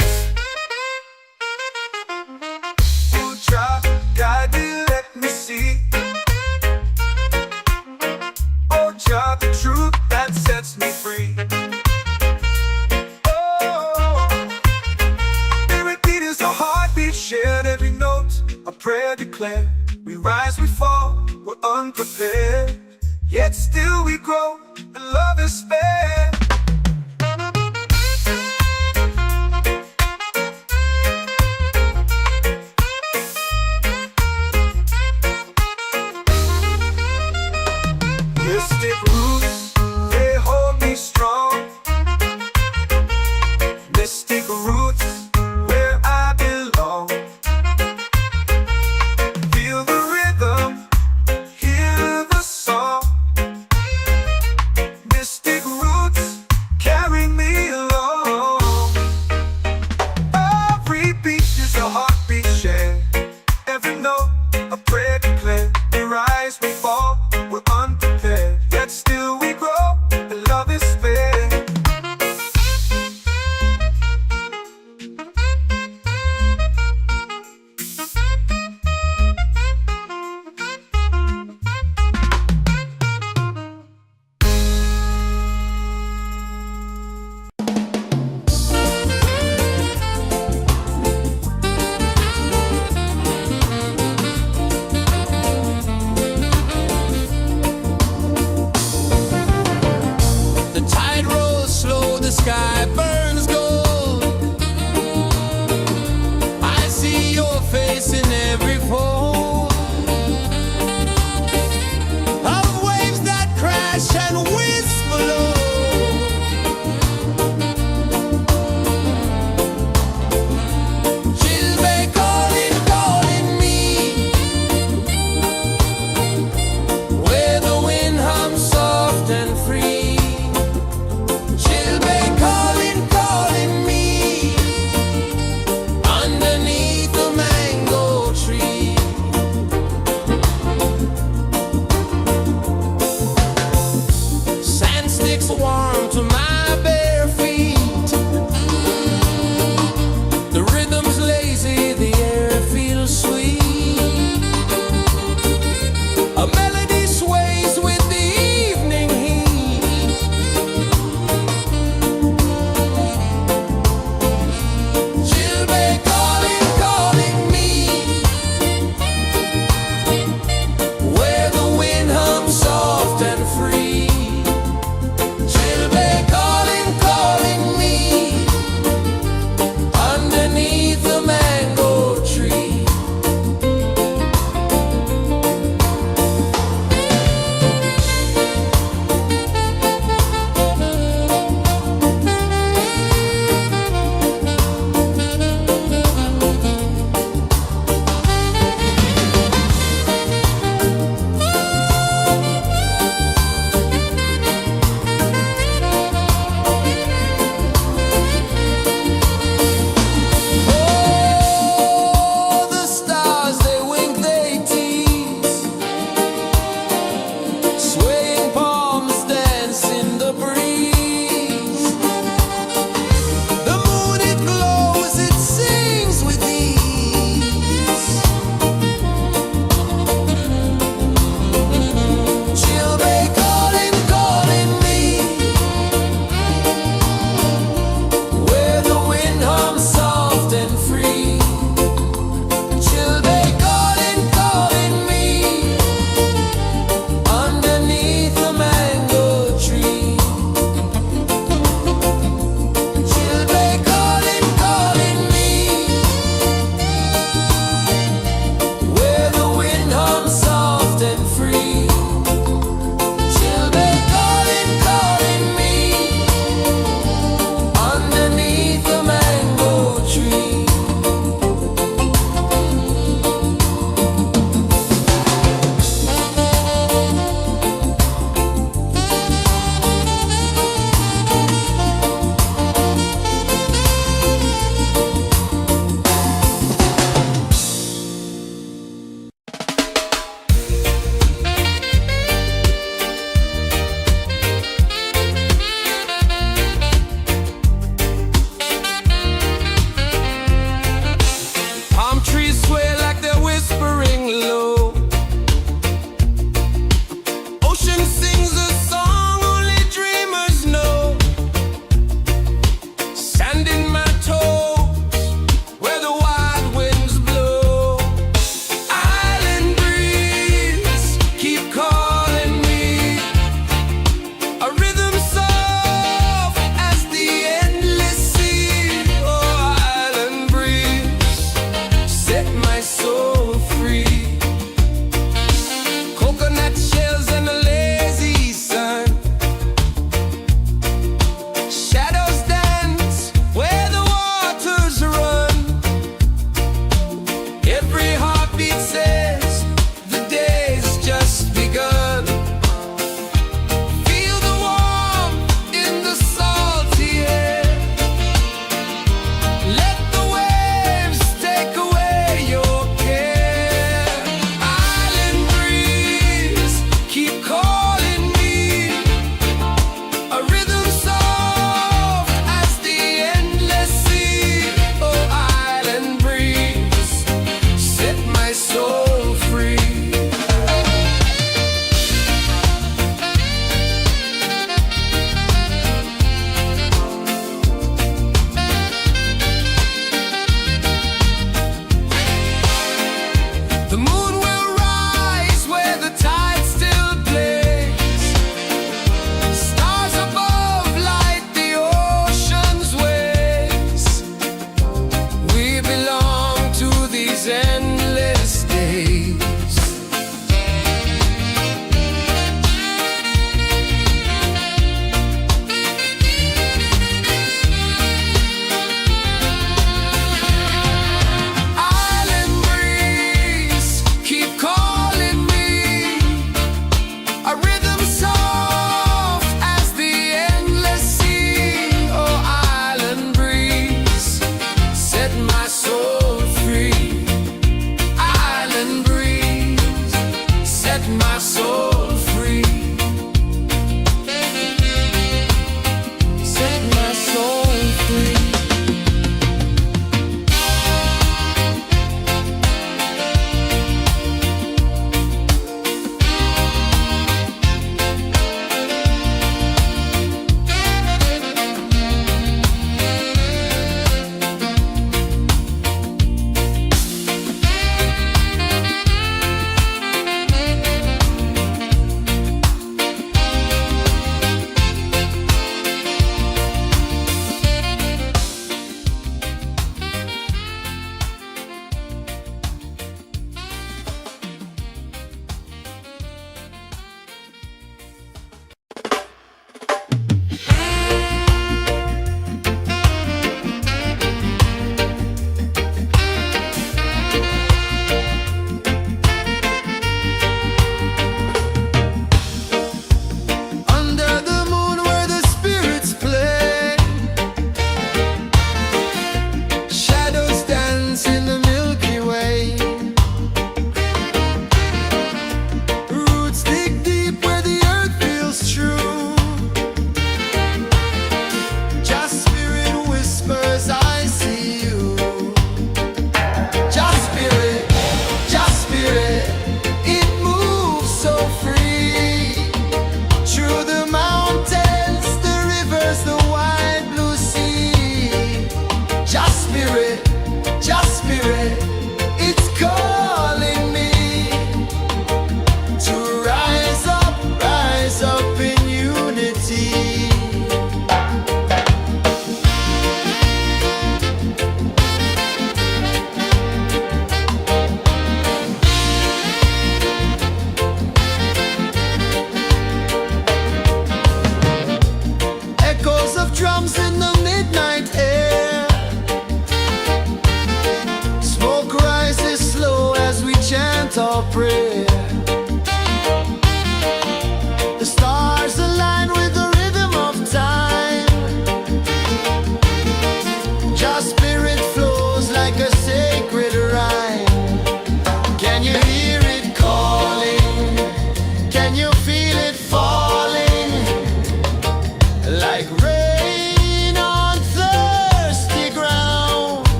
Oh, Jah, guide me, let me see. Oh, Jah, the truth that sets me free. Oh, spirit beat is a heartbeat shared, every note a prayer declared. We rise, we fall, we're unprepared, yet still we grow, and love is spared. Mystic roots, they hold me strong. Mystic roots, where I belong. Feel the rhythm, hear the song. Mystic roots carry me along. Every beat is a heartbeat shared, every note a prayer declared. We rise, we fall, we're unprepared, yet still we grow, and love is spared. The tide rolls slow, the sky burns gold. I see your face in every fold of waves that crash and whisper low. Chilbay calling, calling me, where the wind hums soft and free. Chilbay calling,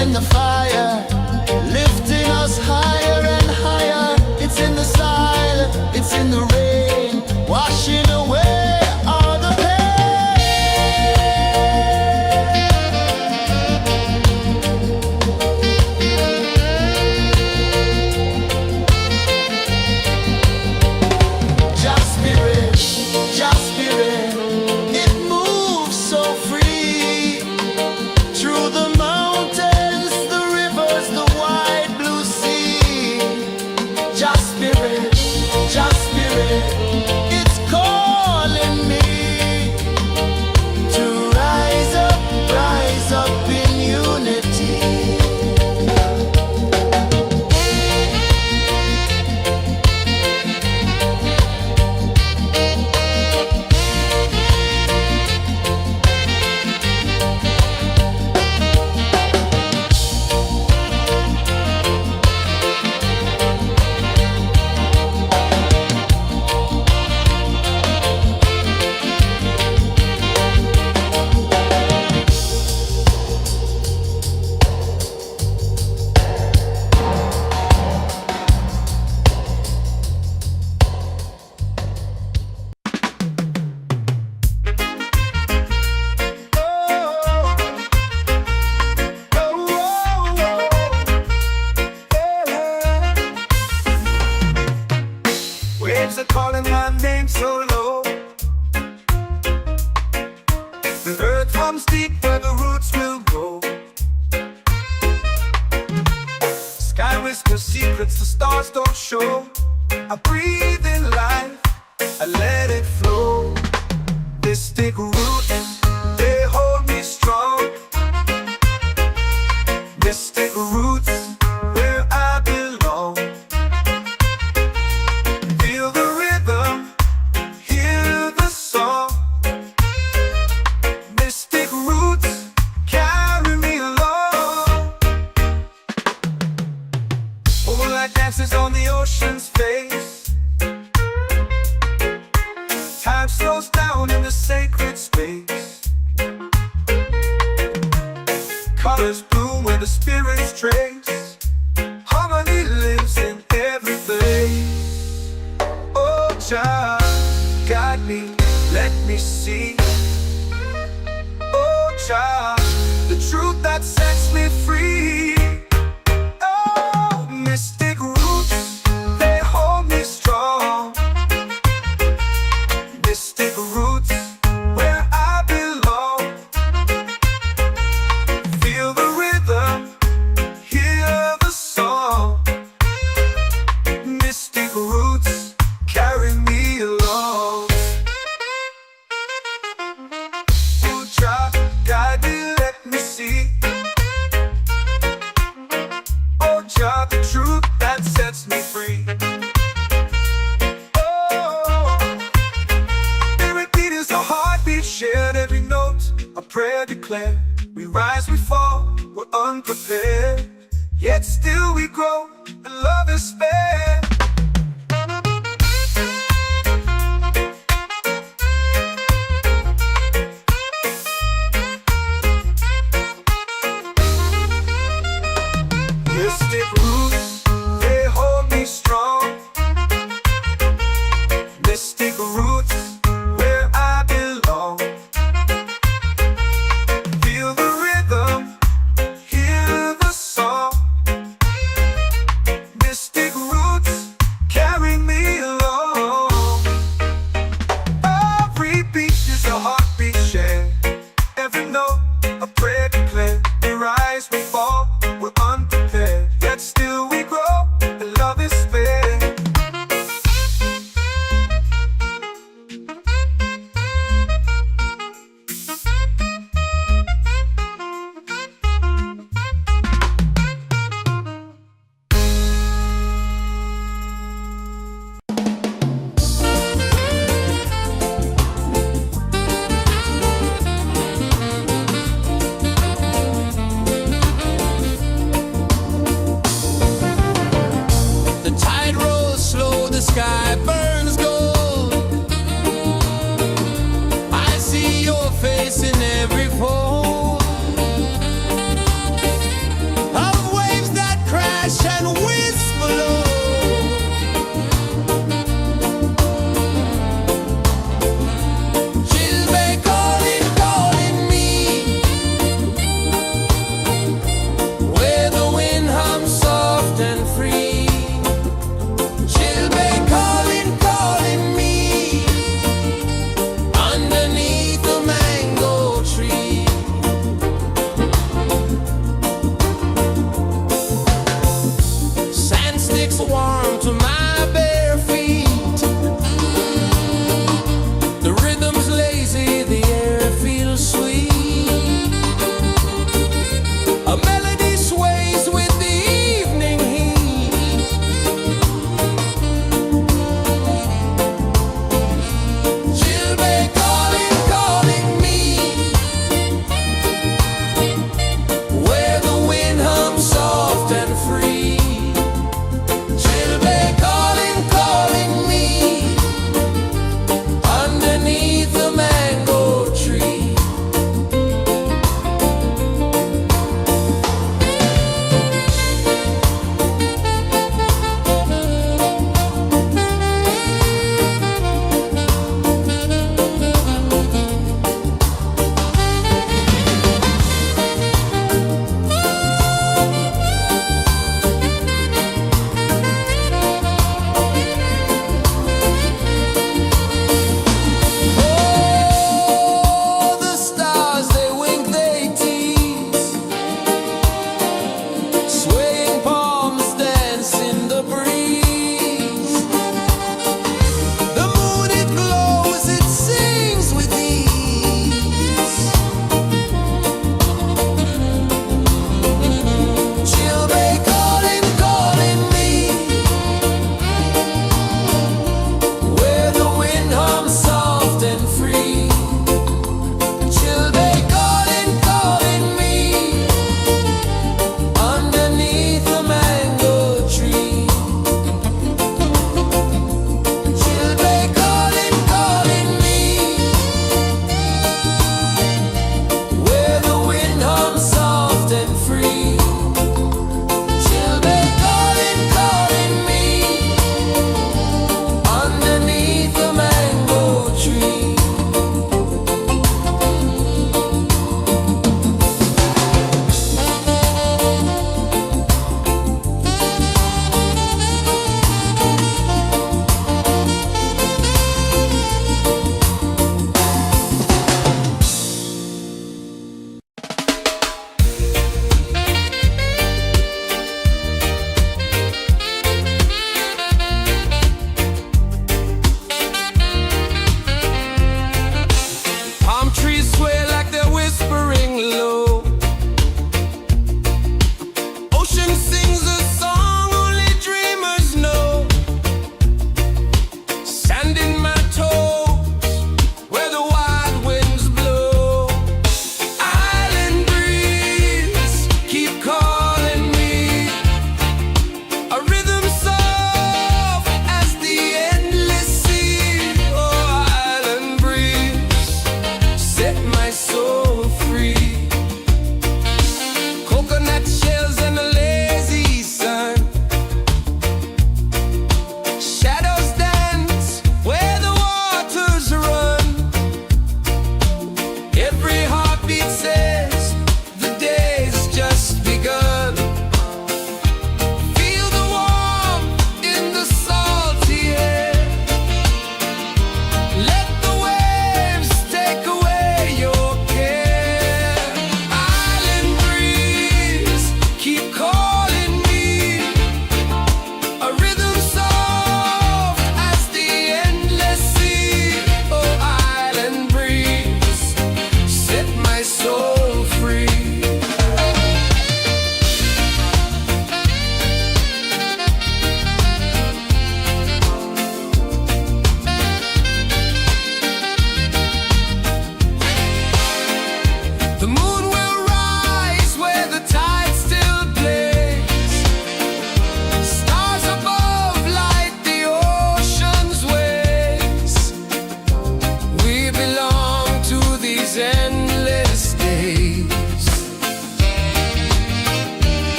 in the fire, lifting us higher and higher. It's in the silence, it's in the rain, washing away all the pain. Just spirit, just spirit, it moves so free through the mountains, the rivers, the wide blue sea. Just spirit, it's calling me to rise up in unity. Waves are calling my name so low. The earth hums deep where the roots will go. Sky whispers secrets the stars don't show. I breathe in life, I let it flow. Mystic roots, they hold me strong. Mystic roots, where I belong. Feel the rhythm, hear the song. Mystic roots, carry me along. Moonlight dances on the ocean's face. Time slows down in the sacred space. Colors bloom where the spirits trace. Harmony lives in every face. Oh, child, guide me, let me see. Oh, child, the truth that sets me free. Oh, mystic roots, they hold me strong. Mystic roots, where I belong. Feel the rhythm, hear the song. Mystic roots, carry me along. Oh, child, guide me, let me see. Oh, child, the truth that sets me free. Oh, spirit beat is a heartbeat shared, every note a prayer declared. We rise, we fall, we're unprepared, yet still we grow, and love is spared. Mystic roots, they hold me strong. Mystic roots, where I belong. Feel the rhythm, hear the song. Mystic roots, carry me along. Every beat is a heartbeat shared, every note a prayer declared. We rise, we fall, we're unprepared, yet still we grow, and love is spared.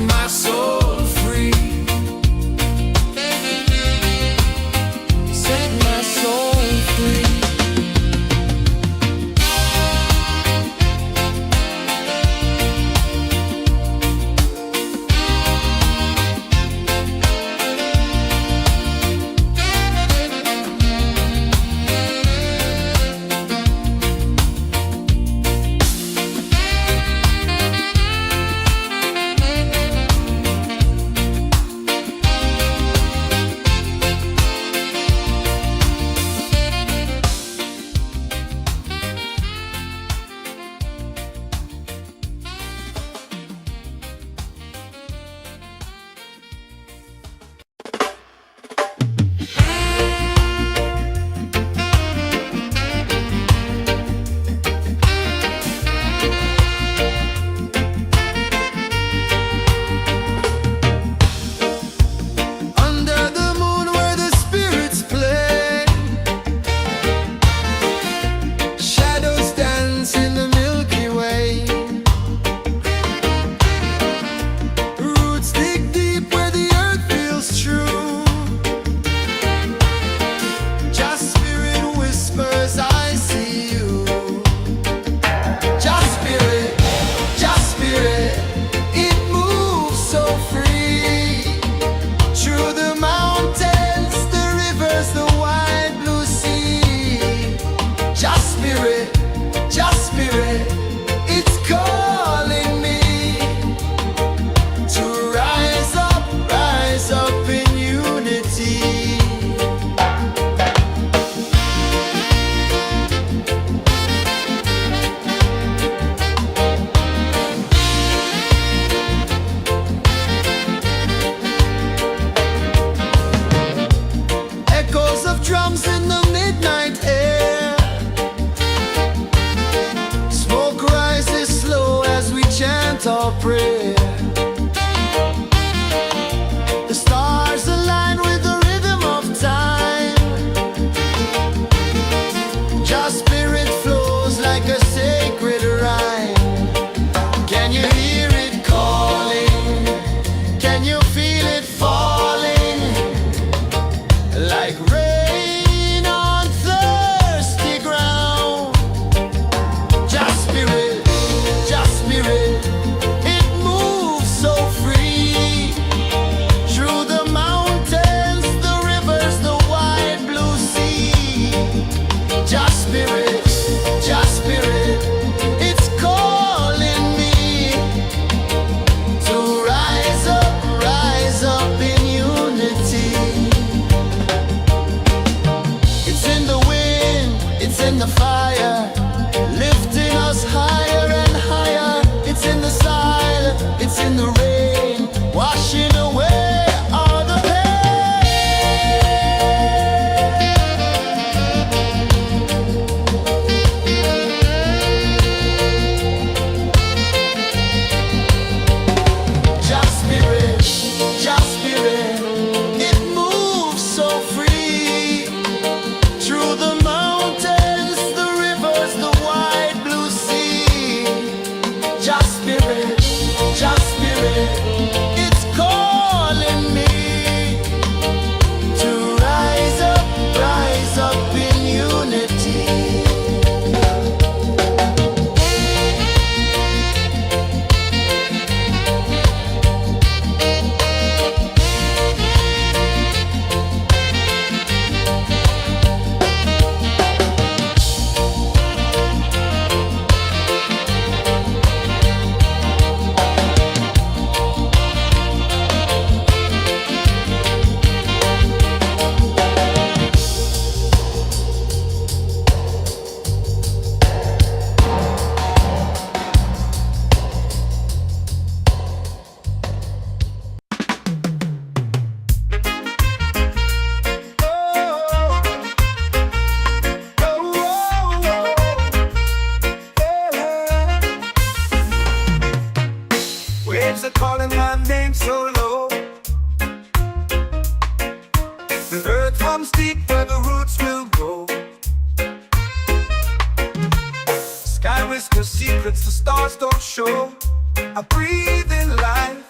my soul free. Set my soul free. Drums in the midnight air. Smoke rises slow as we chant our prayer. The stars align with the rhythm of time. Your spirit flows like a sacred rhyme. Can you hear it calling? Can you feel it falling? Like rain the fire, lifting us higher and higher. It's in the silence, it's in the rain, washing away all the Just spirit, it moves so free through the mountains, the wide blue sea. Just spirit, it's calling me to rise up in unity. Waves are calling my name so low. The earth hums deep where the roots will go. Sky whispers secrets the stars don't show. I breathe in life,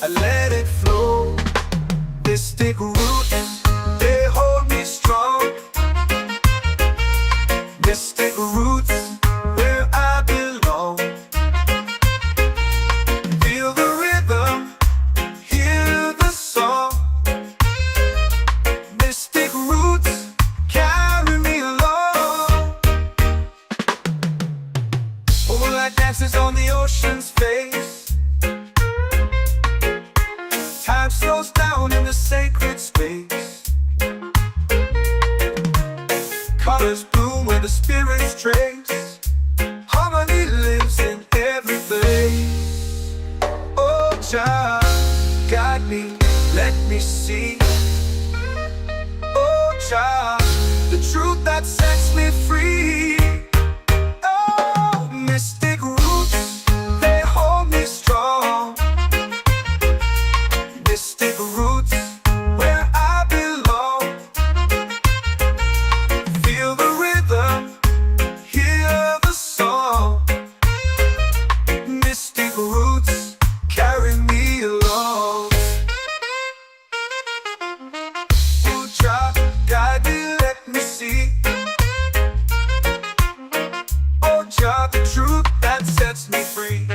I let it flow. Mystic roots, they hold me strong. Mystic roots, where I belong. Feel the rhythm, hear the song. Mystic roots, carry me along. Moonlight dances on the ocean's face. Time slows down in the sacred space. Colors bloom where the spirits trace. Harmony lives in every place. Oh, Jah, guide me, let me see. Oh, Jah, the truth that sets me free. Oh, mystic roots, they hold me strong. Mystic roots, where I belong. Feel the rhythm, hear the song. Mystic roots, carry me along. Oh, Jah, guide me, let me see. Oh, Jah, the truth that sets me free.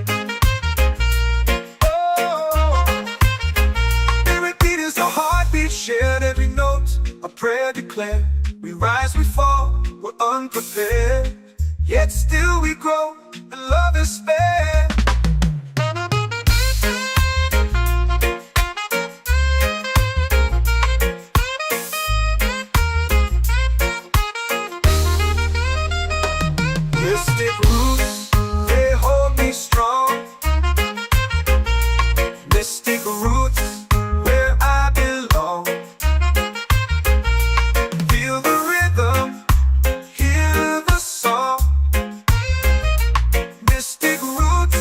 Shared every note, a prayer declared. We rise, we fall, we're unprepared. Yet still we grow, and love is spared. Mystic roots, they hold me strong. Mystic roots, where I belong. Feel the rhythm, hear the song. Mystic roots,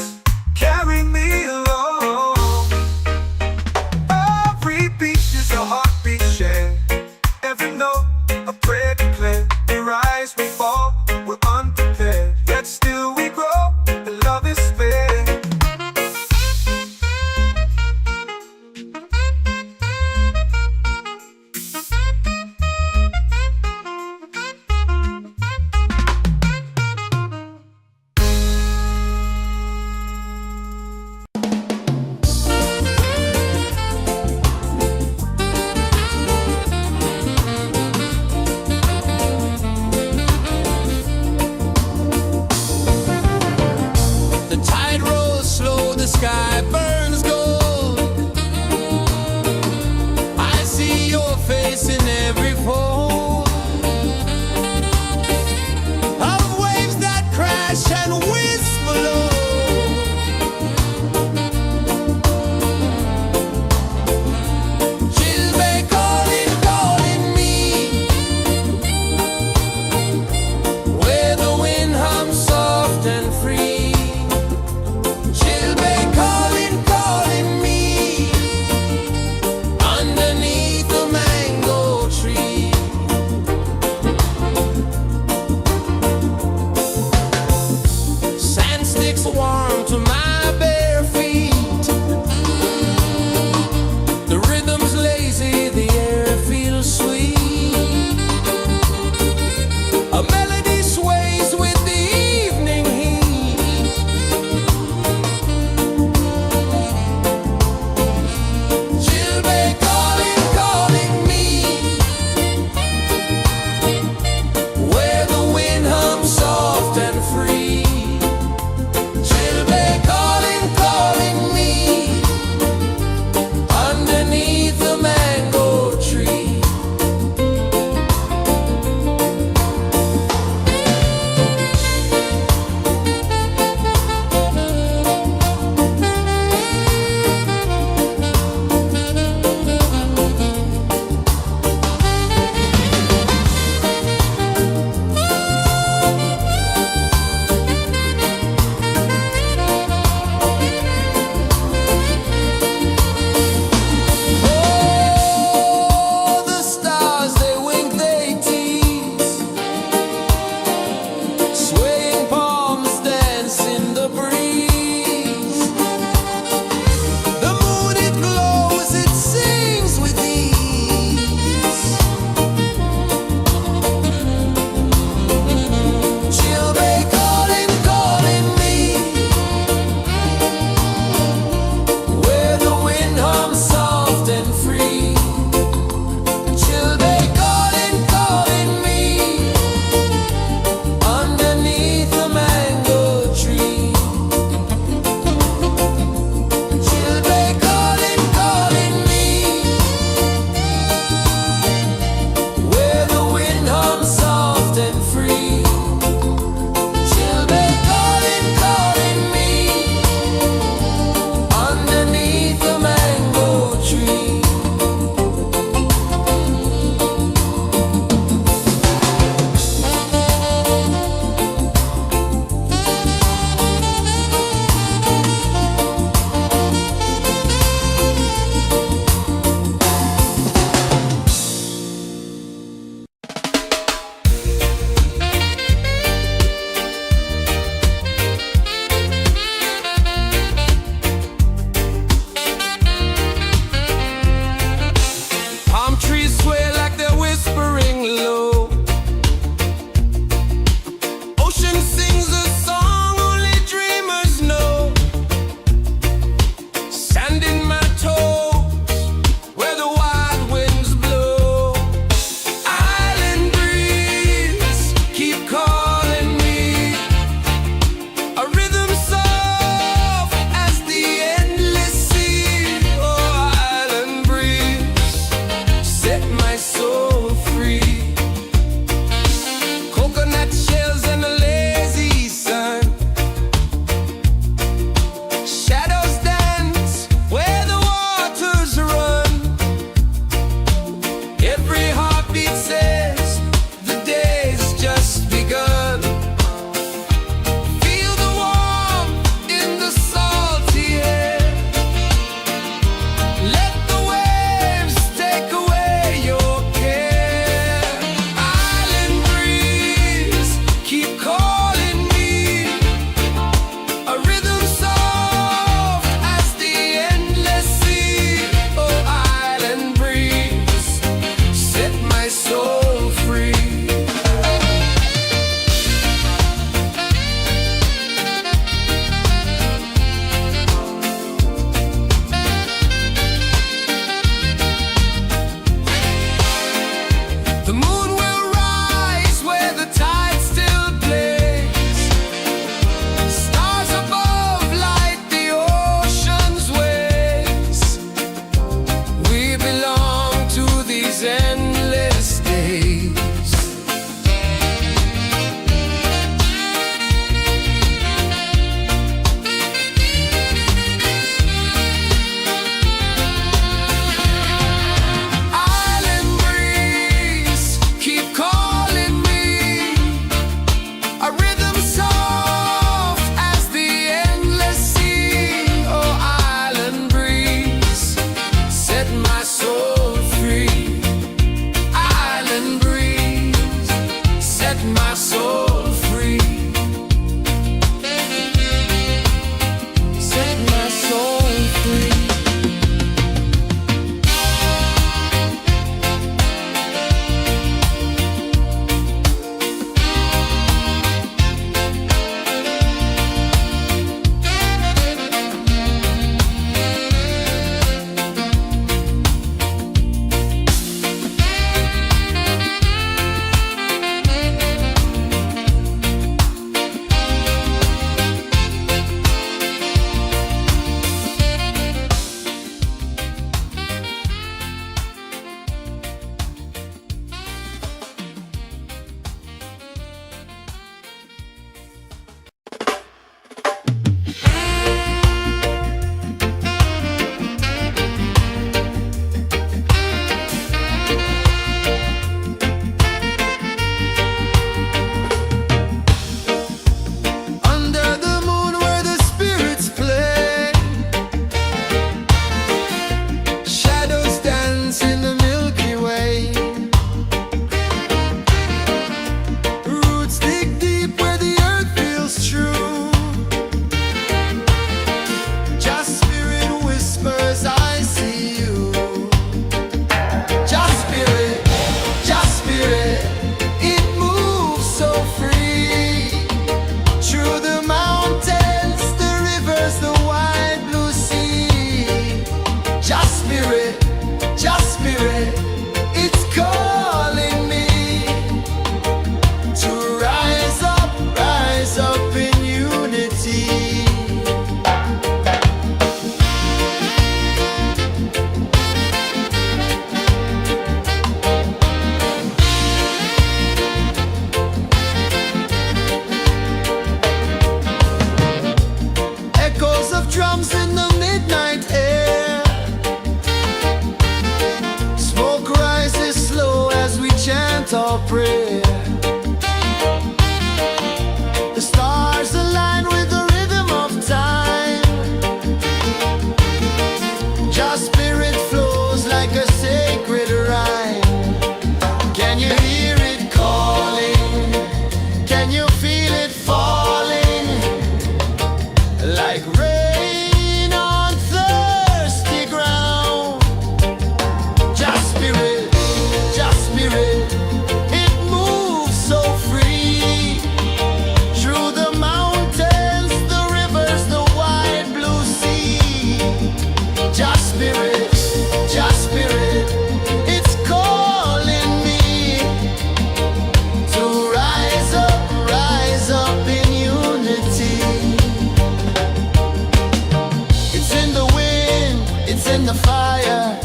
in the fire,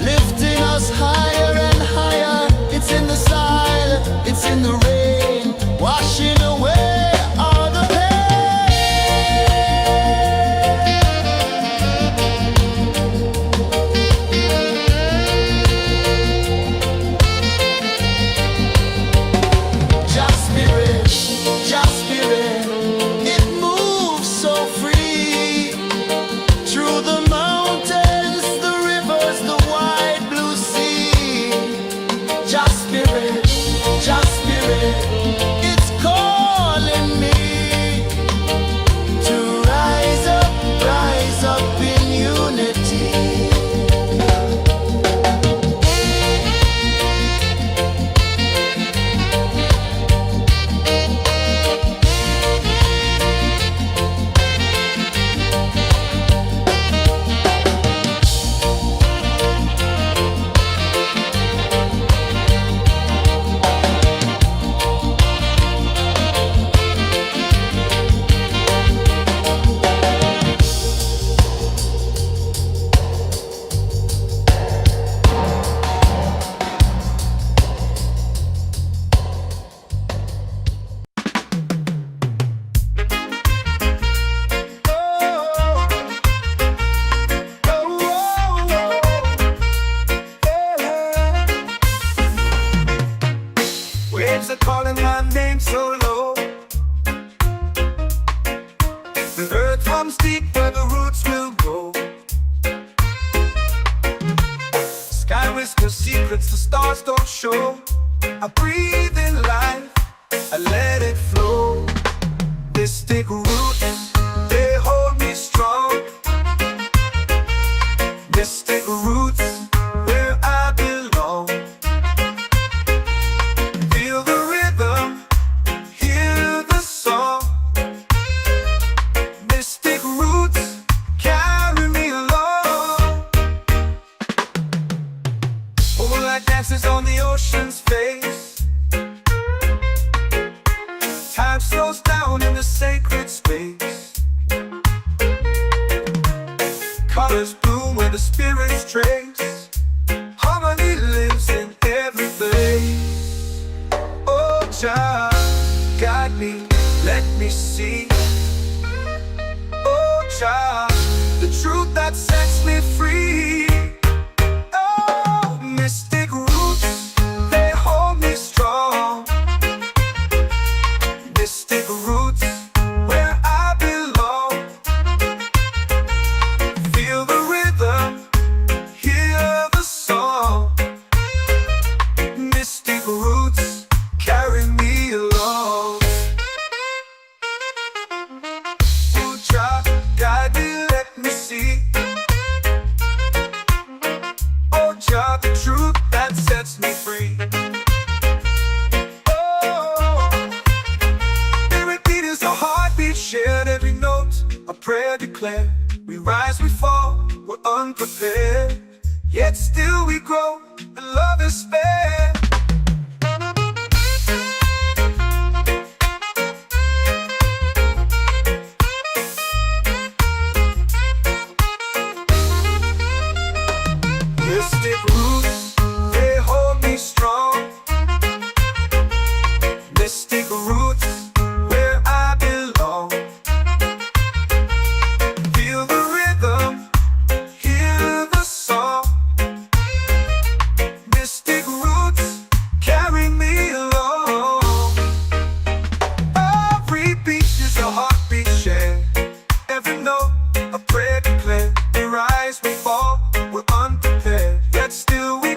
lifting us higher and higher. It's in the silence, it's in the rain, washing away all the pain. Just spirit, just spirit, it moves so free through the mountains, the rivers, the wide blue sea. Just spirit, it's calling me to rise up in unity. Waves are calling my name so low. The earth hums deep where the roots will go. Sky whispers secrets the stars don't show. I breathe in life, I let it flow. Mystic roots, they hold me strong. Mystic roots, where I belong. Feel the rhythm, hear the song. Mystic roots, carry me along. Moonlight dances on the ocean's face. Time slows down in the sacred space. Colors bloom where the spirits trace. Harmony lives in every place. Oh, Jah, guide me, let me see. Oh, Jah, the truth that sets me free. Oh, mystic roots, they hold me strong. Mystic roots, where I belong. Feel the rhythm, hear the song. Mystic roots, carry me along. Oh, Jah, guide me, let me see. Oh, Jah, the truth that sets me free. Oh, spirit beat is a heartbeat shared, every note a prayer declared. We rise, we fall, we're unprepared, yet still we grow, and love is spared. Mystic roots, they hold me strong. Mystic roots, where I belong. Feel the rhythm, hear the song. Mystic roots, carry me along. Every beat is a heartbeat shared, every note a prayer declared. We rise, we fall, we're unprepared, yet still we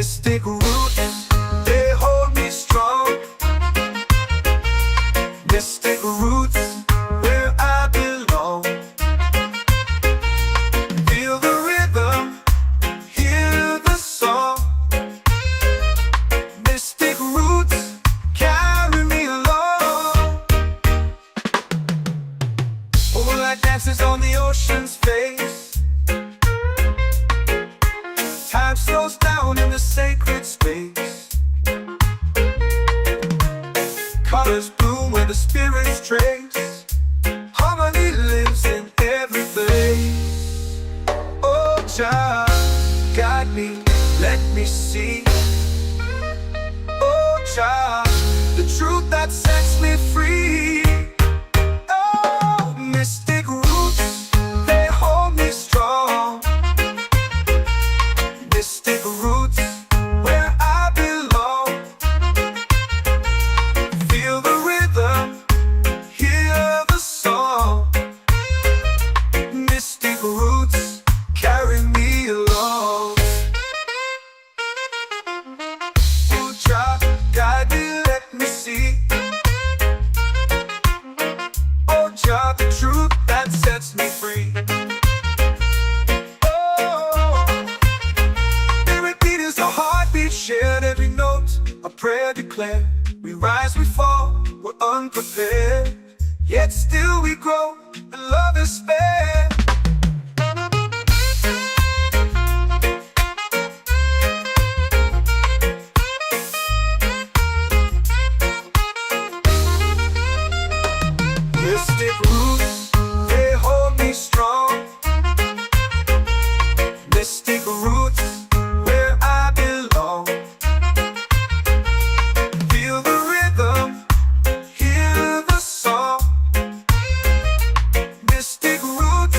Mystic roots, they hold me strong. Mystic roots, where I belong. Feel the rhythm, hear the song. Mystic roots, carry me along. Moonlight dances on the ocean's face. Time slows down in the sacred space. Colors bloom where the spirits trace. Harmony lives in every face. Oh, Jah, guide me, let me see. Oh, Jah, the truth that sets me free. Oh, mystic roots, they hold me strong. Mystic roots, where I belong. Feel the rhythm, hear the song. Mystic roots, carry me along. Oh, Jah, guide me, let me see. Oh, Jah, the truth that sets me free. Shared every note, a prayer declared. We rise, we fall, we're unprepared. Yet still we grow, and love is spared. Mystic roots, they hold me strong. Mystic roots, where I belong. Feel the rhythm, hear the song. Mystic roots,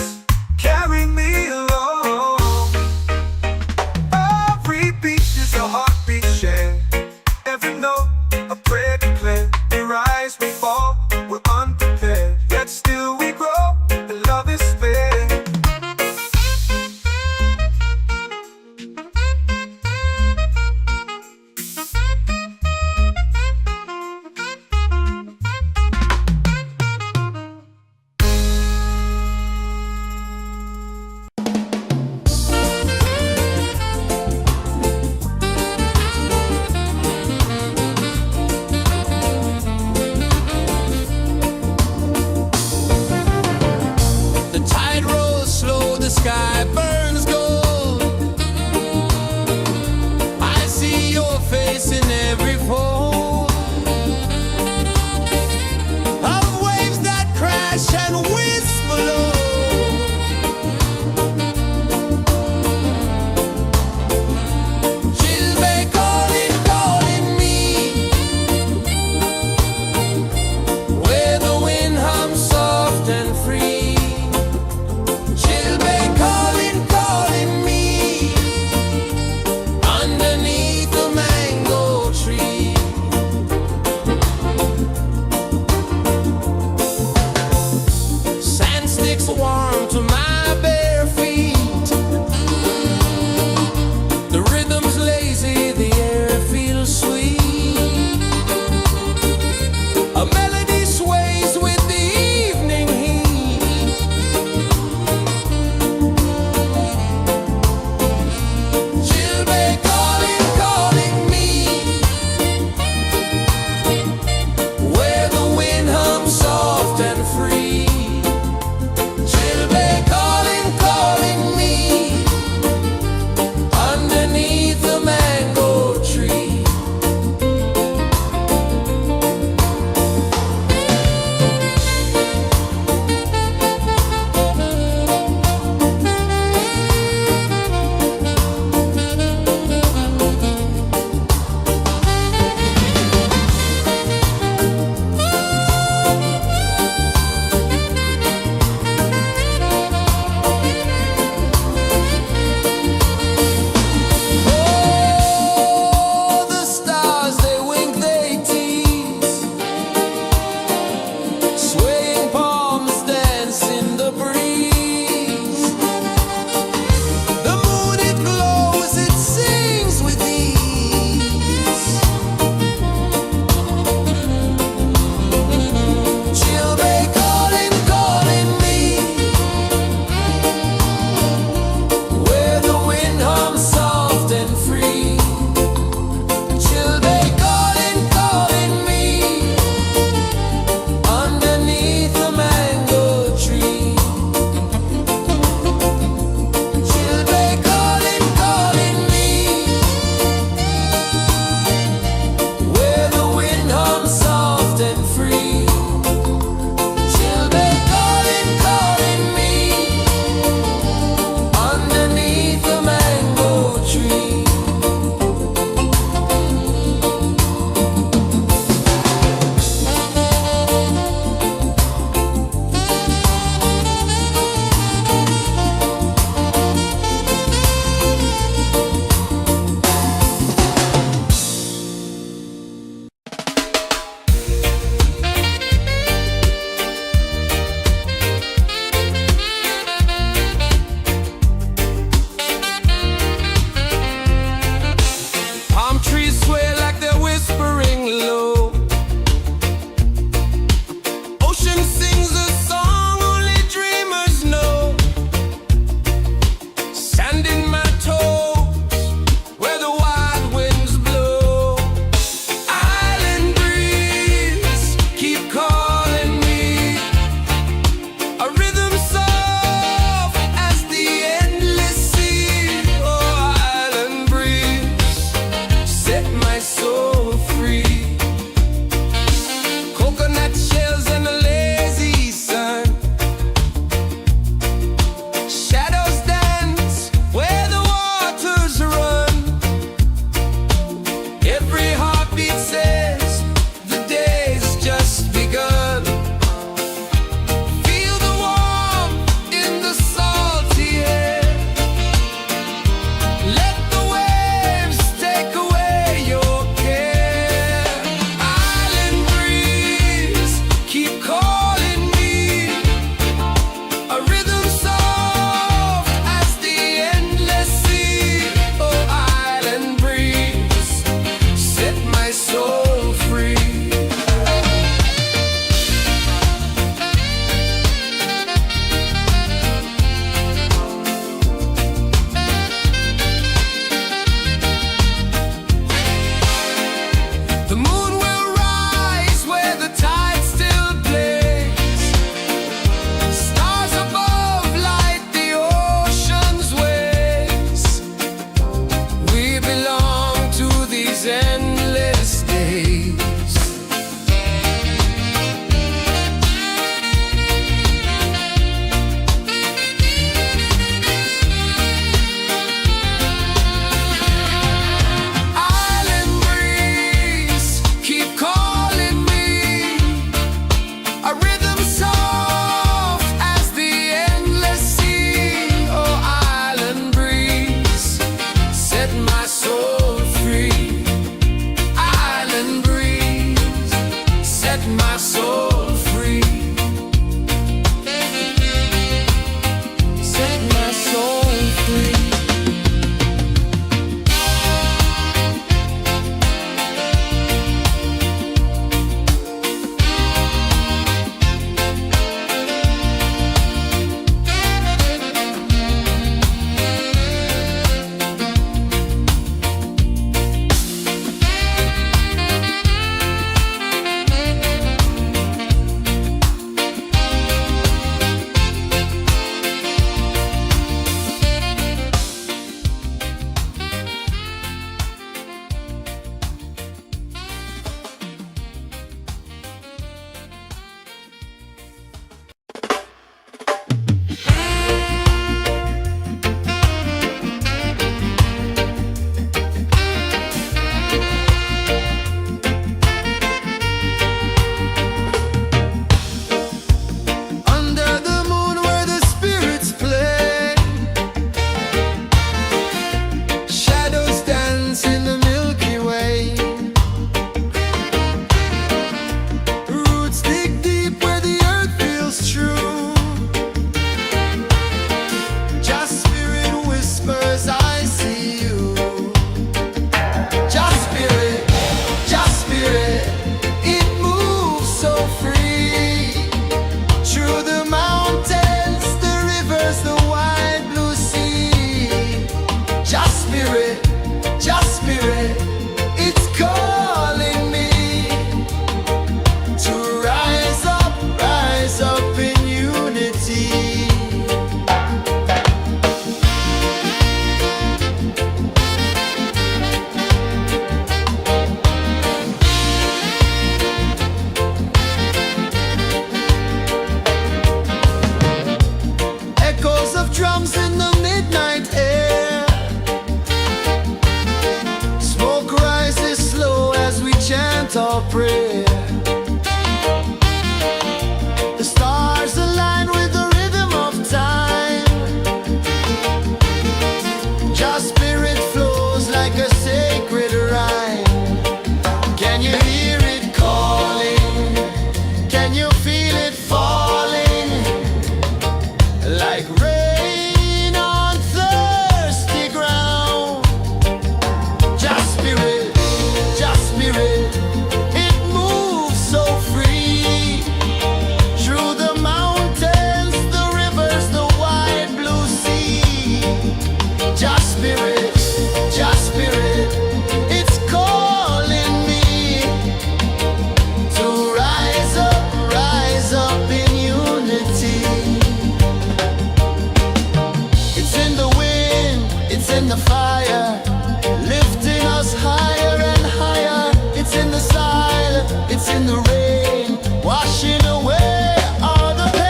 fire, lifting us higher and higher. It's in the silence, it's in the rain, washing away all the pain.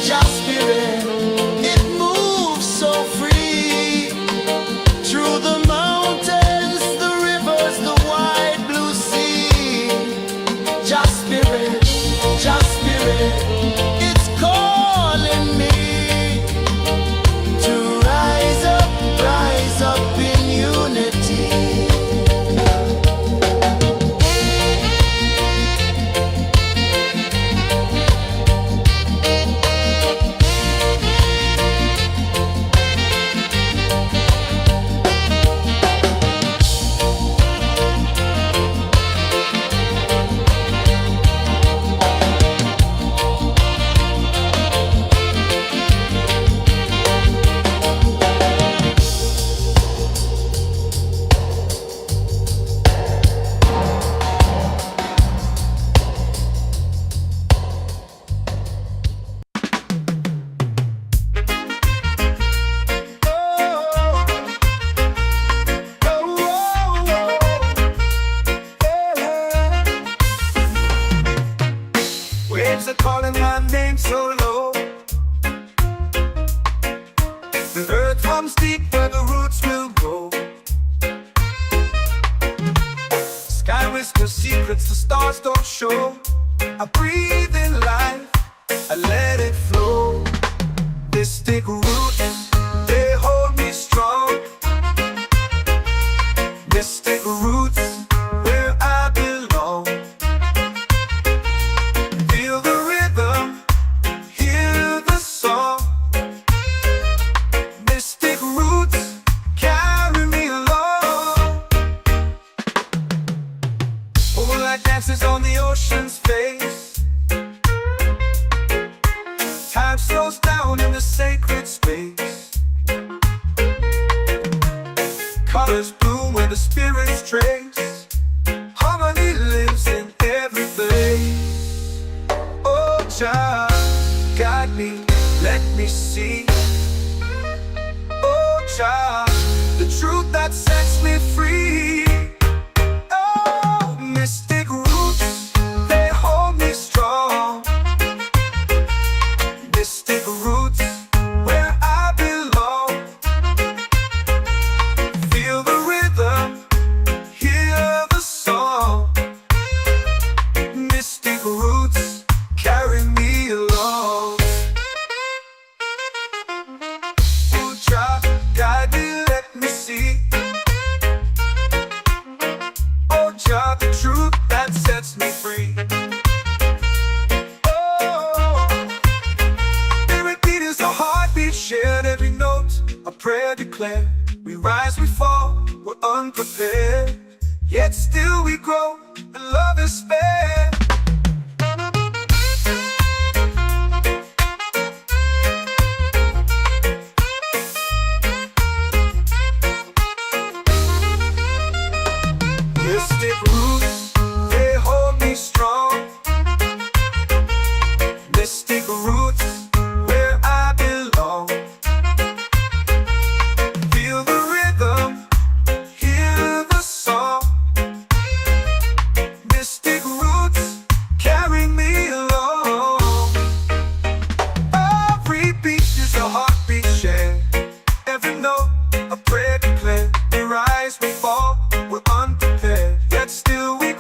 Just spirit, it moves so free through the mountains, the rivers, the wide blue sea. Just spirit, it's calling me to rise up in unity. Waves are calling my name so low. The earth hums deep where the roots will go. Sky whispers secrets the stars don't show. I breathe in life, I let it flow. Mystic roots, they hold me strong. Mystic roots, where I belong. Feel the rhythm, hear the song. Mystic roots, carry me along. Moonlight dances on the ocean's face. Time slows down in the sacred space. Colors bloom where the spirits trace. Harmony lives in every place. Oh, Jah, guide me, let me see. Oh, Jah, the truth that sets me free. Oh, mystic roots, they hold me strong. Mystic roots, where I belong. Feel the rhythm, hear the song. Mystic roots, carry me along. Oh, Jah, guide me, let me see. Oh, Jah, the truth that sets me free. Oh, every beat is a heartbeat shared, every note a prayer declared. We rise, we fall, we're unprepared, yet still we grow, and love is spared. Mystic roots, they hold me strong. Mystic roots, where I belong. Feel the rhythm, hear the song. Mystic roots, carry me along. Every beat is a heartbeat shared, every note a prayer declared. We rise, we fall, we're unprepared, yet still we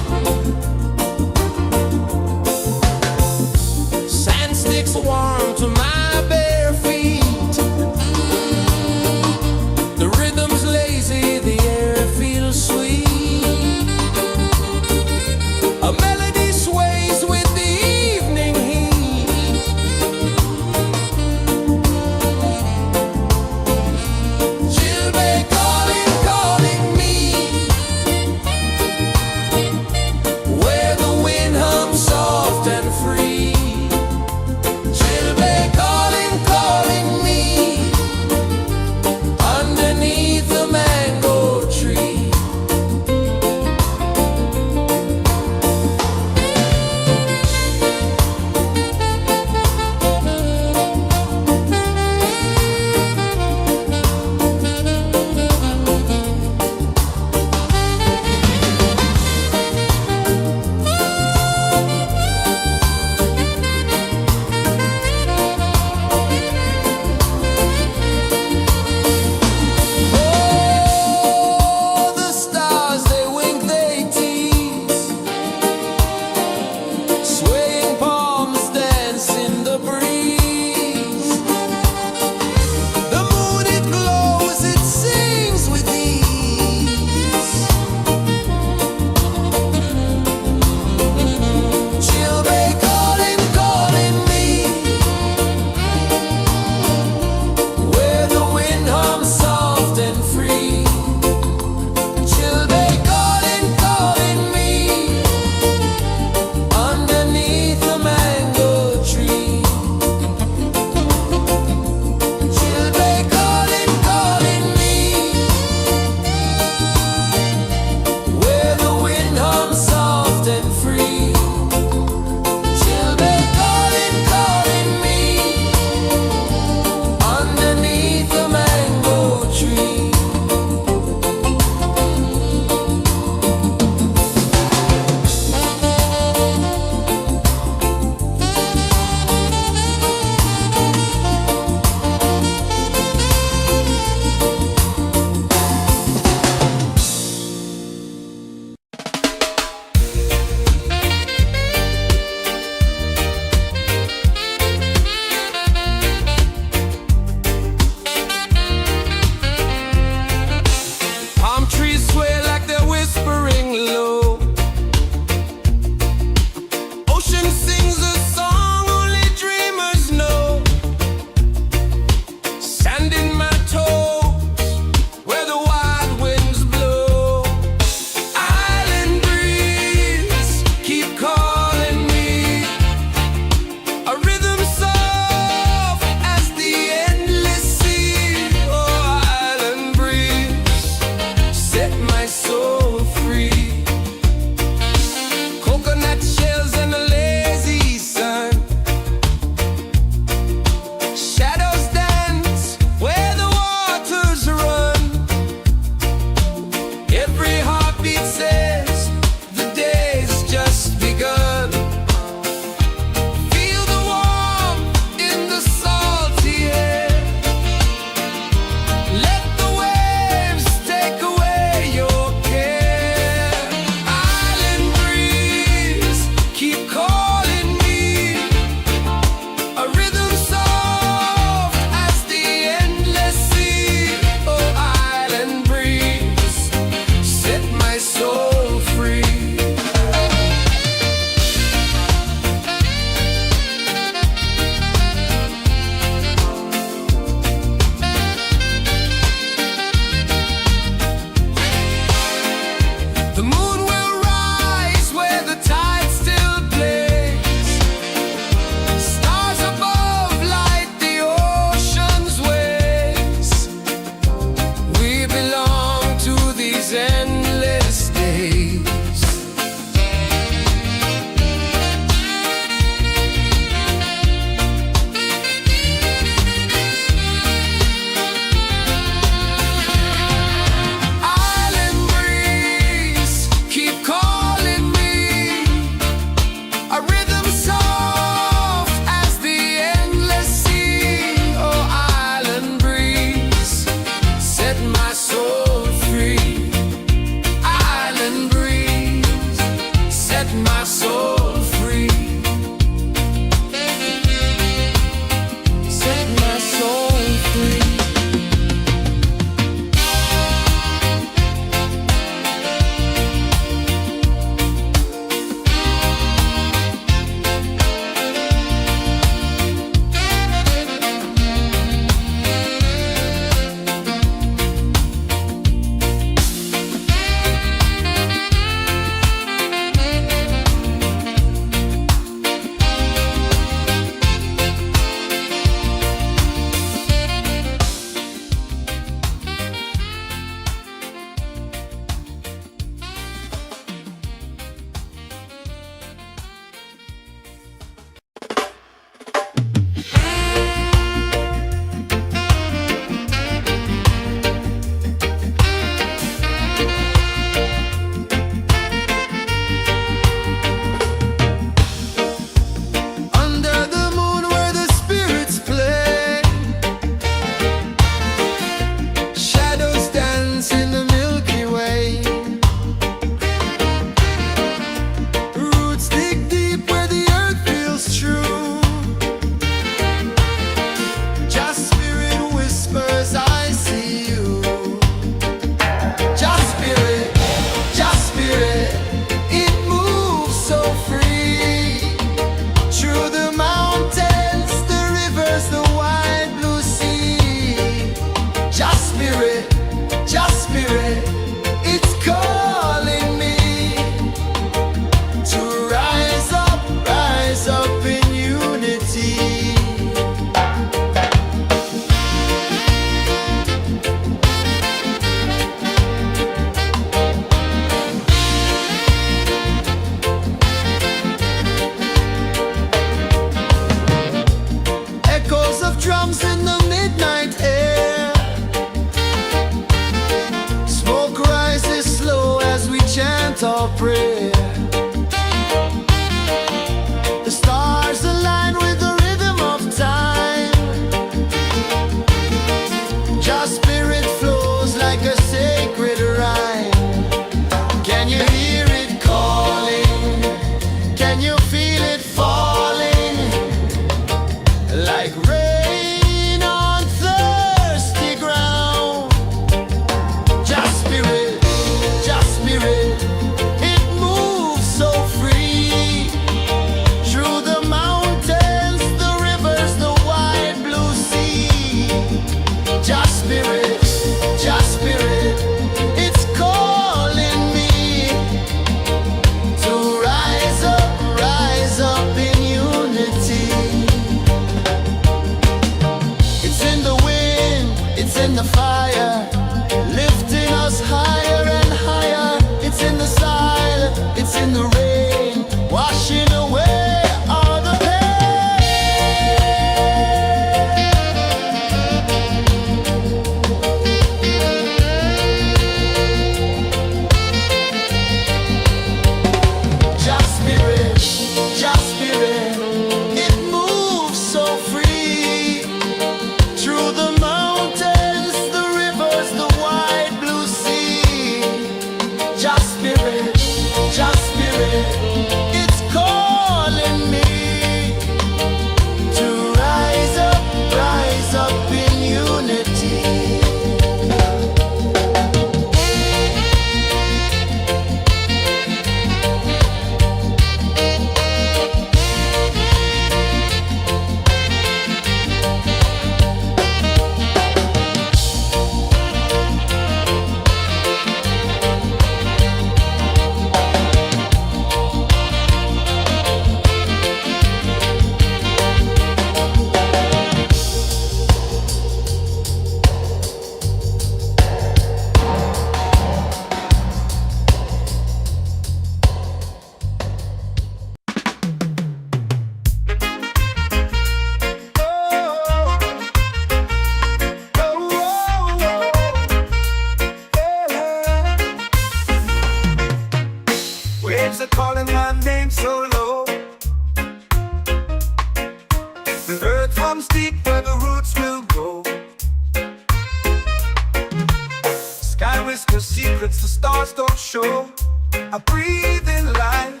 secrets the stars don't show. I breathe in life,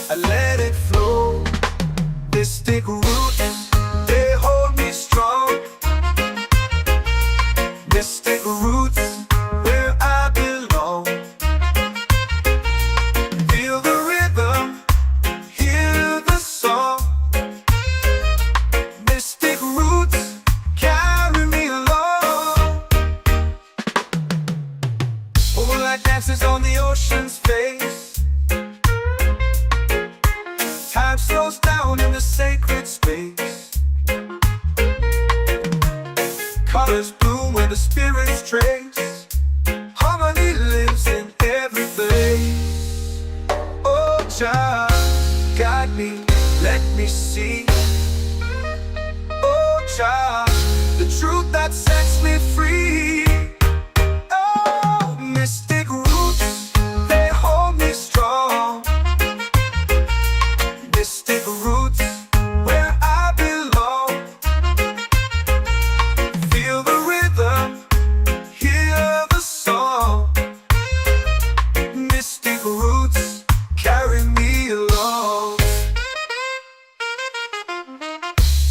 I let it flow. Mystic roots, they hold me strong. Mystic roots, where I belong. Feel the rhythm, hear the song. Mystic roots, carry me along. Moonlight dances on the ocean's face. Time slows down in the sacred space. Colors bloom where the spirits trace. Harmony lives in every place. Oh, Jah, guide me, let me see. Oh, Jah, the truth that sets me free. Oh, mystic roots, they hold me strong. Mystic roots, where I belong. Feel the rhythm, hear the song. Mystic roots, carry me along.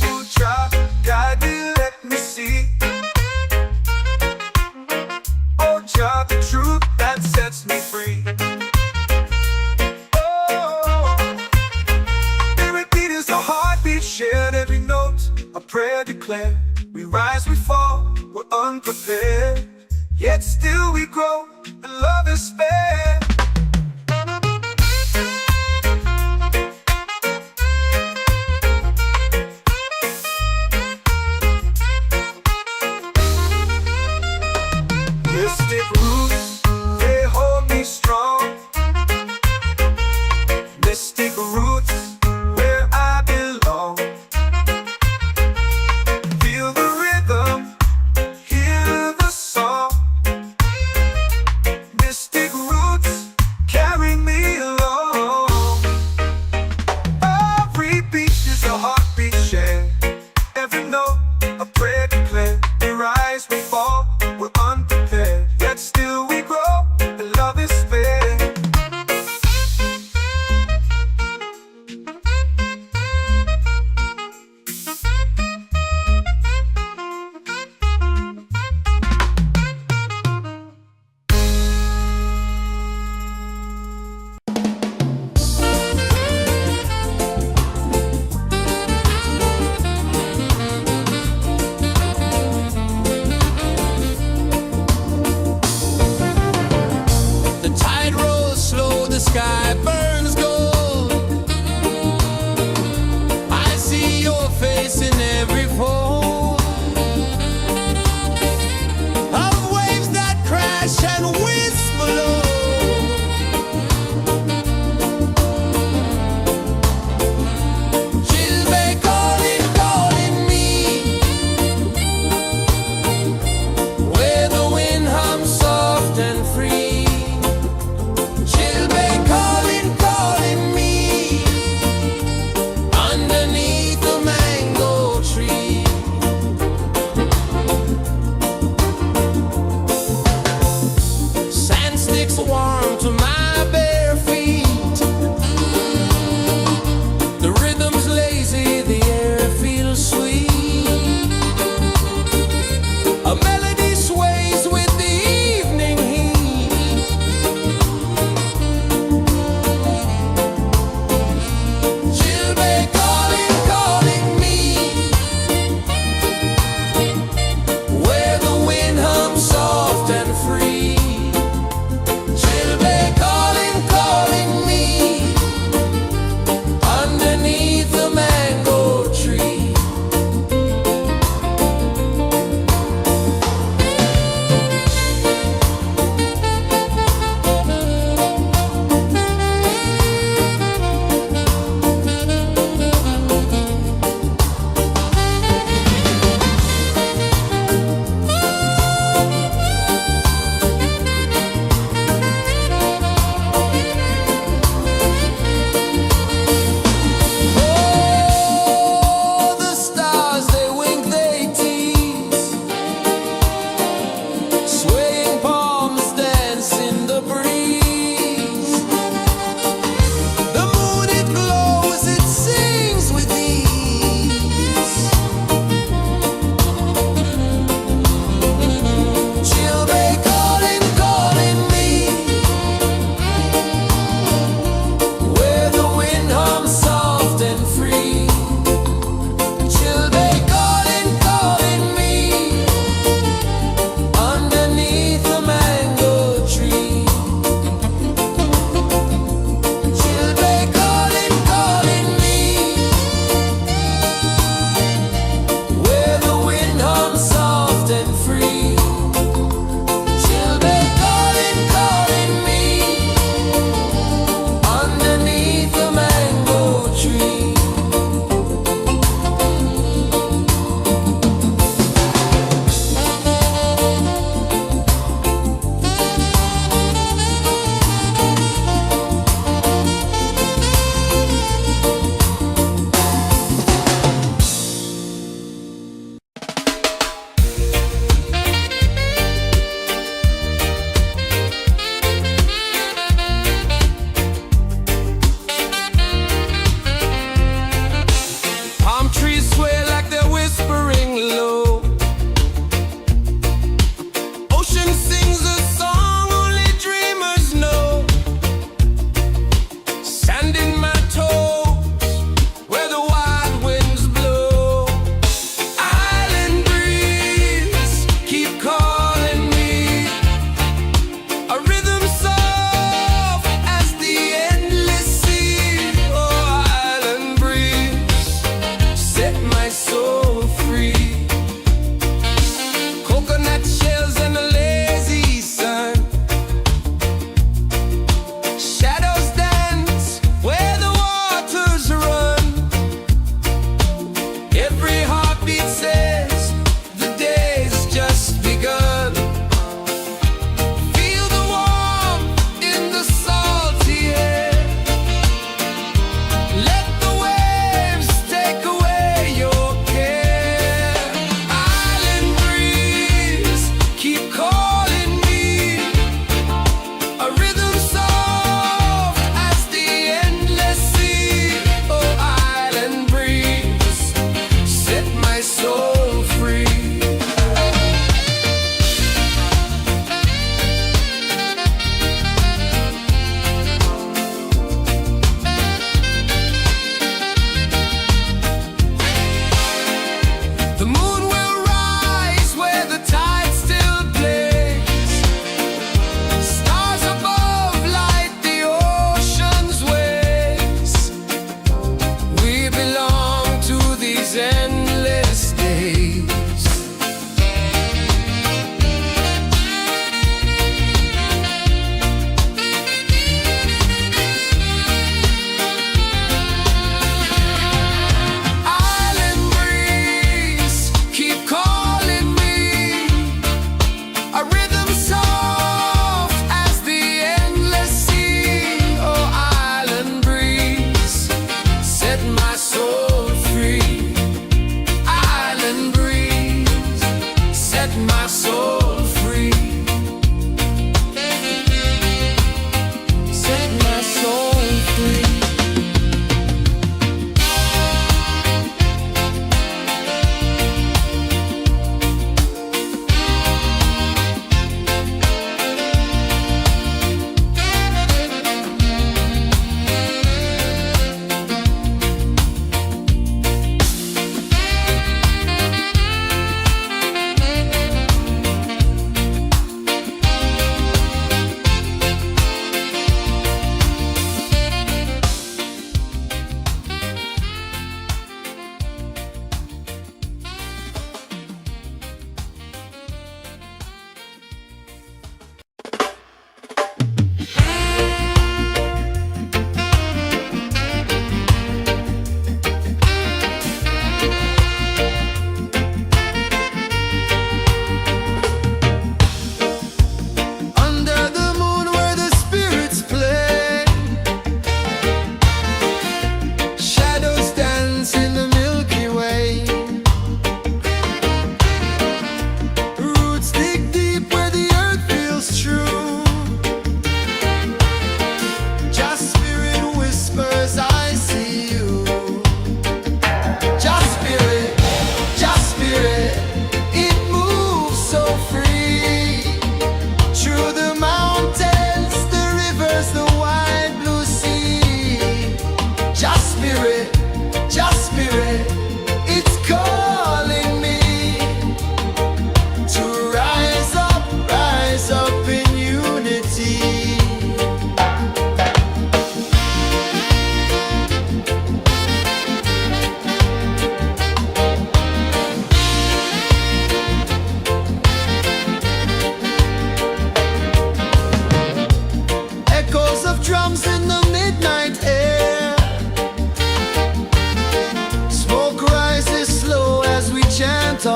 Oh, Jah, guide me, let me see. Oh, Jah, the truth that sets me free. Oh, spirit beat is a heartbeat, shared every note, a prayer declared. We rise, we fall, we're unprepared, yet still we grow, and love is spared. Mystic roots, they hold me strong. Mystic roots, where I belong. Feel the rhythm, hear the song. Mystic roots,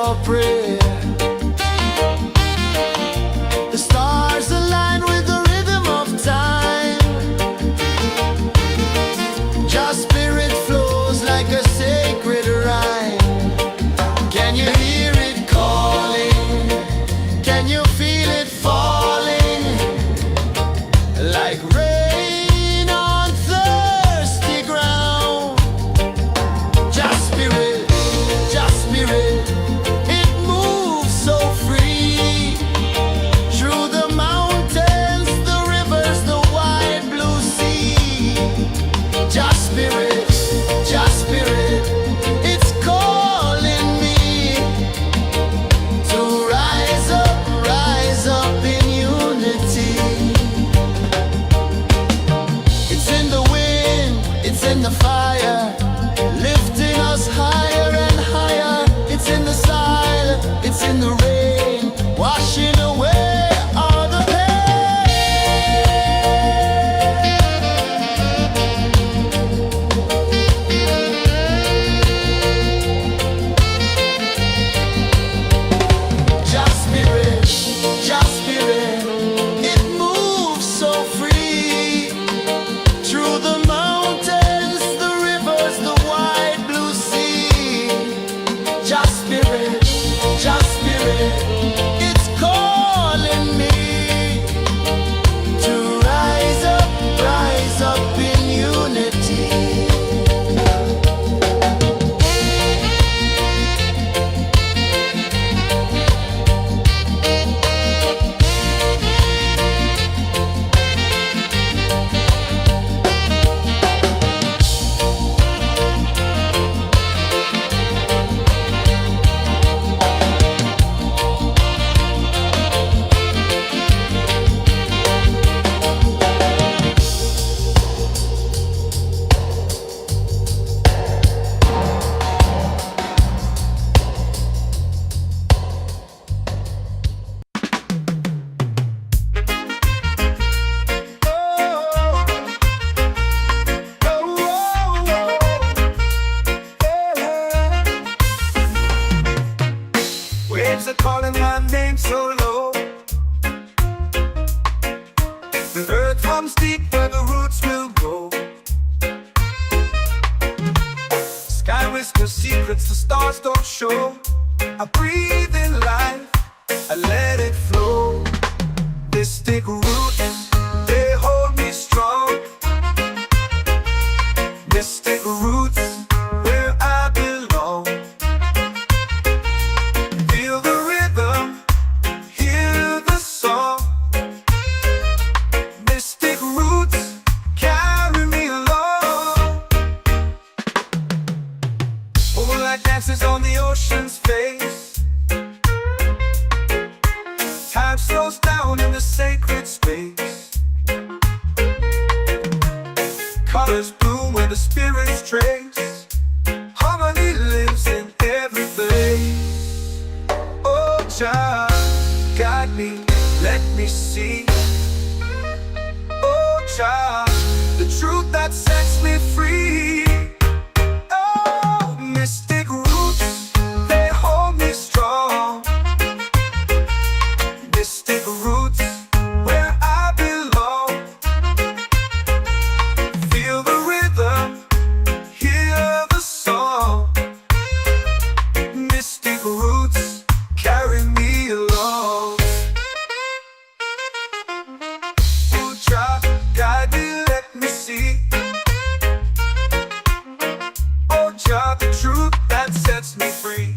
our prayer. The stars align with the rhythm of time. Your spirit flows like a sacred rhyme. Can you hear it calling? Can you feel it falling? Like rain on thirsty ground. Just spirit, it moves so free. Through the mountains, the rivers, the wide blue sea. Just spirit, it's calling me to rise up in unity. It's in the wind, it's in the fire, lifting us higher and higher. It's in the silence, it's in the rain, washing away all the pain. Just spirit, it moves so free. Through the mountains, the rivers, the wide blue sea. Just spirit, it's calling me to rise up in unity. Waves are calling my name so low. The earth comes deep where the roots will grow. Sky whispers secrets the stars don't show. I breathe in life, I let it flow. Mystic roots, they hold me strong. Mystic roots, where I belong. Feel the rhythm, hear the song. Mystic roots, carry me along. Moonlight dances on the ocean's face. Time slows down in the sacred space. Colors bloom where the spirits trace. Harmony lives in every place. Oh, child, guide me, let me see. Oh, child, the truth that sets me free. Oh, mystic roots, they hold me strong. Mystic roots, where I belong. Feel the rhythm, hear the song. Mystic roots, carry me along. Oh, child, guide me, let me see. Oh, child, the truth that sets me free.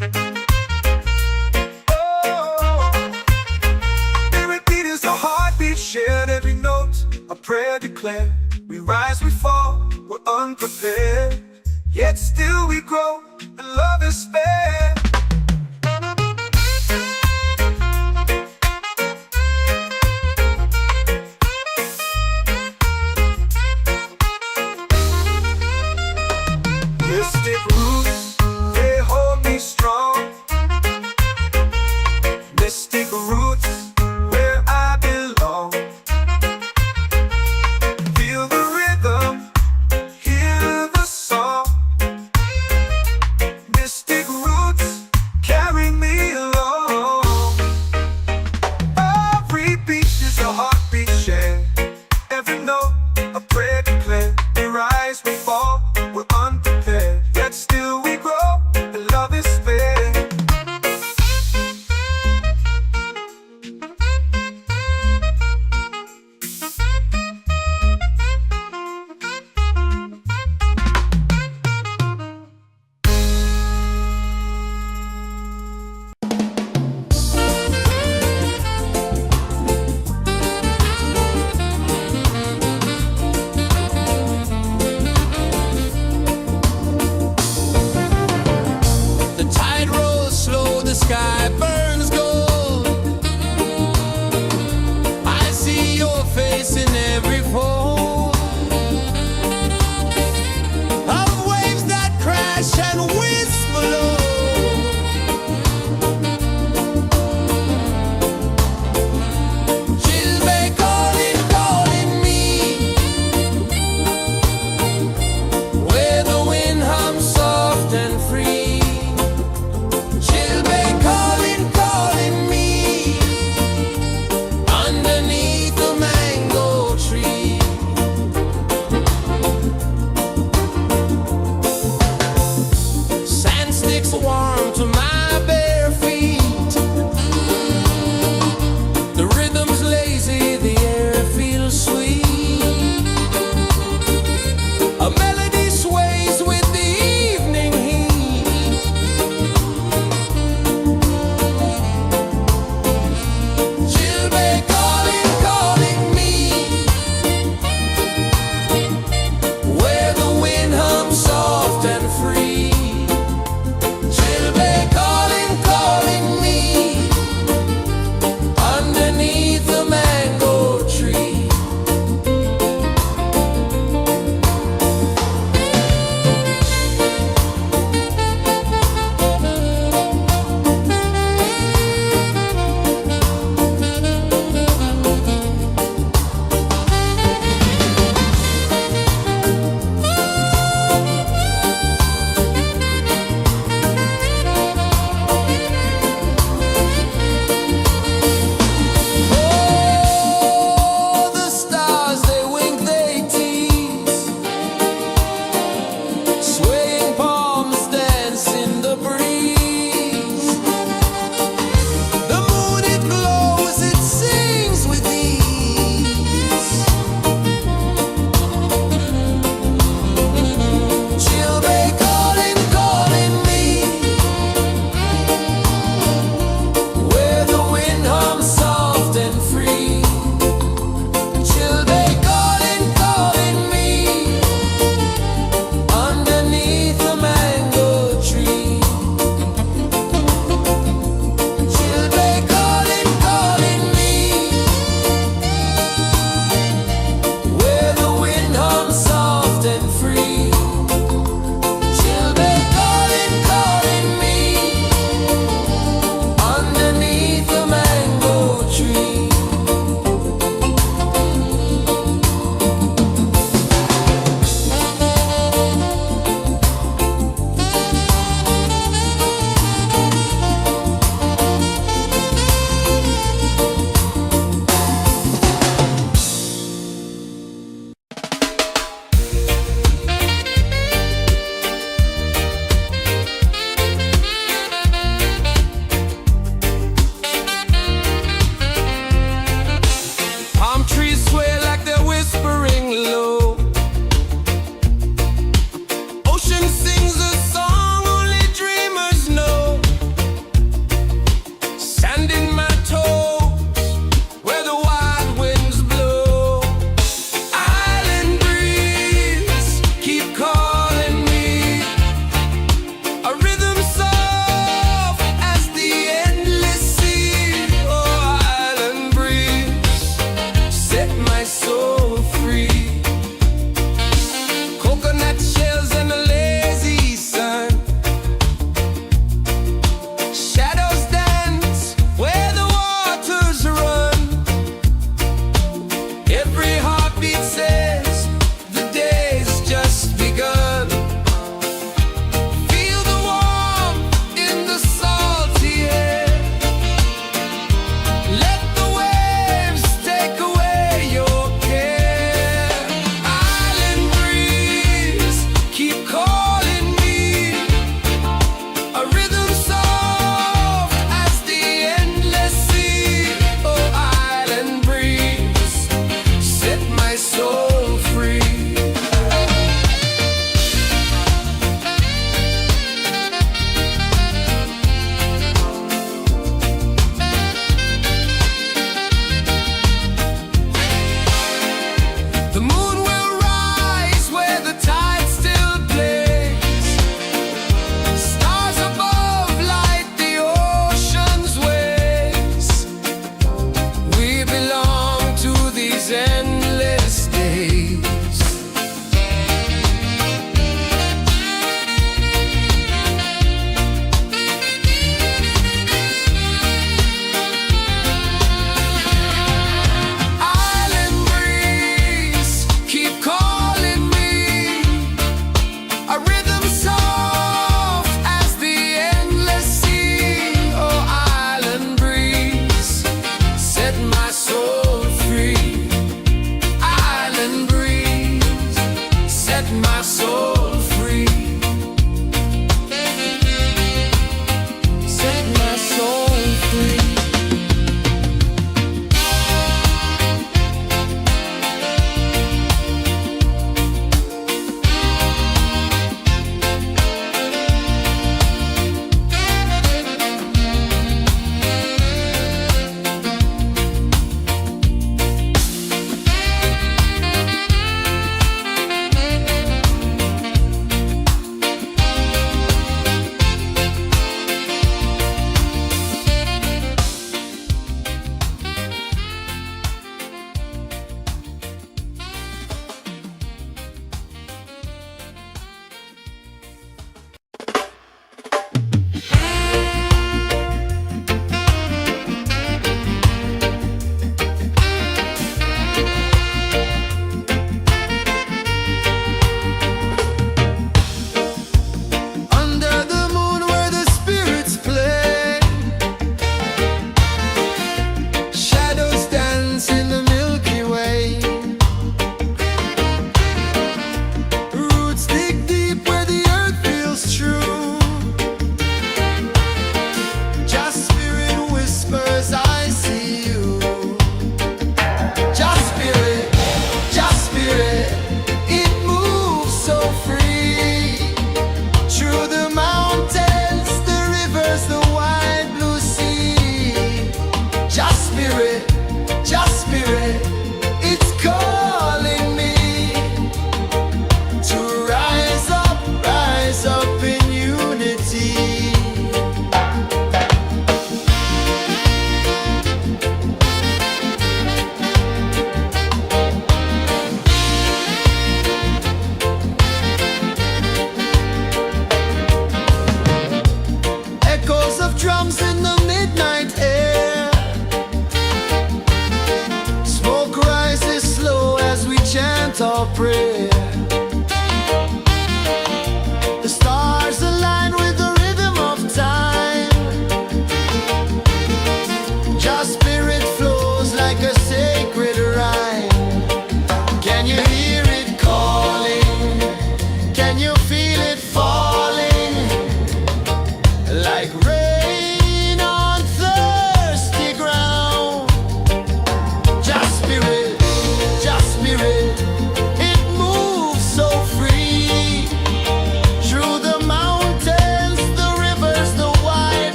Shared every note, a prayer declared. We rise, we fall, we're unprepared. Yet still we grow, and love is spared. Mystic roots, they hold me strong. Mystic roots, where I belong. Feel the rhythm, hear the song. Mystic roots. waves below. Chilbe calling, calling me, where the wind hums soft and free. Chilbe calling, calling me, underneath the mango tree. Sand sticks warm to my bare feet. The rhythm's lazy, the air feels sweet. A melody sways with the evening heat. Chilbe calling, calling me, where the wind hums soft and free. Chilbe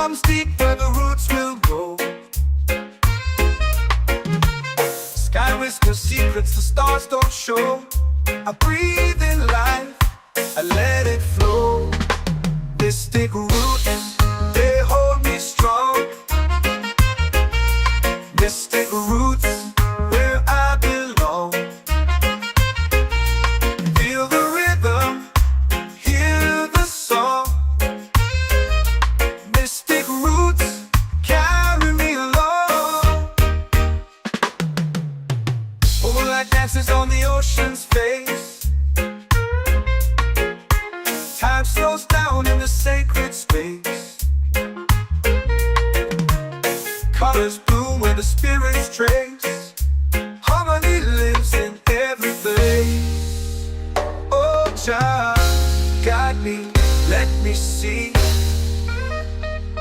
comes deep where the roots will grow. Sky whisker secrets the stars don't show. I breathe in life, I let it flow. Mystic roots, they hold me strong. Mystic roots, where I belong. Feel the rhythm, hear the song. Mystic roots, carry me along. Moonlight dances on the ocean's face. Time slows down in the sacred space. Colors bloom where the spirits trace. Harmony lives in every place. Oh, child, guide me, let me see.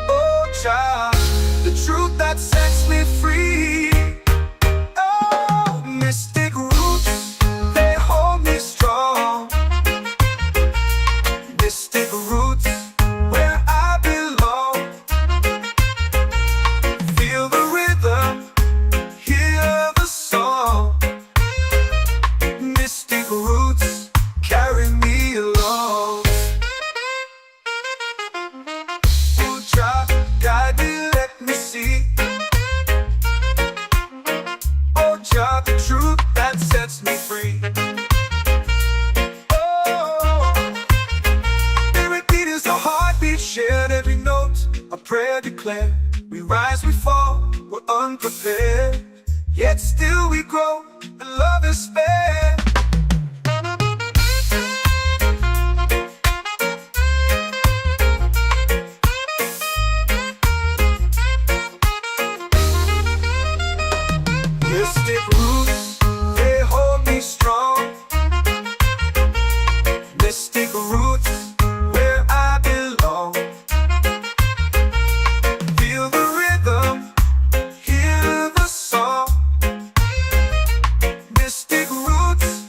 Oh, child, the truth that sets me free. Oh, mystic roots, they hold me strong. Mystic roots, where I belong. Feel the rhythm, hear the song. Mystic roots, carry me along. Oh, child, guide me, let me see. Oh, child, the truth that sets me free. Shared every note, a prayer declared. We rise, we fall, we're unprepared. Yet still we grow, and love is spared. Mystic roots, they hold me strong. Mystic roots, where I belong. Feel the rhythm, hear the song. Mystic roots,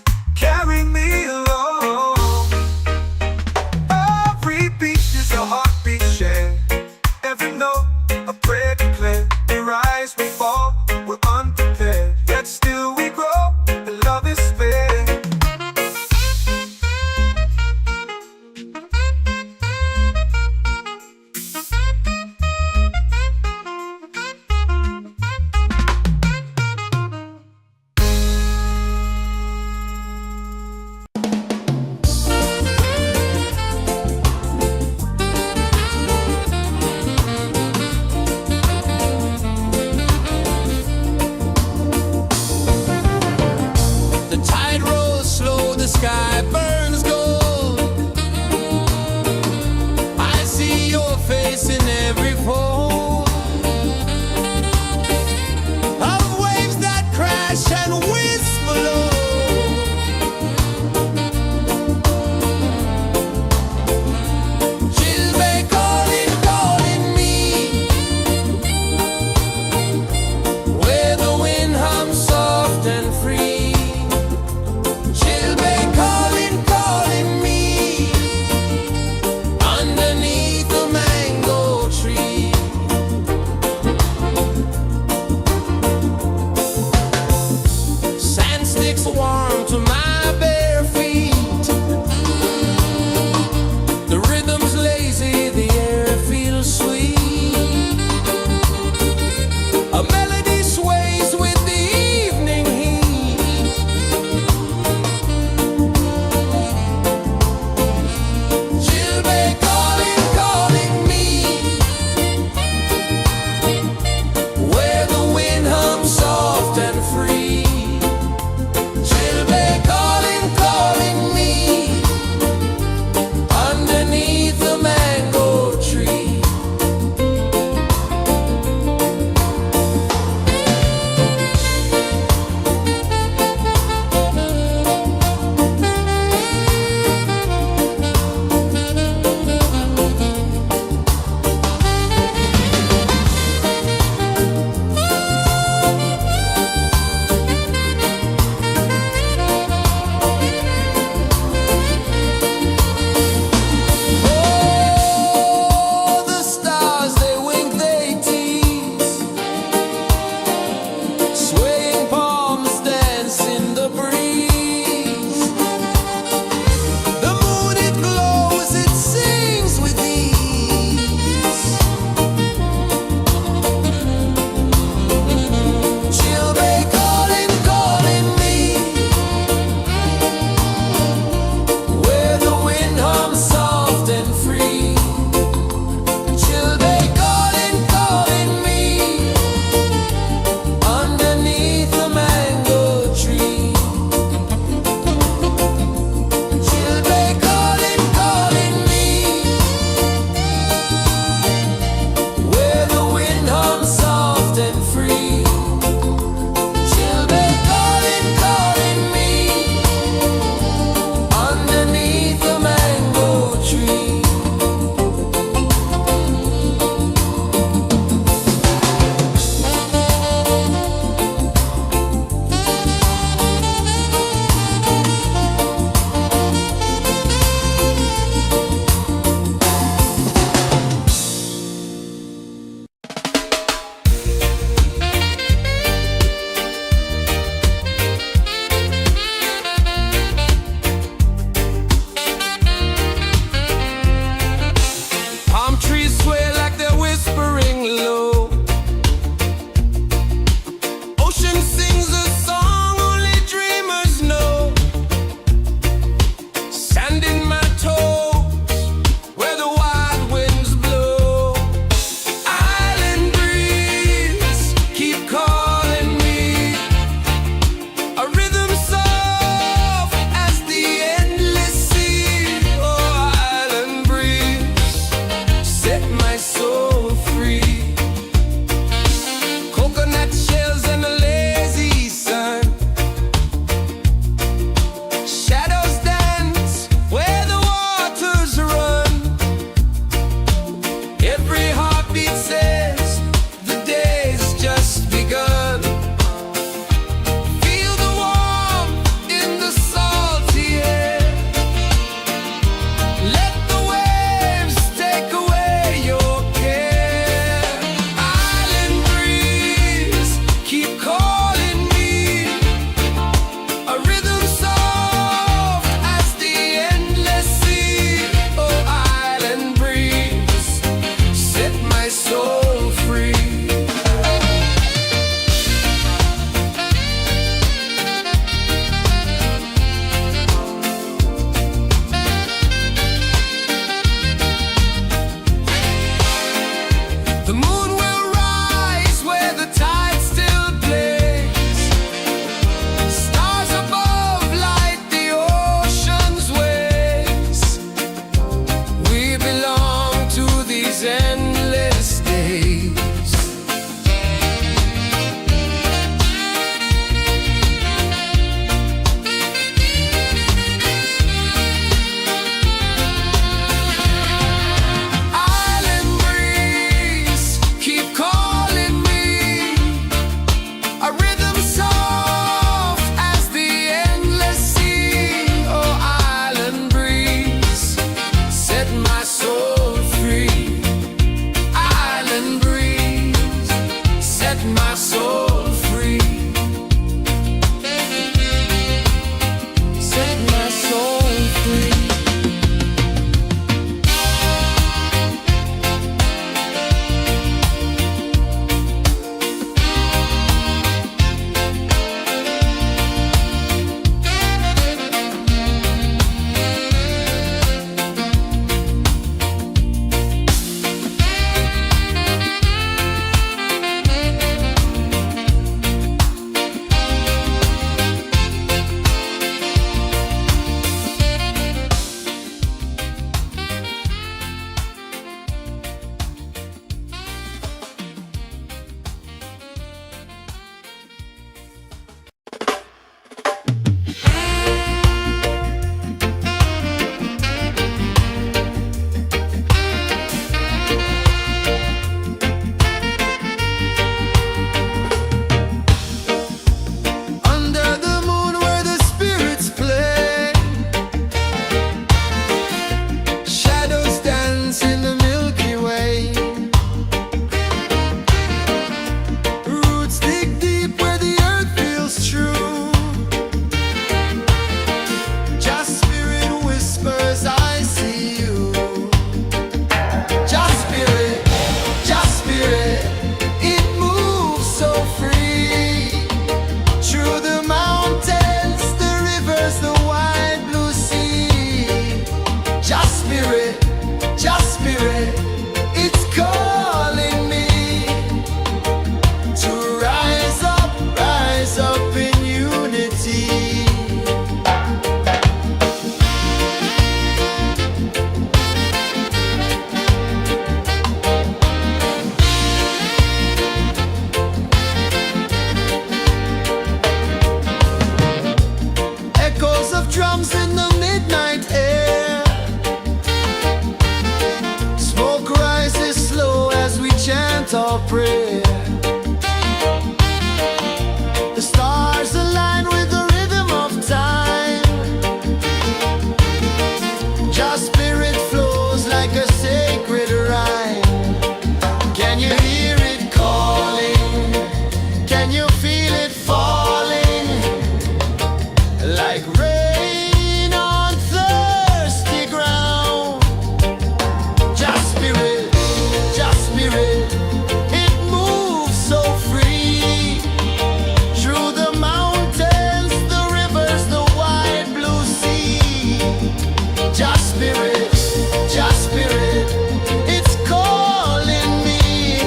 The moon will rise where the tide still plays. Stars above light the ocean's waves. We belong to these endless days. Island breeze, keep calling me. A rhythm soft as the endless sea. Oh, island breeze, set my soul free. Island breeze, set my soul free. Set my soul free. Under the moon where the spirits play, shadows dance in the Milky Way. Roots dig deep where the earth feels true. Just spirit whispers, I see you. Just spirit, it moves so free. Through the mountains, the rivers, the wide blue sea. Just spirit, it's calling me to rise up in unity. Echoes of drums in the midnight air. Smoke rises slow as we chant our prayer. The stars align with the rhythm of time. Just spirit flows like a sacred rhyme. Can you hear it calling? Can you feel it falling? Like rain on thirsty ground. Just spirit, it moves so free. Through the mountains, the rivers, the wide blue sea. Just spirit, it's calling me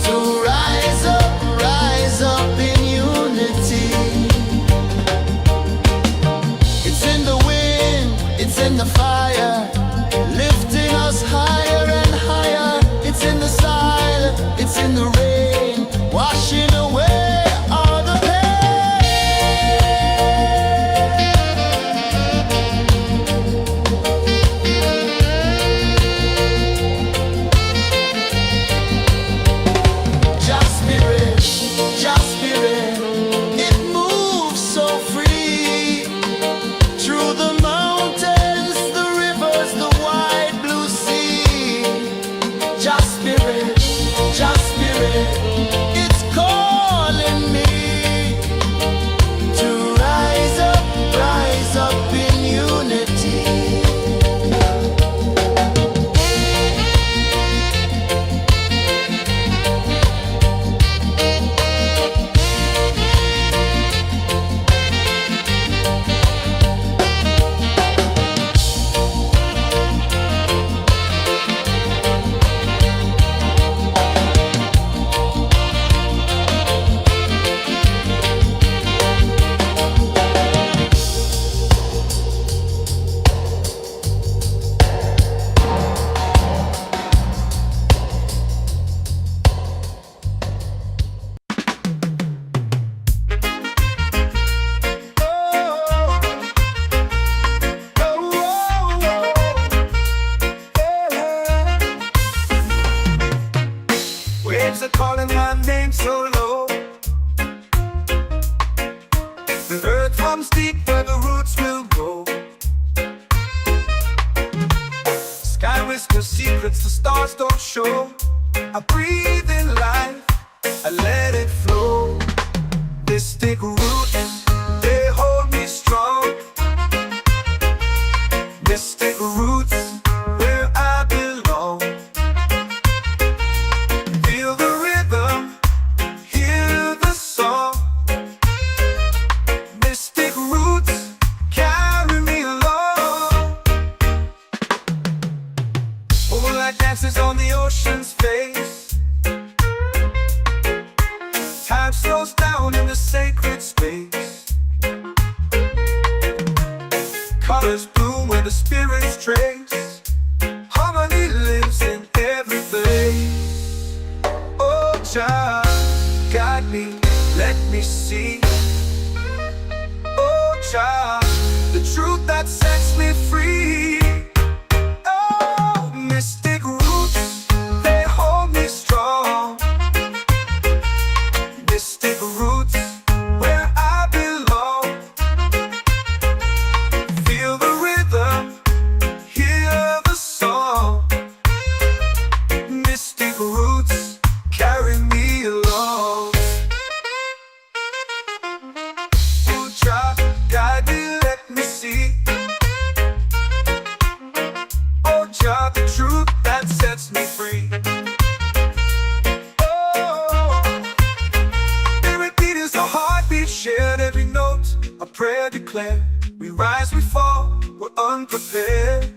to rise up in unity. It's in the wind, it's in the fire, lifting us higher and higher. It's in the silence, it's in the rain, washing away all the pain. Just spirit, it moves so free. Through the mountains, the rivers, the wide blue sea. Just spirit, it's calling me to rise up in unity. waves are calling my name so low. The earth comes deep where the roots will grow. Sky whispers secrets the stars don't show. I breathe in life, I let it flow. Mystic roots, they hold me strong. Mystic roots, where I belong. Feel the rhythm, hear the song. Mystic roots, carry me along. Moonlight dances on the ocean's face. Time slows down in the sacred space. Colors bloom where the spirits trace. Harmony lives in every place. Oh, Jah, guide me, let me see. Oh, Jah, the truth that sets me free. Oh, mystic roots, they hold me strong. Mystic roots, where I belong. Feel the rhythm, hear the song. Mystic roots, carry me along. Oh, Jah, guide me, let me see. Oh, Jah, the truth that sets me free. Shared every note, a prayer declared. We rise, we fall, we're unprepared.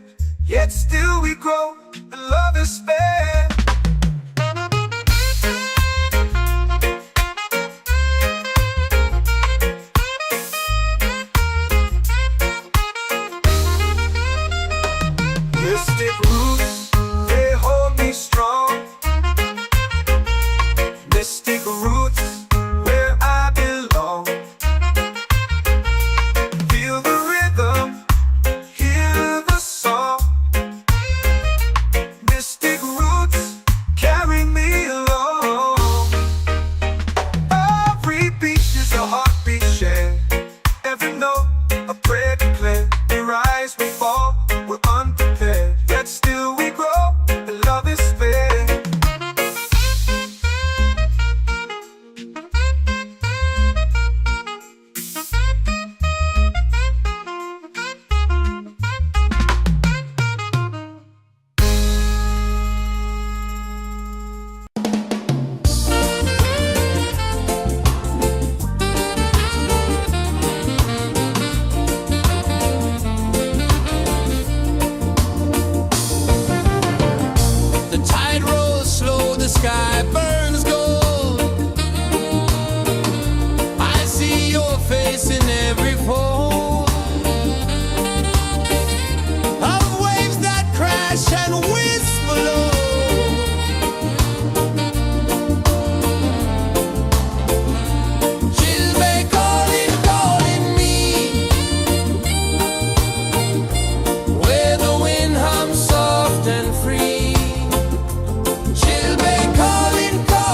Yet still we grow, and love is spared. Mystic roots, they hold me strong. Mystic roots, where I belong. Feel the rhythm, hear the song. Mystic roots, carry me along. Every beat is a heartbeat shared. Every note, a prayer declared. We rise, we fall, we're unprepared. Yet still we grow, and love is spared. The tide rolls slow, the sky burns gold. I see your face in every fold of waves that crash and whisper low. She'll be calling, calling me where the wind hums soft and free. She'll be calling, calling.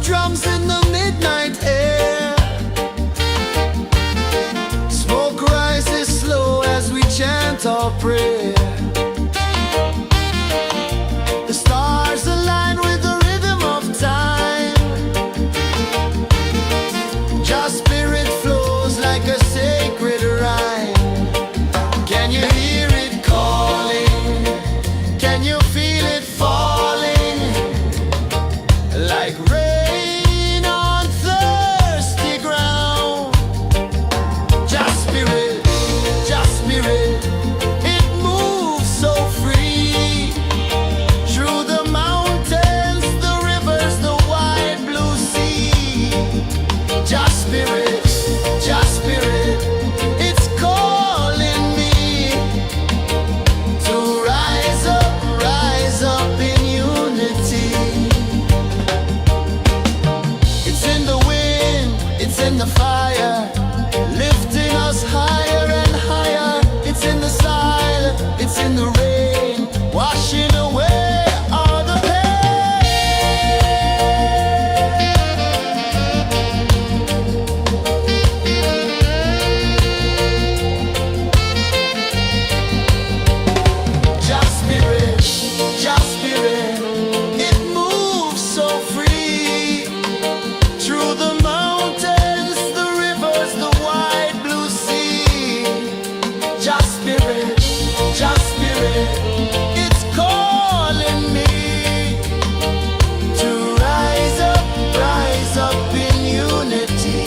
drums in the midnight air. Smoke rises slow as we chant our prayer. The stars align with the rhythm of time. Just spirit flows like a sacred rhyme. Can you hear it calling? Can you feel it falling? Like rain on thirsty ground. Just spirit, it moves so free. Through the mountains, the rivers, the wide blue sea. Just spirit, it's calling me to rise up in unity. It's in the wind, it's in the fire, lifting us higher and higher. It's in the silence, it's in the rain, washing away all the Just spirit, it moves so free. Through the mountains, the rivers, the wide blue sea. Just spirit, it's calling me to rise up in unity.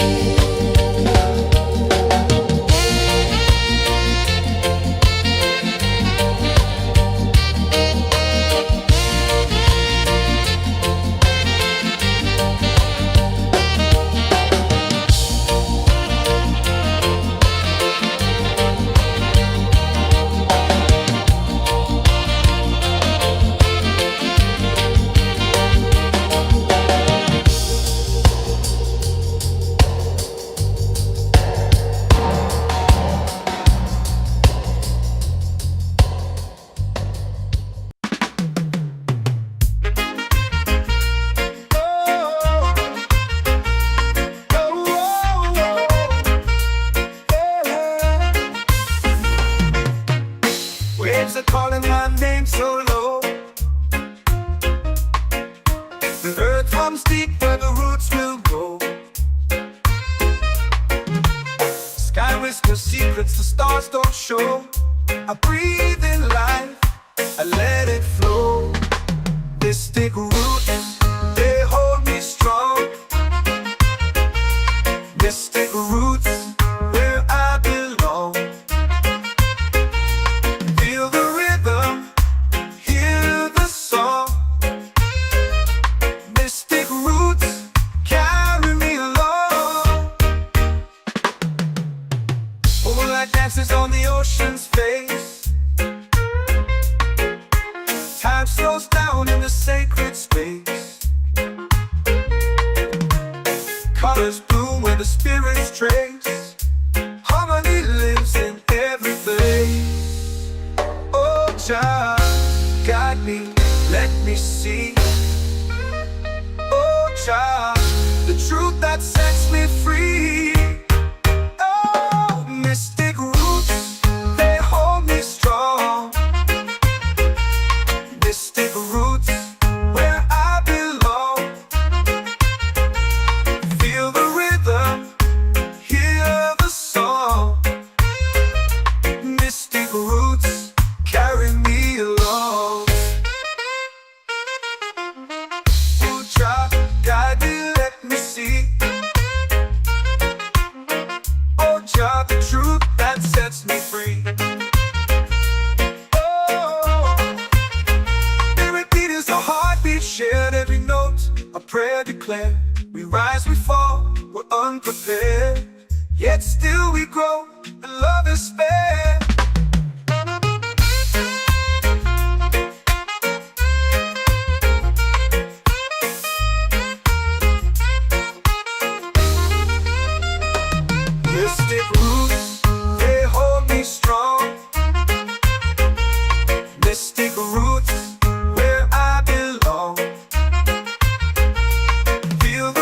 Waves are calling my name so low. The earth hums deep where the roots will go. Sky whispers secrets the stars don't show. I breathe in life, I let it flow. This thick roots, they hold me strong. Mystic roots, where I belong. Feel the rhythm, hear the song. Mystic roots, carry me along. Moonlight dances on the ocean's face. Time slows down in the sacred space. Colors bloom where the spirits trace. Harmony lives in every face. Oh, Jah, guide me, let me see. Oh, Jah, the truth that sets me free. Oh, mystic roots, they hold me strong. Mystic roots, where I belong. Feel the rhythm, hear the song. Mystic roots, carry me along. Oh, Jah, guide me, let me see. Oh, Jah, the truth that sets me free. Oh, spirit beat is a heartbeat, shared every note, a prayer declared. We rise, we fall, we're unprepared, yet still we grow, and love is spared. Mystic roots, they hold me strong. Mystic roots, where I belong. Feel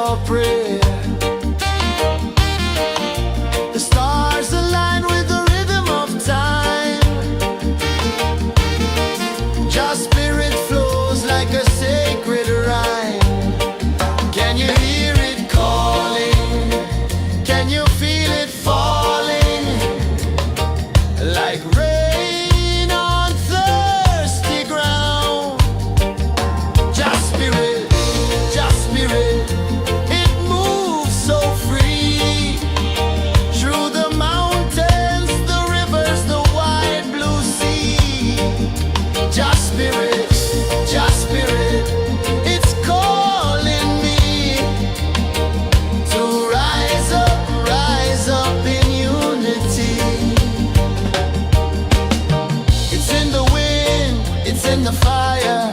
your prayer. The stars align with the rhythm of time. Your spirit flows like a sacred rhyme. Can you hear it calling? Can you feel it falling? Like rain on thirsty ground. Just spirit, it moves so free. Through the mountains, the rivers, the wide blue sea. Just spirit, it's calling me to rise up in unity. It's in the wind, it's in the fire,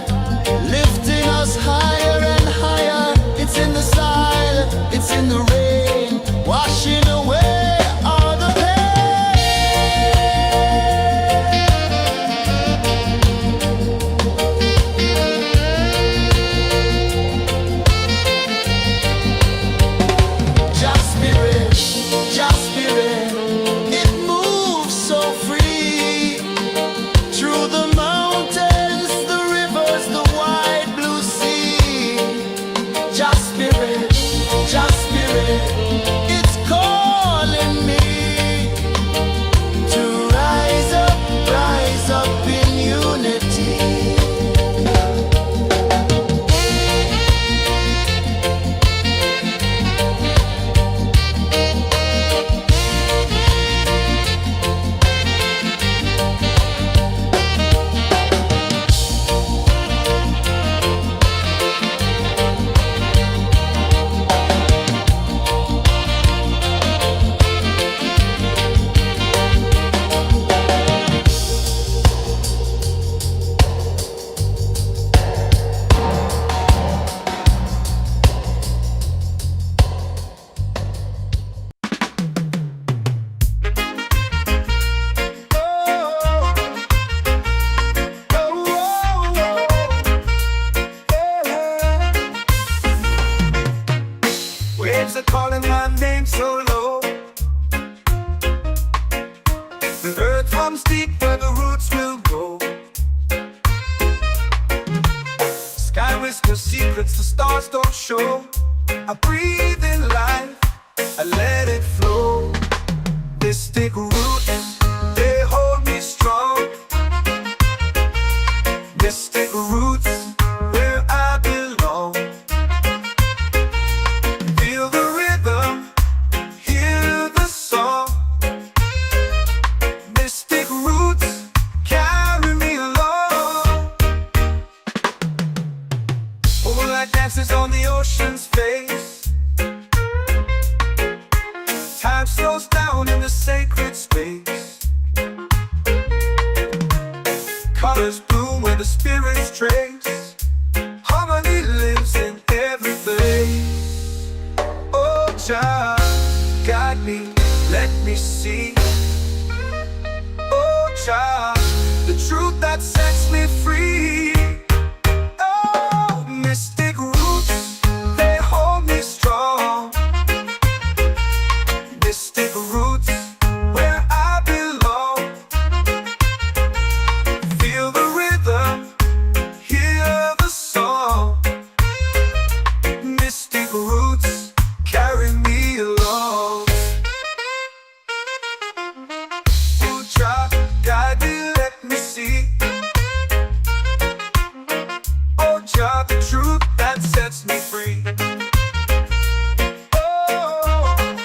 lifting us higher and higher. It's in the silence, it's in the rain, washing away all the Just spirit, it moves so free. Through the mountains, the rivers, the wide blue sea. Just spirit, it's calling me to rise up in unity. Waves are calling my name so low. The earth hums deep where the roots will grow. Sky whispers secrets the stars don't show. I breathe in life, I let it flow. Mystic roots, they hold me strong. Mystic roots, where I belong. Feel the rhythm, hear the song. Mystic roots, carry me along. Moonlight dances on the ocean's face. Time slows down in the sacred space. Colors bloom where the spirits trace. Harmony lives in every place. Oh, child, guide me, let me see. Oh, child, the truth that sets me free. Oh, mystic roots, they hold me strong. Mystic roots, where I belong. Feel the rhythm, hear the song. Mystic roots, carry me along. You try, guide me, let me see. Oh, Jah, the truth that sets me free. Oh,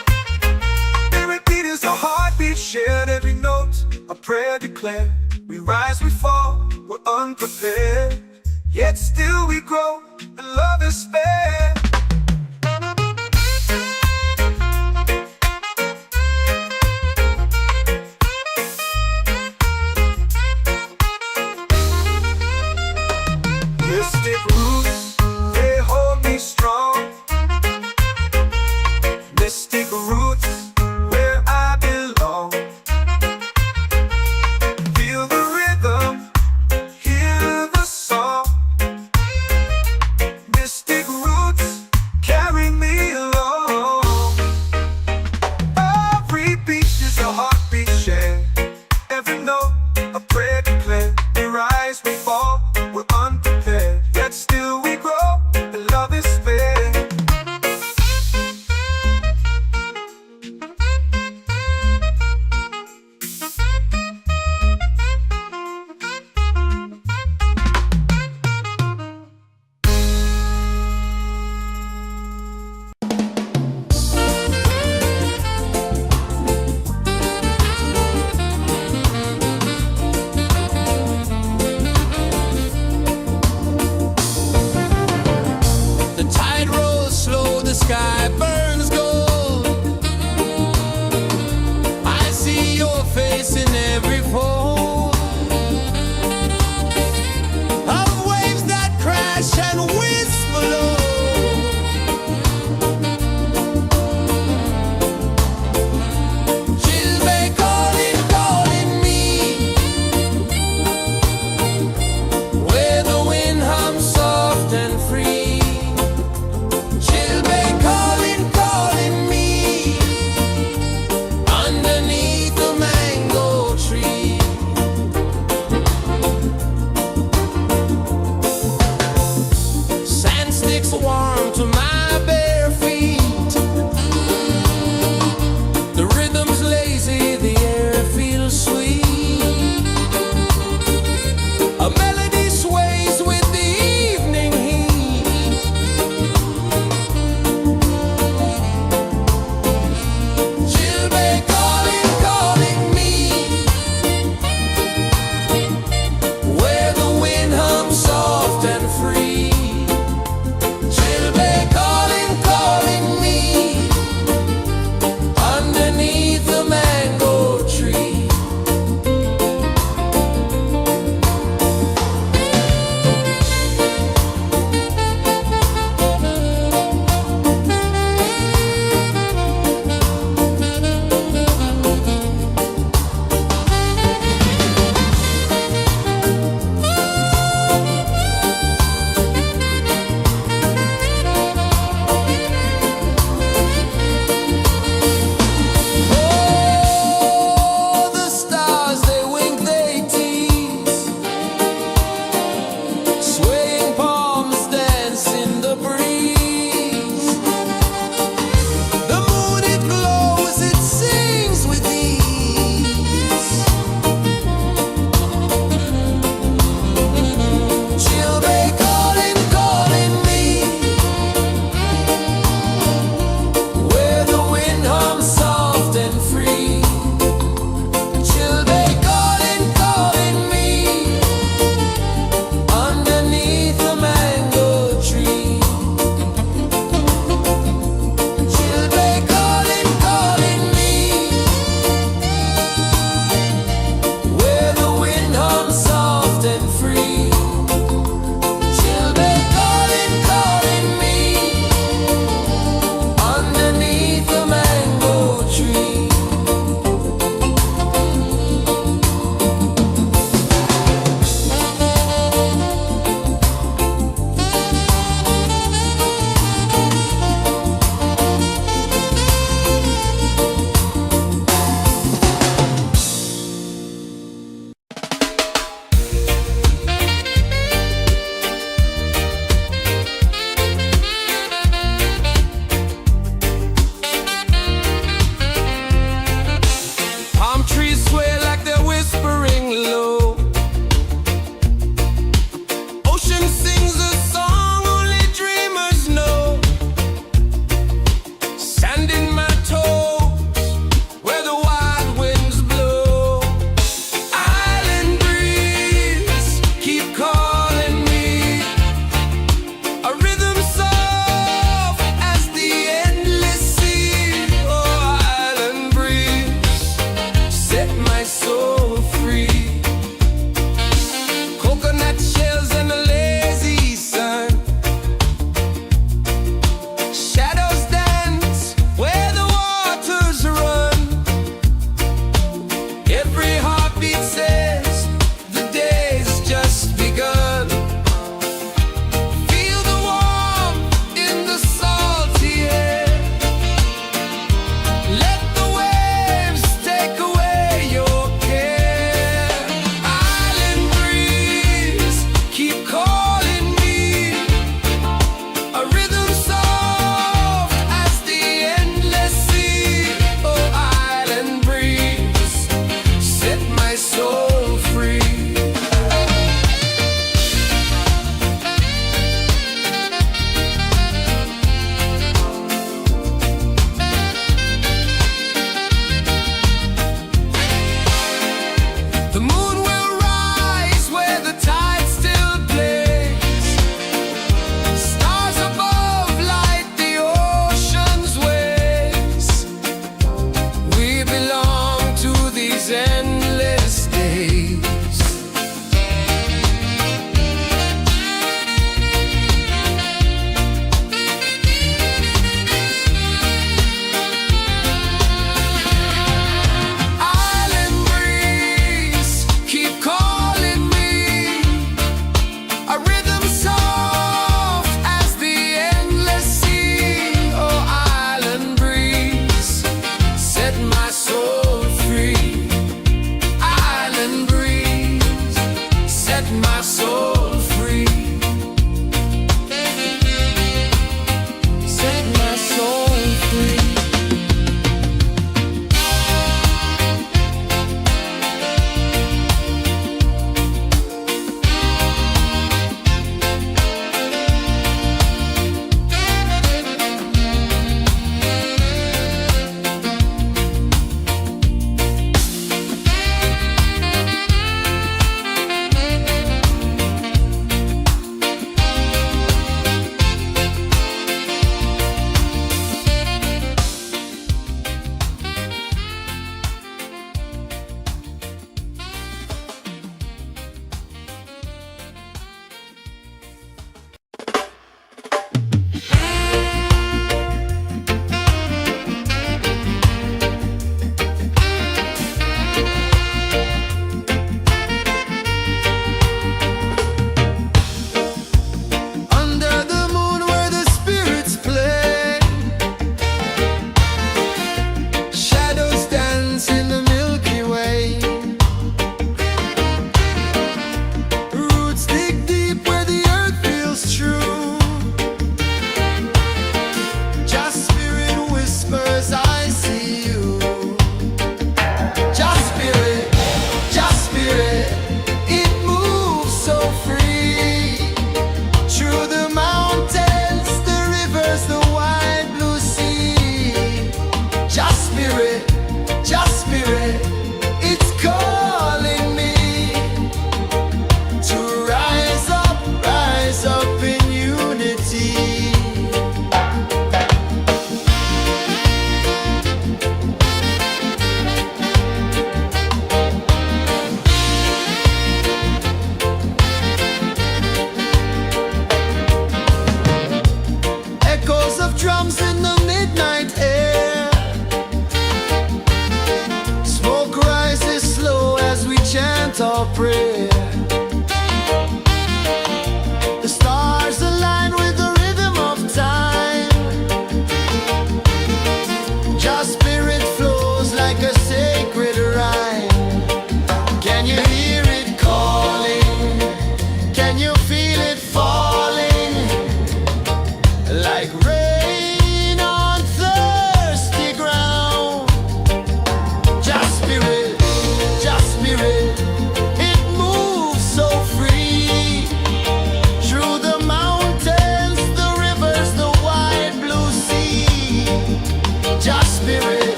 every beat is a heartbeat shared, every note a prayer declared. We rise, we fall, we're unprepared, yet still we grow, and love is spared. Mystic roots, they hold me strong. Mystic roots, where I belong. Feel the rhythm, hear the song. Mystic roots, carry me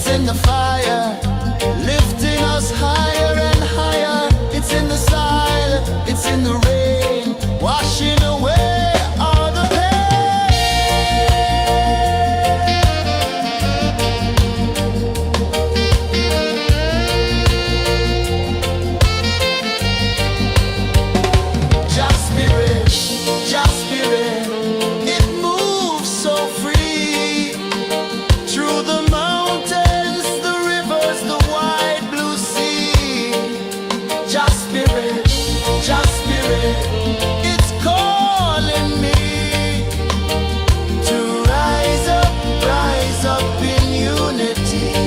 it's in the fire, lifting us higher and higher. It's in the silence, it's in the rain, washing away all the pain. Just spirit, it moves so free through the mountains, the rivers, the wide blue sea. Just spirit, it's calling me to rise up in unity.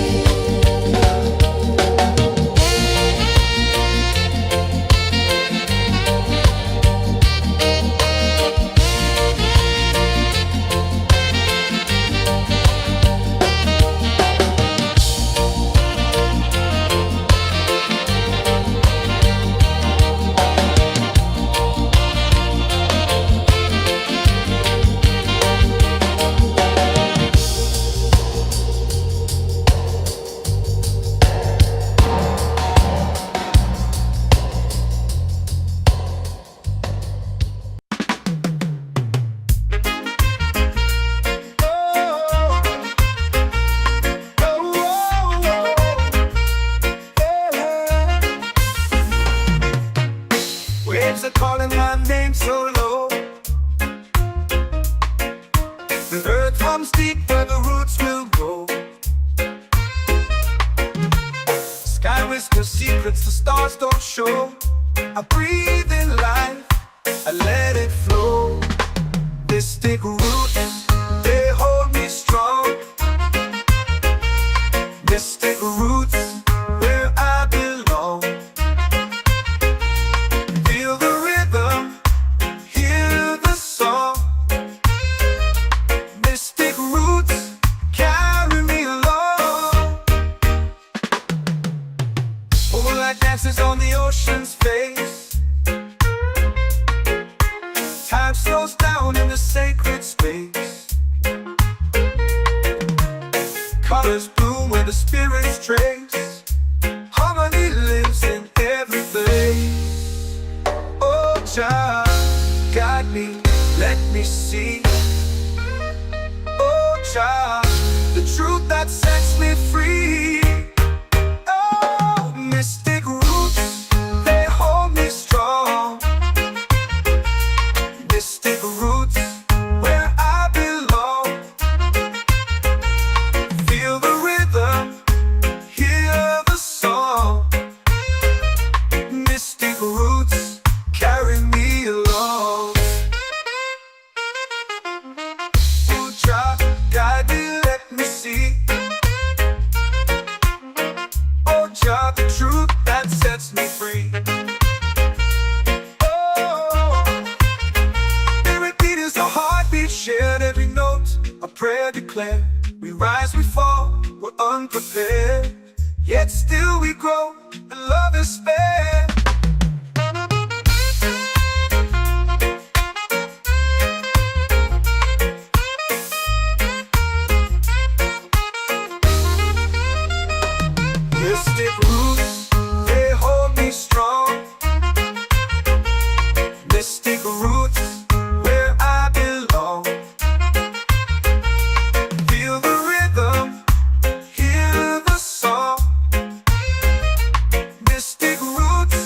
Waves are calling my name so low. The earth hums deep where the roots will go. Sky whispers secrets the stars don't show. I breathe in life, I let it flow. Mystic roots, they hold me strong. Mystic roots, where I belong. Feel the rhythm, hear the song. Mystic roots, carry me along. Moonlight dances on the ocean's face. Time slows down in the sacred space. Colors bloom where the spirits trace. Harmony lives in every place. Oh, child, guide me, let me see. Oh, child, the truth that sets me free. Oh, mystic roots, they hold me strong. Mystic roots, where I belong. Feel the rhythm, hear the song. Mystic roots, carry me along. Oh, child, guide me, let me see. Oh, child, the truth that sets me free. Oh, every beat is a heartbeat shared, every note a prayer declared. We rise, we fall, we're unprepared, yet still we grow, and love is spared. Mystic roots, they hold me strong. Mystic roots, where I belong. Feel the rhythm, hear the song. Mystic roots,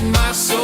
my soul.